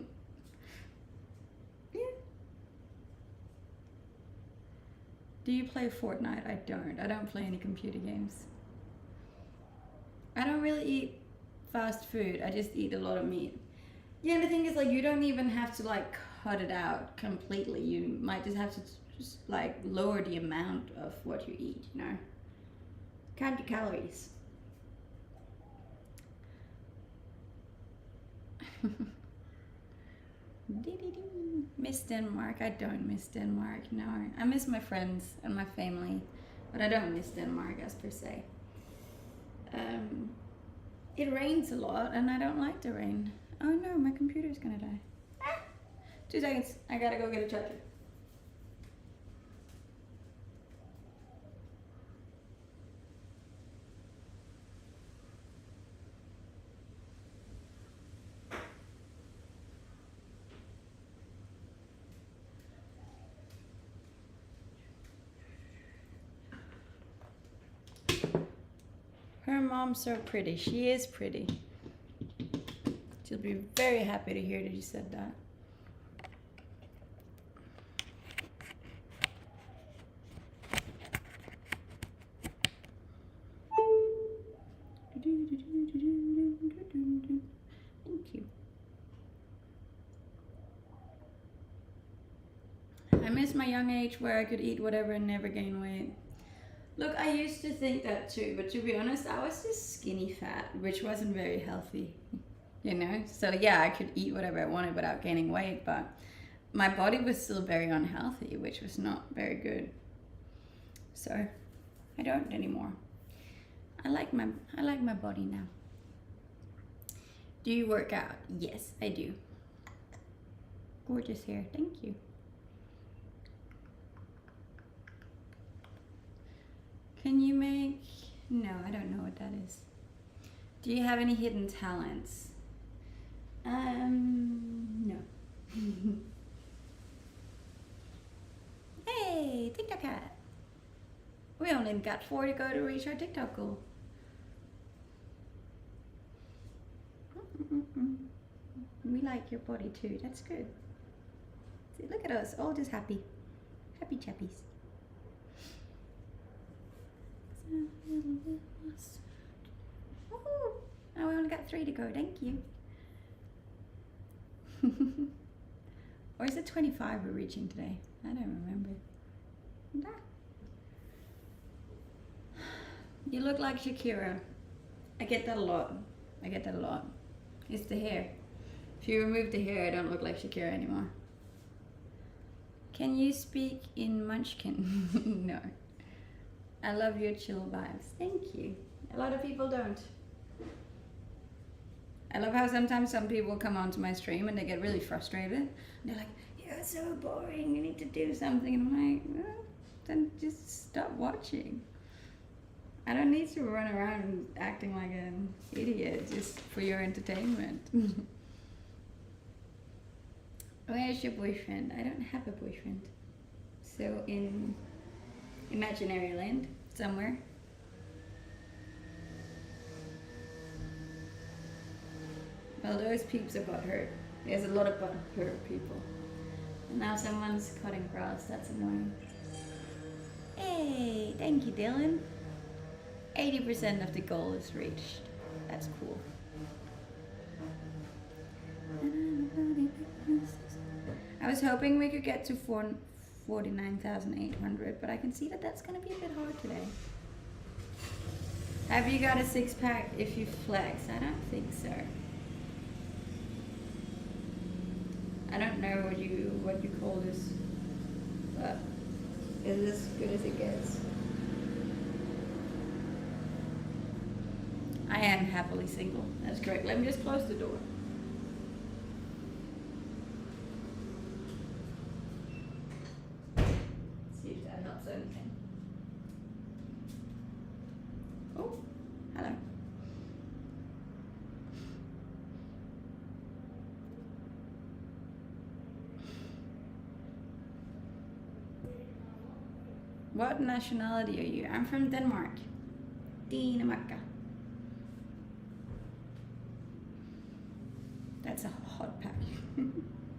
Do you play Fortnite? I don't. I don't play any computer games. I don't really eat fast food. I just eat a lot of meat. Yeah, the thing is, like, you don't even have to like cut it out completely. You might just have to just like lower the amount of what you eat, you know? Count your calories. Miss Denmark? I don't miss Denmark, no. I miss my friends and my family, but I don't miss Denmark as per se. It rains a lot and I don't like the rain. Oh no, my computer's gonna die. 2 seconds, I gotta go get a charger. Her mom's so pretty. She is pretty. She'll be very happy to hear that you said that. Thank you. I miss my young age where I could eat whatever and never gain weight. Look, I used to think that too, but to be honest, I was just skinny fat, which wasn't very healthy, you know? So yeah, I could eat whatever I wanted without gaining weight, but my body was still very unhealthy, which was not very good. So I don't anymore. I like my body now. Do you work out? Yes, I do. Gorgeous hair, thank you. Can you make... No, I don't know what that is. Do you have any hidden talents? No. Hey, TikTok cat. We only got 4 to go to reach our TikTok goal. We like your body too, that's good. See, look at us, all just happy. Happy chappies. Oh, we only got 3 to go, thank you. Or is it 25 we're reaching today? I don't remember. You look like Shakira. I get that a lot. It's the hair. If you remove the hair, I don't look like Shakira anymore. Can you speak in Munchkin? No. I love your chill vibes. Thank you. A lot of people don't. I love how sometimes some people come onto my stream and they get really frustrated. And they're like, you're so boring, you need to do something. And I'm like, well, then just stop watching. I don't need to run around acting like an idiot just for your entertainment. Where's your boyfriend? I don't have a boyfriend. So in imaginary land, somewhere. Well, those peeps are butthurt. There's a lot of butthurt people. Now someone's cutting grass. That's annoying. Hey, thank you, Dylan. 80% of the goal is reached. That's cool. I was hoping we could get to 49,800, but I can see that that's going to be a bit hard today. Have you got a six-pack if you flex? I don't think so. I don't know what you call this, but it's as good as it gets. I am happily single. That's correct. Let me just close the door. See if that helps anything. Oh, hello. What nationality are you? I'm from Denmark. Dinamarca. That's a hot pack.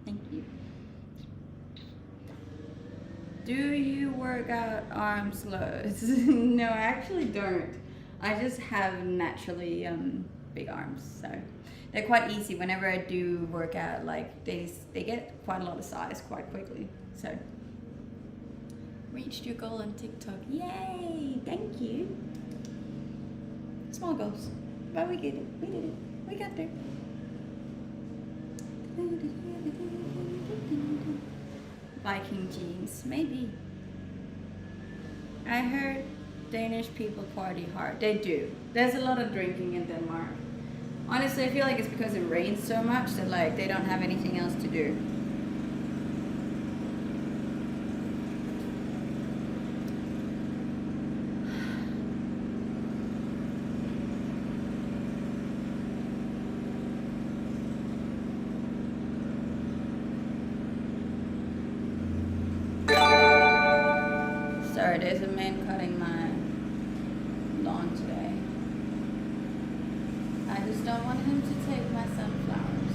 Thank you. Do you work out arms loads? No, I actually don't. I just have naturally big arms, so they're quite easy. Whenever I do work out, like they get quite a lot of size quite quickly. So reached your goal on TikTok. Yay! Thank you. Small goals, but we did it. We did it. We got there. Viking jeans, maybe. I heard Danish people party hard. They do. There's a lot of drinking in Denmark. Honestly, I feel like it's because it rains so much that like they don't have anything else to do. Sorry, there's a man cutting my lawn today. I just don't want him to take my sunflowers.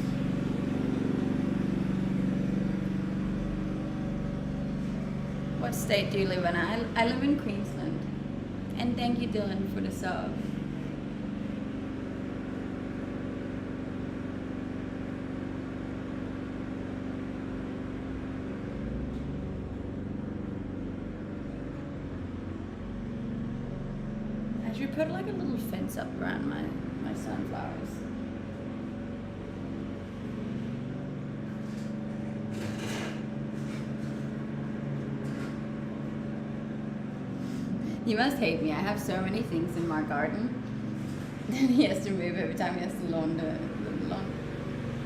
What state do you live in? I live in Queensland. And thank you, Dylan, for the sub. I should put like a little fence up around my sunflowers. He must hate me. I have so many things in my garden. And he has to move every time he has to mow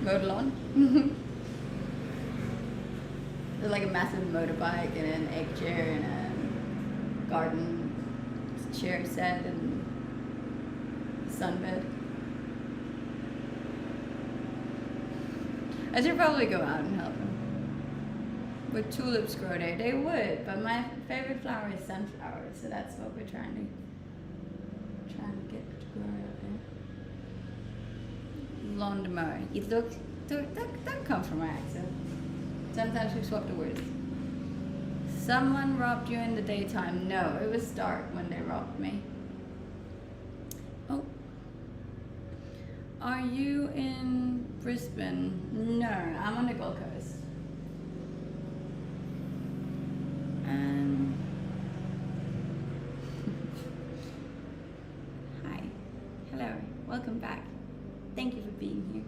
the lawn. There's like a massive motorbike and an egg chair and a garden chair set and sunbed. I should probably go out and help him. Would tulips grow there? They would, but my favorite flower is sunflowers, so that's what we're trying to get to grow out there. Lawn to mow. You look, don't come from my accent. Sometimes we swap the words. Someone robbed you in the daytime. No, it was dark when they robbed me. Oh. Are you in Brisbane? No, I'm on the Gold Coast. Hi. Hello. Welcome back. Thank you for being here.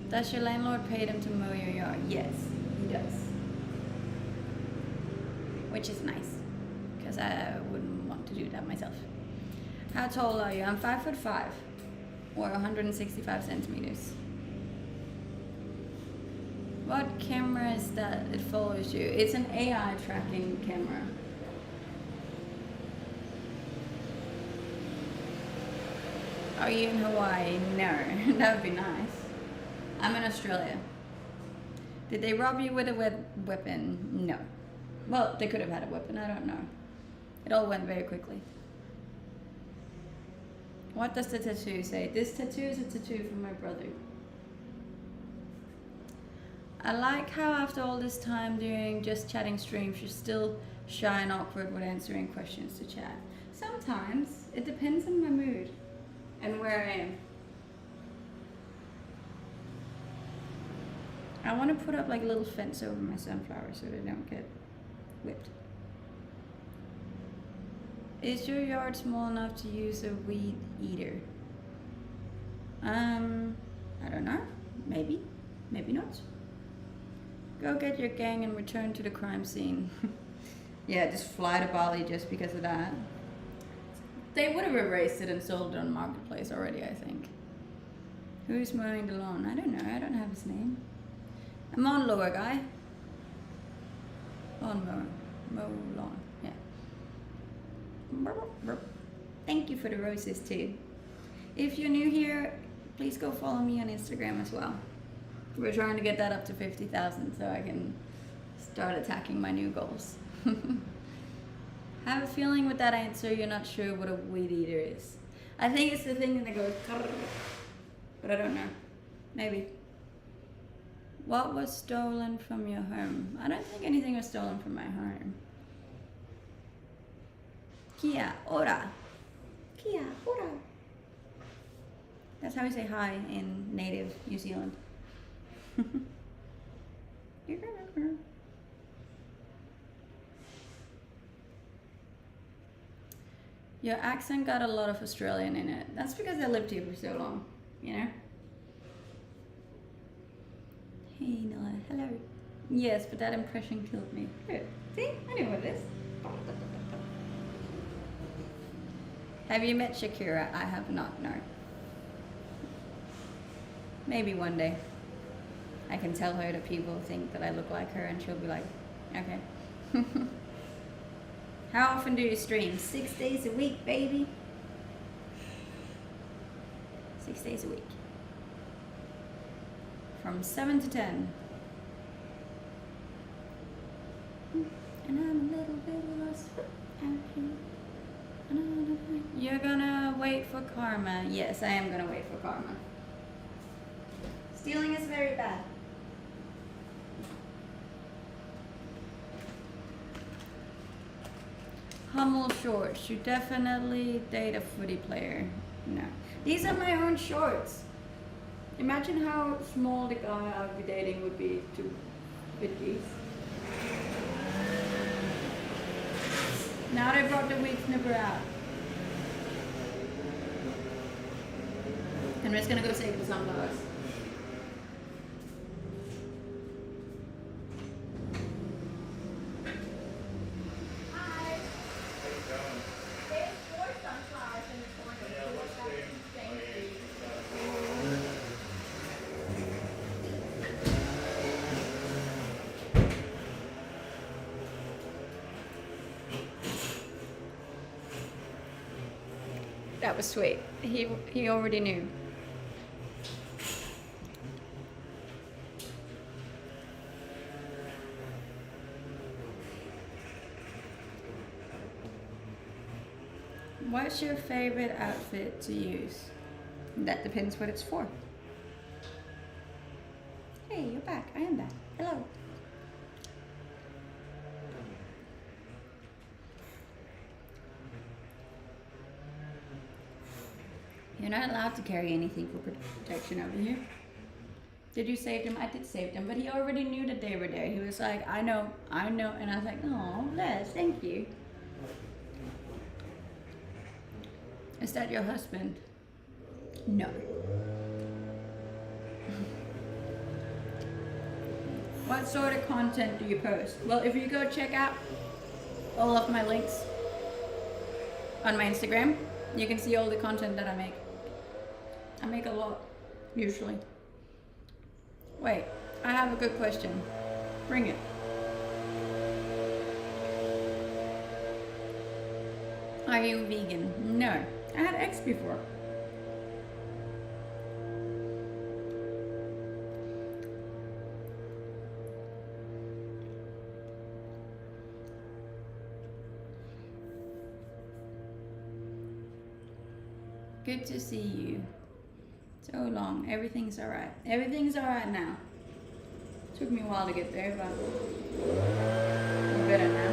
Does your landlord pay them to mow your yard? Yes, he does. Which is nice, because I wouldn't want to do that myself. How tall are you? I'm 5'5", or 165 centimeters. What camera is that? It follows you. It's an AI tracking camera. Are you in Hawaii? No, that would be nice. I'm in Australia. Did they rob you with a weapon? No. Well, they could have had a weapon, I don't know. It all went very quickly. What does the tattoo say? This tattoo is a tattoo from my brother. I like how after all this time doing just chatting streams, you're still shy and awkward when answering questions to chat. Sometimes it depends on my mood and where I am. I want to put up like a little fence over my sunflowers so they don't get whipped. Is your yard small enough to use a weed eater? I don't know. Maybe. Maybe not. Go get your gang and return to the crime scene. Yeah, just fly to Bali just because of that. They would have erased it and sold it on Marketplace already, I think. Who's mowing the lawn? I don't know. I don't have his name. A lawn mower guy. Lawn mower. Mow lawn. Yeah. Thank you for the roses too. If you're new here, please go follow me on Instagram as well. We're trying to get that up to 50,000 so I can start attacking my new goals. Have a feeling with that answer you're not sure what a weed eater is. I think it's the thing that goes, but I don't know. Maybe. What was stolen from your home? I don't think anything was stolen from my home. Kia ora. Kia ora. That's how we say hi in native New Zealand. Your accent got a lot of Australian in it. That's because I lived here for so long, you know? Hey Noah, hello. Yes, but that impression killed me. Good. See? I know what it is. Have you met Shakira? I have not, no. Maybe one day. I can tell her that people think that I look like her and she'll be like, okay. How often do you stream? 6 days a week, baby. 6 days a week. From 7 to 10. And I'm a little bit lost out here. You're gonna wait for karma. Yes, I am gonna wait for karma. Stealing is very bad. Hummel shorts. You definitely date a footy player. No. These are my own shorts. Imagine how small the guy I'll be dating would be to fit these. Now they brought the weed snipper out. And we're just gonna go save the sunflowers. That was sweet. He already knew. What's your favorite outfit to use? That depends what it's for. Hey, you're back. I am back. Hello. You're not allowed to carry anything for protection over here. Did you save them? I did save them, but he already knew that they were there. He was like, I know, and I was like, oh, bless, thank you. Is that your husband? No. What sort of content do you post? Well, if you go check out all of my links on my Instagram, you can see all the content that I make. I make a lot, usually. Wait, I have a good question. Bring it. Are you vegan? No. I had eggs before. Good to see you. So long. Everything's alright. Everything's alright now. Took me a while to get there, but I'm better now.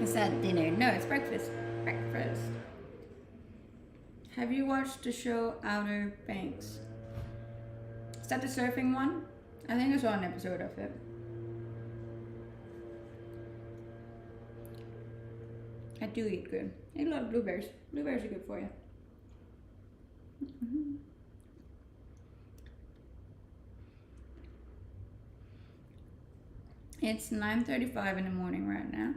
Is that dinner? No, it's breakfast. Breakfast. Have you watched the show Outer Banks? Is that the surfing one? I think I saw an episode of it. I do eat good. I eat a lot of blueberries. Blueberries are good for you. Mm-hmm. It's 9:35 in the morning right now.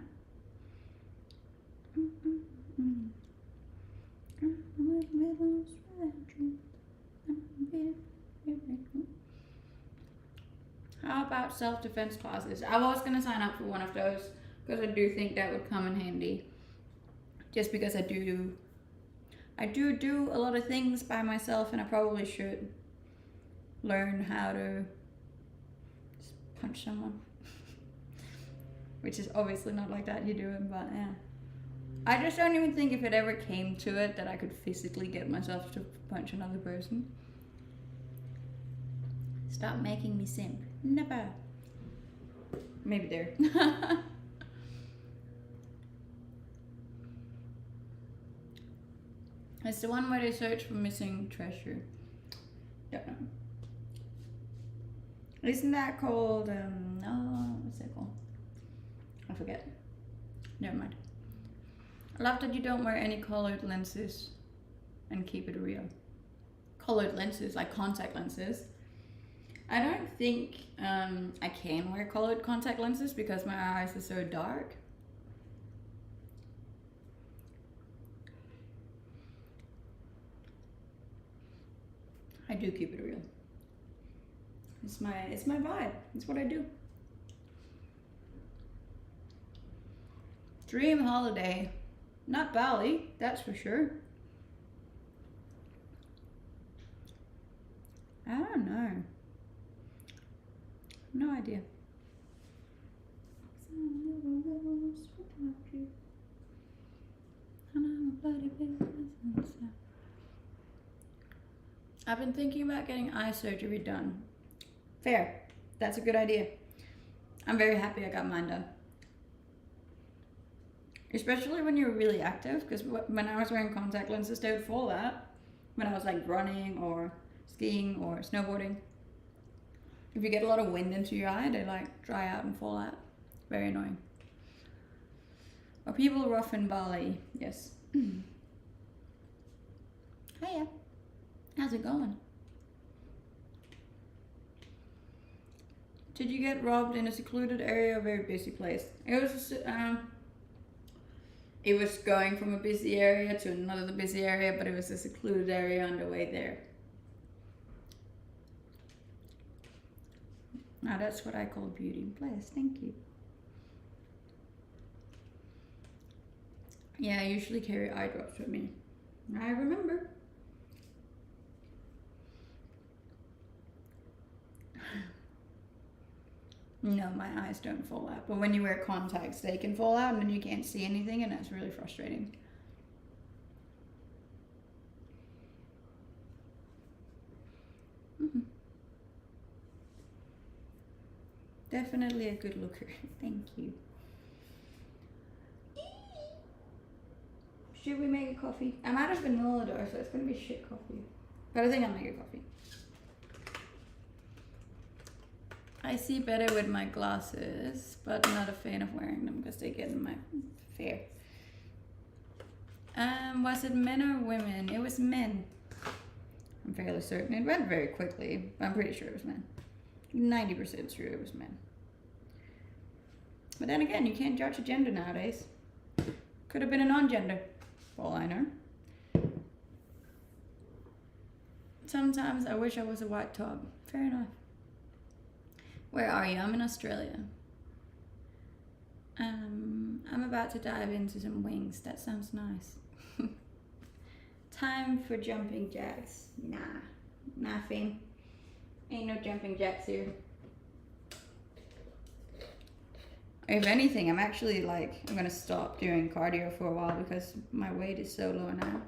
How about self-defense classes? I was gonna sign up for one of those because I do think that would come in handy. Just because I do a lot of things by myself, and I probably should learn how to just punch someone. Which is obviously not like that you do it, but yeah. I just don't even think if it ever came to it that I could physically get myself to punch another person. Stop making me simp. Never. Maybe there. It's the one where they search for missing treasure. Don't know. Isn't that called, no, what's it called? I forget. Never mind. I love that you don't wear any colored lenses and keep it real. Colored lenses, like contact lenses. I don't think I can wear colored contact lenses because my eyes are so dark. I do keep it real. It's my vibe. It's what I do. Dream holiday. Not Bali, that's for sure. I don't know. No idea. I've been thinking about getting eye surgery done. Fair. That's a good idea. I'm very happy I got mine done. Especially when you're really active, because when I was wearing contact lenses, they would fall out when I was like running or skiing or snowboarding. If you get a lot of wind into your eye, they like dry out and fall out. Very annoying. Are people rough in Bali? Yes. Hiya. How's it going? Did you get robbed in a secluded area or a very busy place? It was going from a busy area to another busy area, but it was a secluded area on the way there. Now that's what I call beauty in place. Thank you. Yeah, I usually carry eye drops with me. I remember. No, my eyes don't fall out. But when you wear contacts, they can fall out and then you can't see anything, and that's really frustrating. Mm-hmm. Definitely a good looker. Thank you. Should we make a coffee? I'm out of vanilla though, so it's gonna be shit coffee. But I think I'll make a coffee. I see better with my glasses, but not a fan of wearing them because they get in my hair. Was it men or women? It was men. I'm fairly certain. It went very quickly. I'm pretty sure it was men. 90% sure it was men. But then again, you can't judge a gender nowadays. Could have been a non-gender, for all I know. Sometimes I wish I was a white dog. Fair enough. Where are you? I'm in Australia. I'm about to dive into some wings. That sounds nice. Time for jumping jacks. Nah, nothing. Ain't no jumping jacks here. If anything, I'm actually I'm gonna stop doing cardio for a while because my weight is so low now.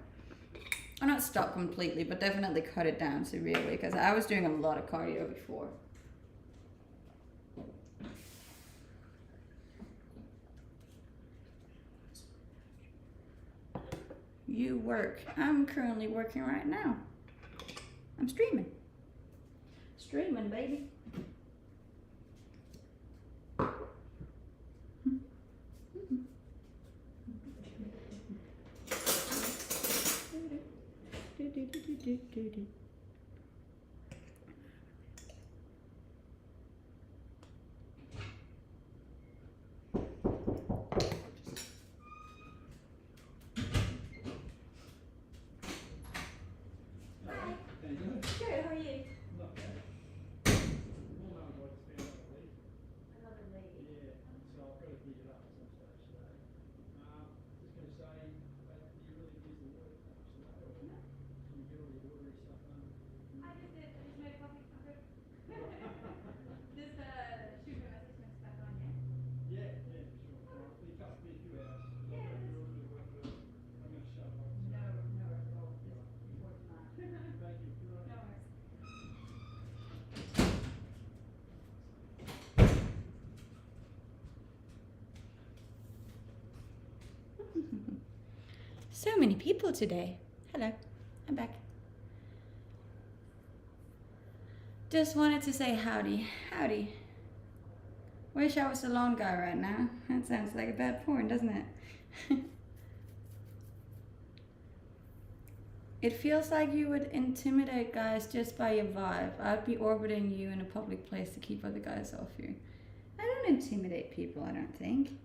Well, not stop completely, but definitely cut it down severely because I was doing a lot of cardio before. You work. I'm currently working right now. I'm streaming. Streaming, baby. So many people today. Hello, I'm back. Just wanted to say howdy, howdy. Wish I was the lone guy right now. That sounds like a bad porn, doesn't it? It feels like you would intimidate guys just by your vibe. I'd be orbiting you in a public place to keep other guys off you. I don't intimidate people, I don't think.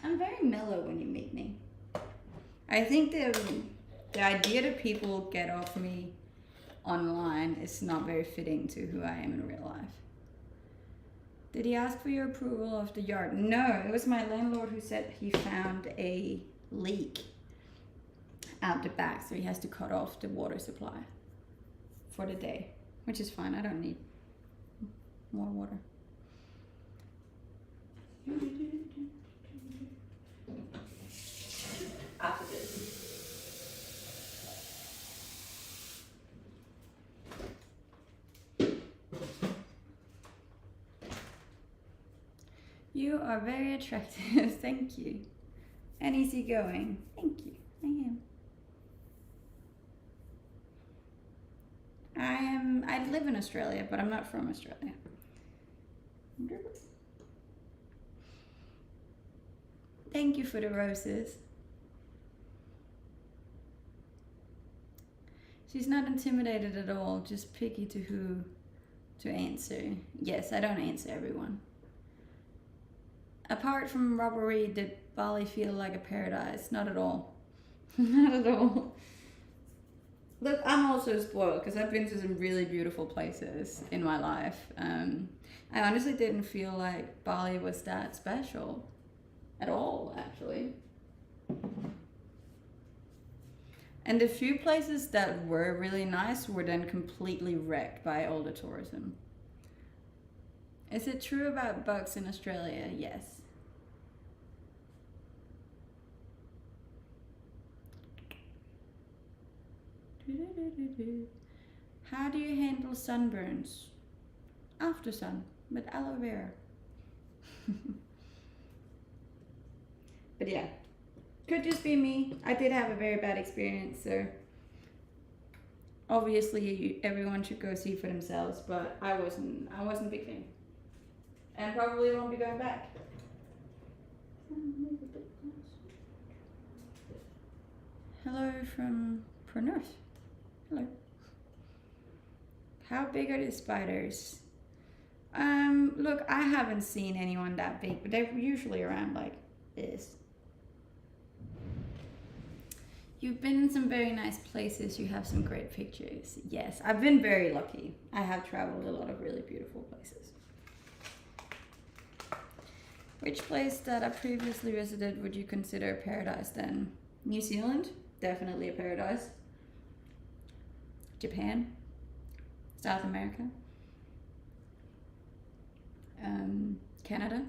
I'm very mellow when you meet me. I think the idea that people get off me online is not very fitting to who I am in real life. Did he ask for your approval of the yard? No, it was my landlord who said he found a leak out the back, so he has to cut off the water supply for the day, which is fine. I don't need more water. After this. You are very attractive, thank you. And easygoing, thank you. I live in Australia, but I'm not from Australia. Thank you for the roses. She's not intimidated at all, just picky to who to answer. Yes, I don't answer everyone. Apart from robbery, did Bali feel like a paradise? Not at all. Not at all. Look, I'm also spoiled because I've been to some really beautiful places in my life. I honestly didn't feel like Bali was that special at all, actually. And the few places that were really nice were then completely wrecked by all the tourism. Is it true about bugs in Australia? Yes. How do you handle sunburns? After sun, with aloe vera. But yeah, could just be me. I did have a very bad experience, so obviously everyone should go see for themselves, but I wasn't a big fan. And probably won't be going back. Hello from Perth. Hello. How big are the spiders? Look, I haven't seen anyone that big, but they're usually around like this. You've been in some very nice places. You have some great pictures. Yes, I've been very lucky. I have traveled a lot of really beautiful places. Which place that I previously visited would you consider a paradise then? New Zealand, definitely a paradise. Japan, South America, Canada,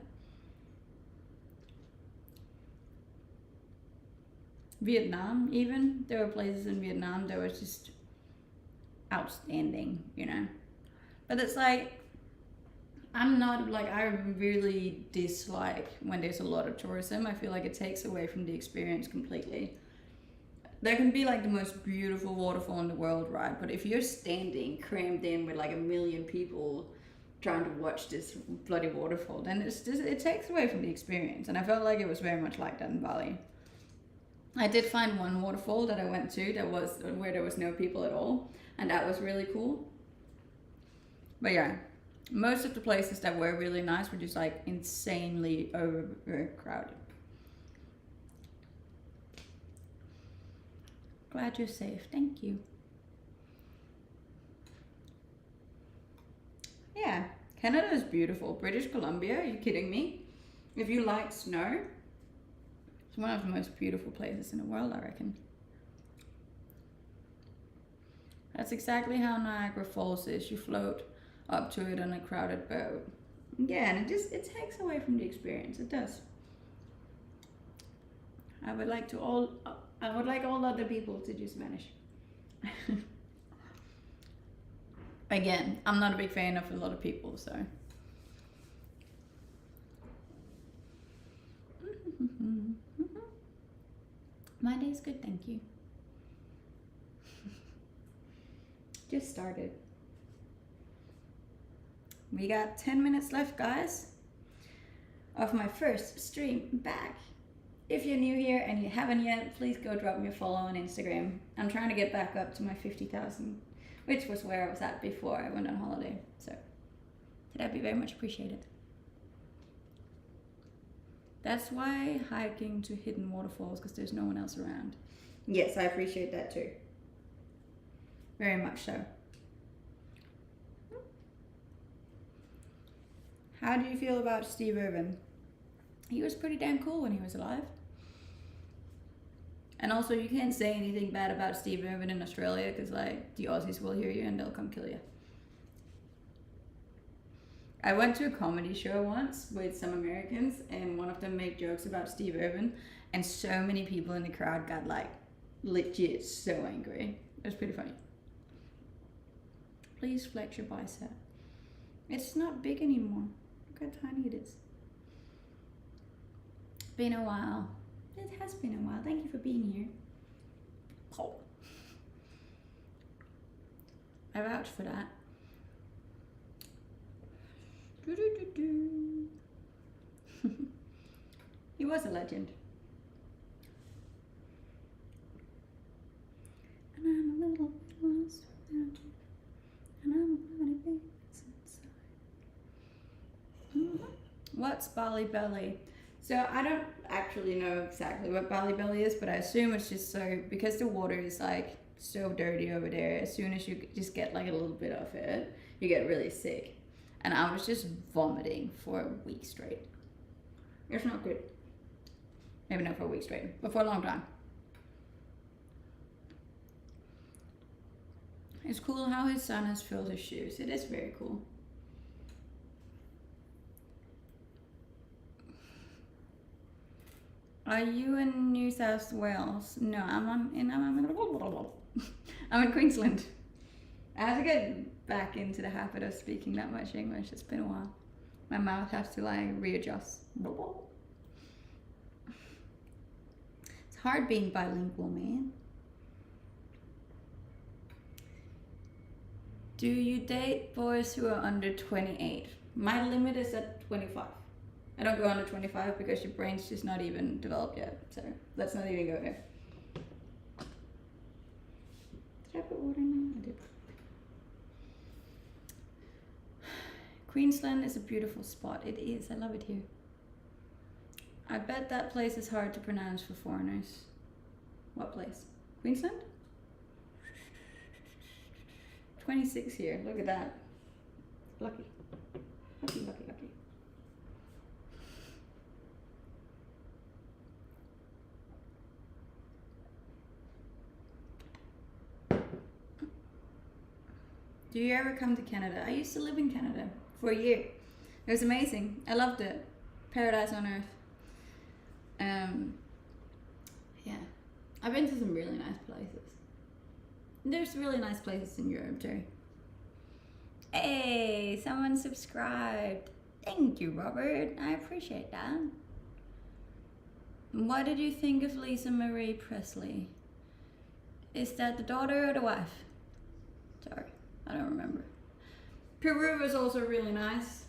Vietnam, even. There were places in Vietnam that was just outstanding, you know. But it's like, I'm not like, I really dislike when there's a lot of tourism. I feel like it takes away from the experience completely. There can be like the most beautiful waterfall in the world, right? But if you're standing crammed in with like a million people trying to watch this bloody waterfall, then it takes away from the experience. And I felt like it was very much like that in Bali. I did find one waterfall that I went to that was where there was no people at all, and that was really cool. But yeah, most of the places that were really nice were just like insanely overcrowded. Glad you're safe. Thank you. Yeah, Canada is beautiful. British Columbia, are you kidding me? If you like snow, it's one of the most beautiful places in the world, I reckon. That's exactly how Niagara Falls is. You float up to it on a crowded boat. Yeah, and it takes away from the experience. It does. I would like all other people to just vanish. Again, I'm not a big fan of a lot of people, so. My day's good, thank you. Just started. We got 10 minutes left, guys, of my first stream back. If you're new here and you haven't yet, please go drop me a follow on Instagram. I'm trying to get back up to my 50,000, which was where I was at before I went on holiday. So that'd be very much appreciated. That's why hiking to hidden waterfalls, because there's no one else around. Yes, I appreciate that too. Very much so. How do you feel about Steve Irwin? He was pretty damn cool when he was alive. And also, you can't say anything bad about Steve Irwin in Australia, because like the Aussies will hear you and they'll come kill you. I went to a comedy show once with some Americans, and one of them made jokes about Steve Irwin, and so many people in the crowd got like legit so angry. It was pretty funny. Please flex your bicep. It's not big anymore. Look how tiny it is. Been a while. It has been a while. Thank you for being here. Oh. I vouch for that. He was a legend. And I'm a little bit lost without you. And I'm a bloody baby inside. What's Bali Belly? So I don't actually know exactly what Bali Belly is, but I assume it's just so, because the water is like so dirty over there, as soon as you just get like a little bit of it, you get really sick. And I was just vomiting for a week straight. It's not good. Maybe not for a week straight, but for a long time. It's cool how his son has filled his shoes. It is very cool. Are you in New South Wales? No, I'm in Queensland. I have to get back into the habit of speaking that much English. It's been a while. My mouth has to like readjust. It's hard being bilingual, man. Do you date boys who are under 28? My limit is at 25. I don't go under 25 because your brain's just not even developed yet. So let's not even go there. Did I put water in there? I did. Queensland is a beautiful spot. It is. I love it here. I bet that place is hard to pronounce for foreigners. What place? Queensland? 26 here. Look at that. Lucky. Lucky, lucky, lucky. Do you ever come to Canada? I used to live in Canada for a year. It was amazing. I loved it. Paradise on earth. Yeah. I've been to some really nice places. There's really nice places in Europe too. Hey, someone subscribed. Thank you, Robert. I appreciate that. What did you think of Lisa Marie Presley? Is that the daughter or the wife? Sorry, I don't remember. Peru was also really nice.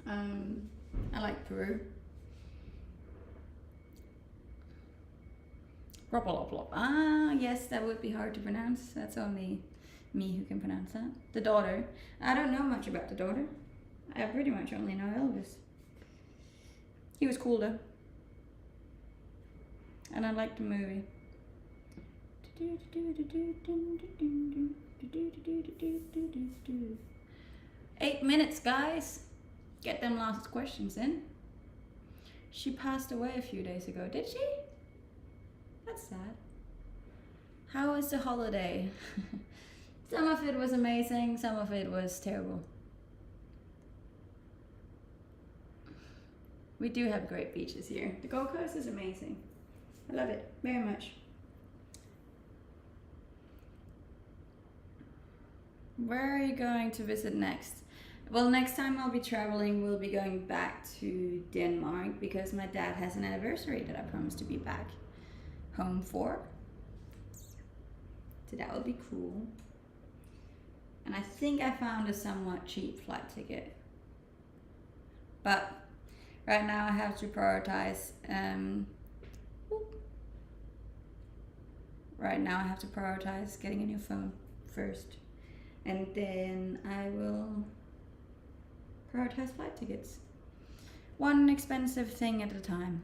I like Peru. Ah, yes, that would be hard to pronounce. That's only me who can pronounce that. The daughter. I don't know much about the daughter. I pretty much only know Elvis. He was cool though. And I liked the movie. 8 minutes, guys. Get them last questions in. She passed away a few days ago. Did she? That's sad. How was the holiday? Some of it was amazing, some of it was terrible. We do have great beaches here. The Gold Coast is amazing. I love it very much. Where are you going to visit next? Well, next time I'll be traveling, we'll be going back to Denmark because my dad has an anniversary that I promised to be back home for. So that would be cool. And I think I found a somewhat cheap flight ticket. But right now I have to prioritize getting a new phone first. And then I will prioritize flight tickets. One expensive thing at a time.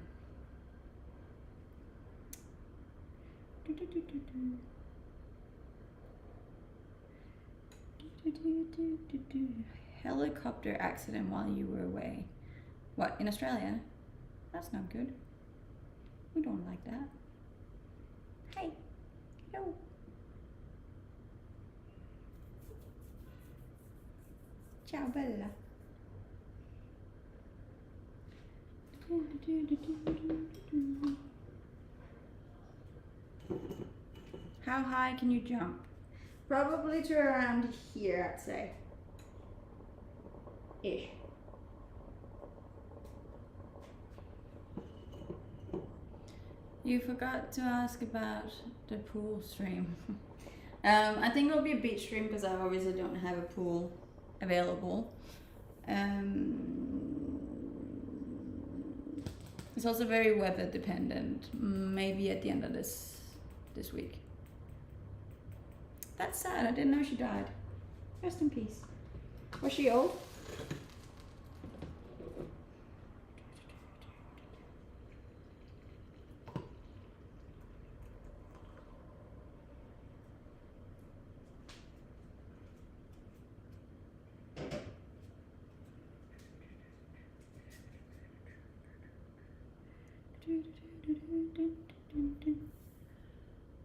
Helicopter accident while you were away. What, in Australia? That's not good. We don't like that. Hey. Hello. Ciao, Bella. How high can you jump? Probably to around here, I'd say. Ish. You forgot to ask about the pool stream. I think it'll be a beach stream because I obviously don't have a pool available. It's also very weather dependent. Maybe at the end of this week. That's sad. I didn't know she died. Rest in peace. Was she old?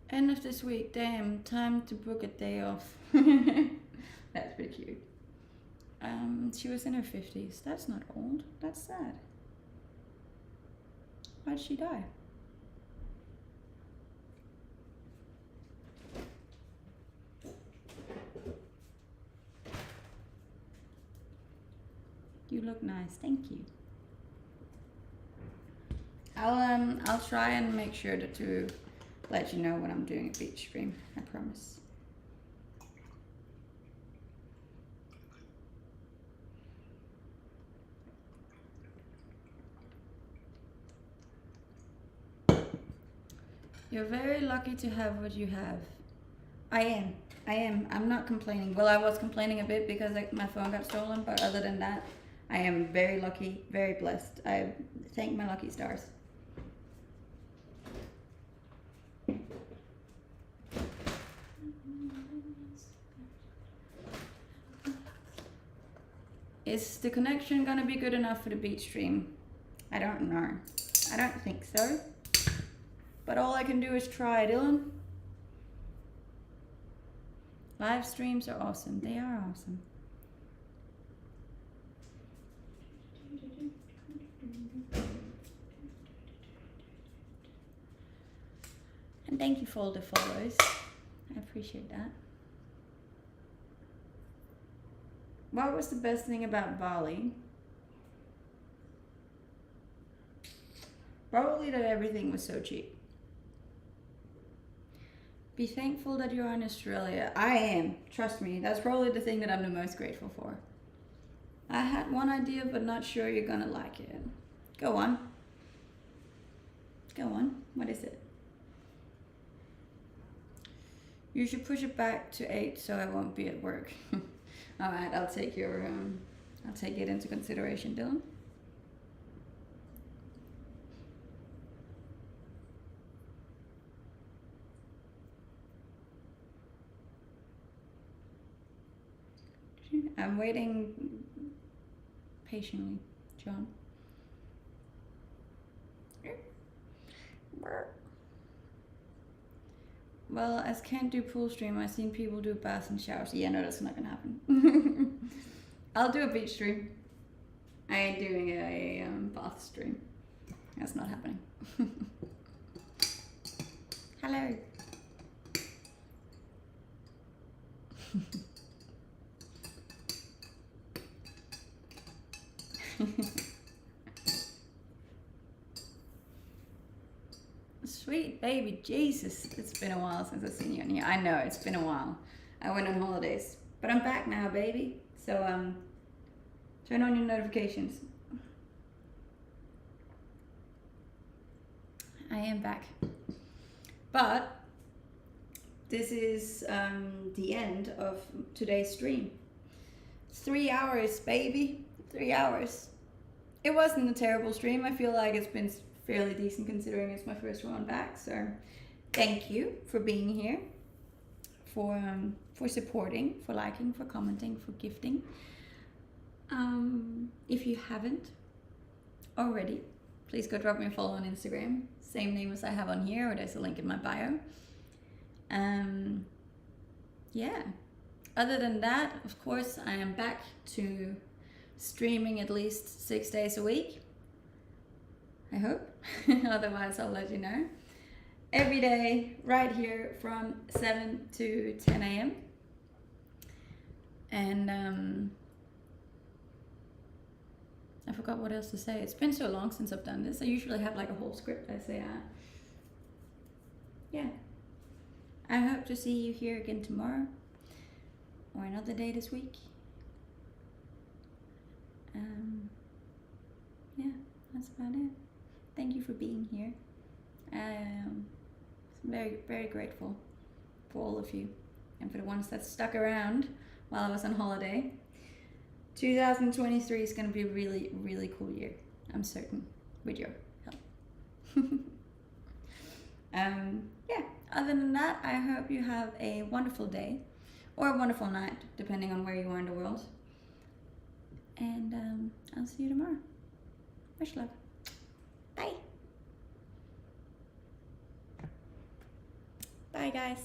End of this week, damn, time to book a day off. That's pretty cute. She was in her 50s. That's not old. That's sad. Why did she die? You look nice. Thank you. I'll try and make sure to let you know when I'm doing a beach stream. I promise. You're very lucky to have what you have. I am. I'm not complaining. Well, I was complaining a bit because my phone got stolen, but other than that, I am very lucky, very blessed. I thank my lucky stars. Is the connection gonna be good enough for the beach stream? I don't know. I don't think so. But all I can do is try, Dylan. Live streams are awesome. They are awesome. thank you for all the follows. I appreciate that. What was the best thing about Bali? Probably that everything was so cheap. Be thankful that you're in Australia. I am. Trust me. That's probably the thing that I'm the most grateful for. I had one idea, but not sure you're gonna like it. Go on. Go on. What is it? You should push it back to 8 so I won't be at work. Alright, I'll take it into consideration, Dylan. I'm waiting patiently, John. Well, as can't do pool stream, I've seen people do baths and showers. Yeah, no, that's not gonna happen. I'll do a beach stream. I ain't doing a bath stream. That's not happening. Hello. Sweet baby Jesus, it's been a while since I've seen you in here. I know, it's been a while. I went on holidays, but I'm back now, baby. So turn on your notifications. I am back. But this is the end of today's stream. 3 hours, baby. 3 hours. It wasn't a terrible stream. I feel like it's been fairly decent considering it's my first one back. So thank you for being here, for supporting, for liking, for commenting, for gifting. If you haven't already, please go drop me a follow on Instagram. Same name as I have on here, or there's a link in my bio. Yeah. Other than that, of course, I am back to streaming at least 6 days a week. I hope. Otherwise, I'll let you know. Every day, right here from 7 to 10 a.m. And I forgot what else to say. It's been so long since I've done this. I usually have like a whole script I say. Yeah. I hope to see you here again tomorrow or another day this week. Yeah, that's about it. Thank you for being here. I'm very, very grateful for all of you and for the ones that stuck around while I was on holiday. 2023 is going to be a really, really cool year. I'm certain, with your help. Yeah, other than that, I hope you have a wonderful day or a wonderful night, depending on where you are in the world. And I'll see you tomorrow. Much love. Bye. Bye, guys.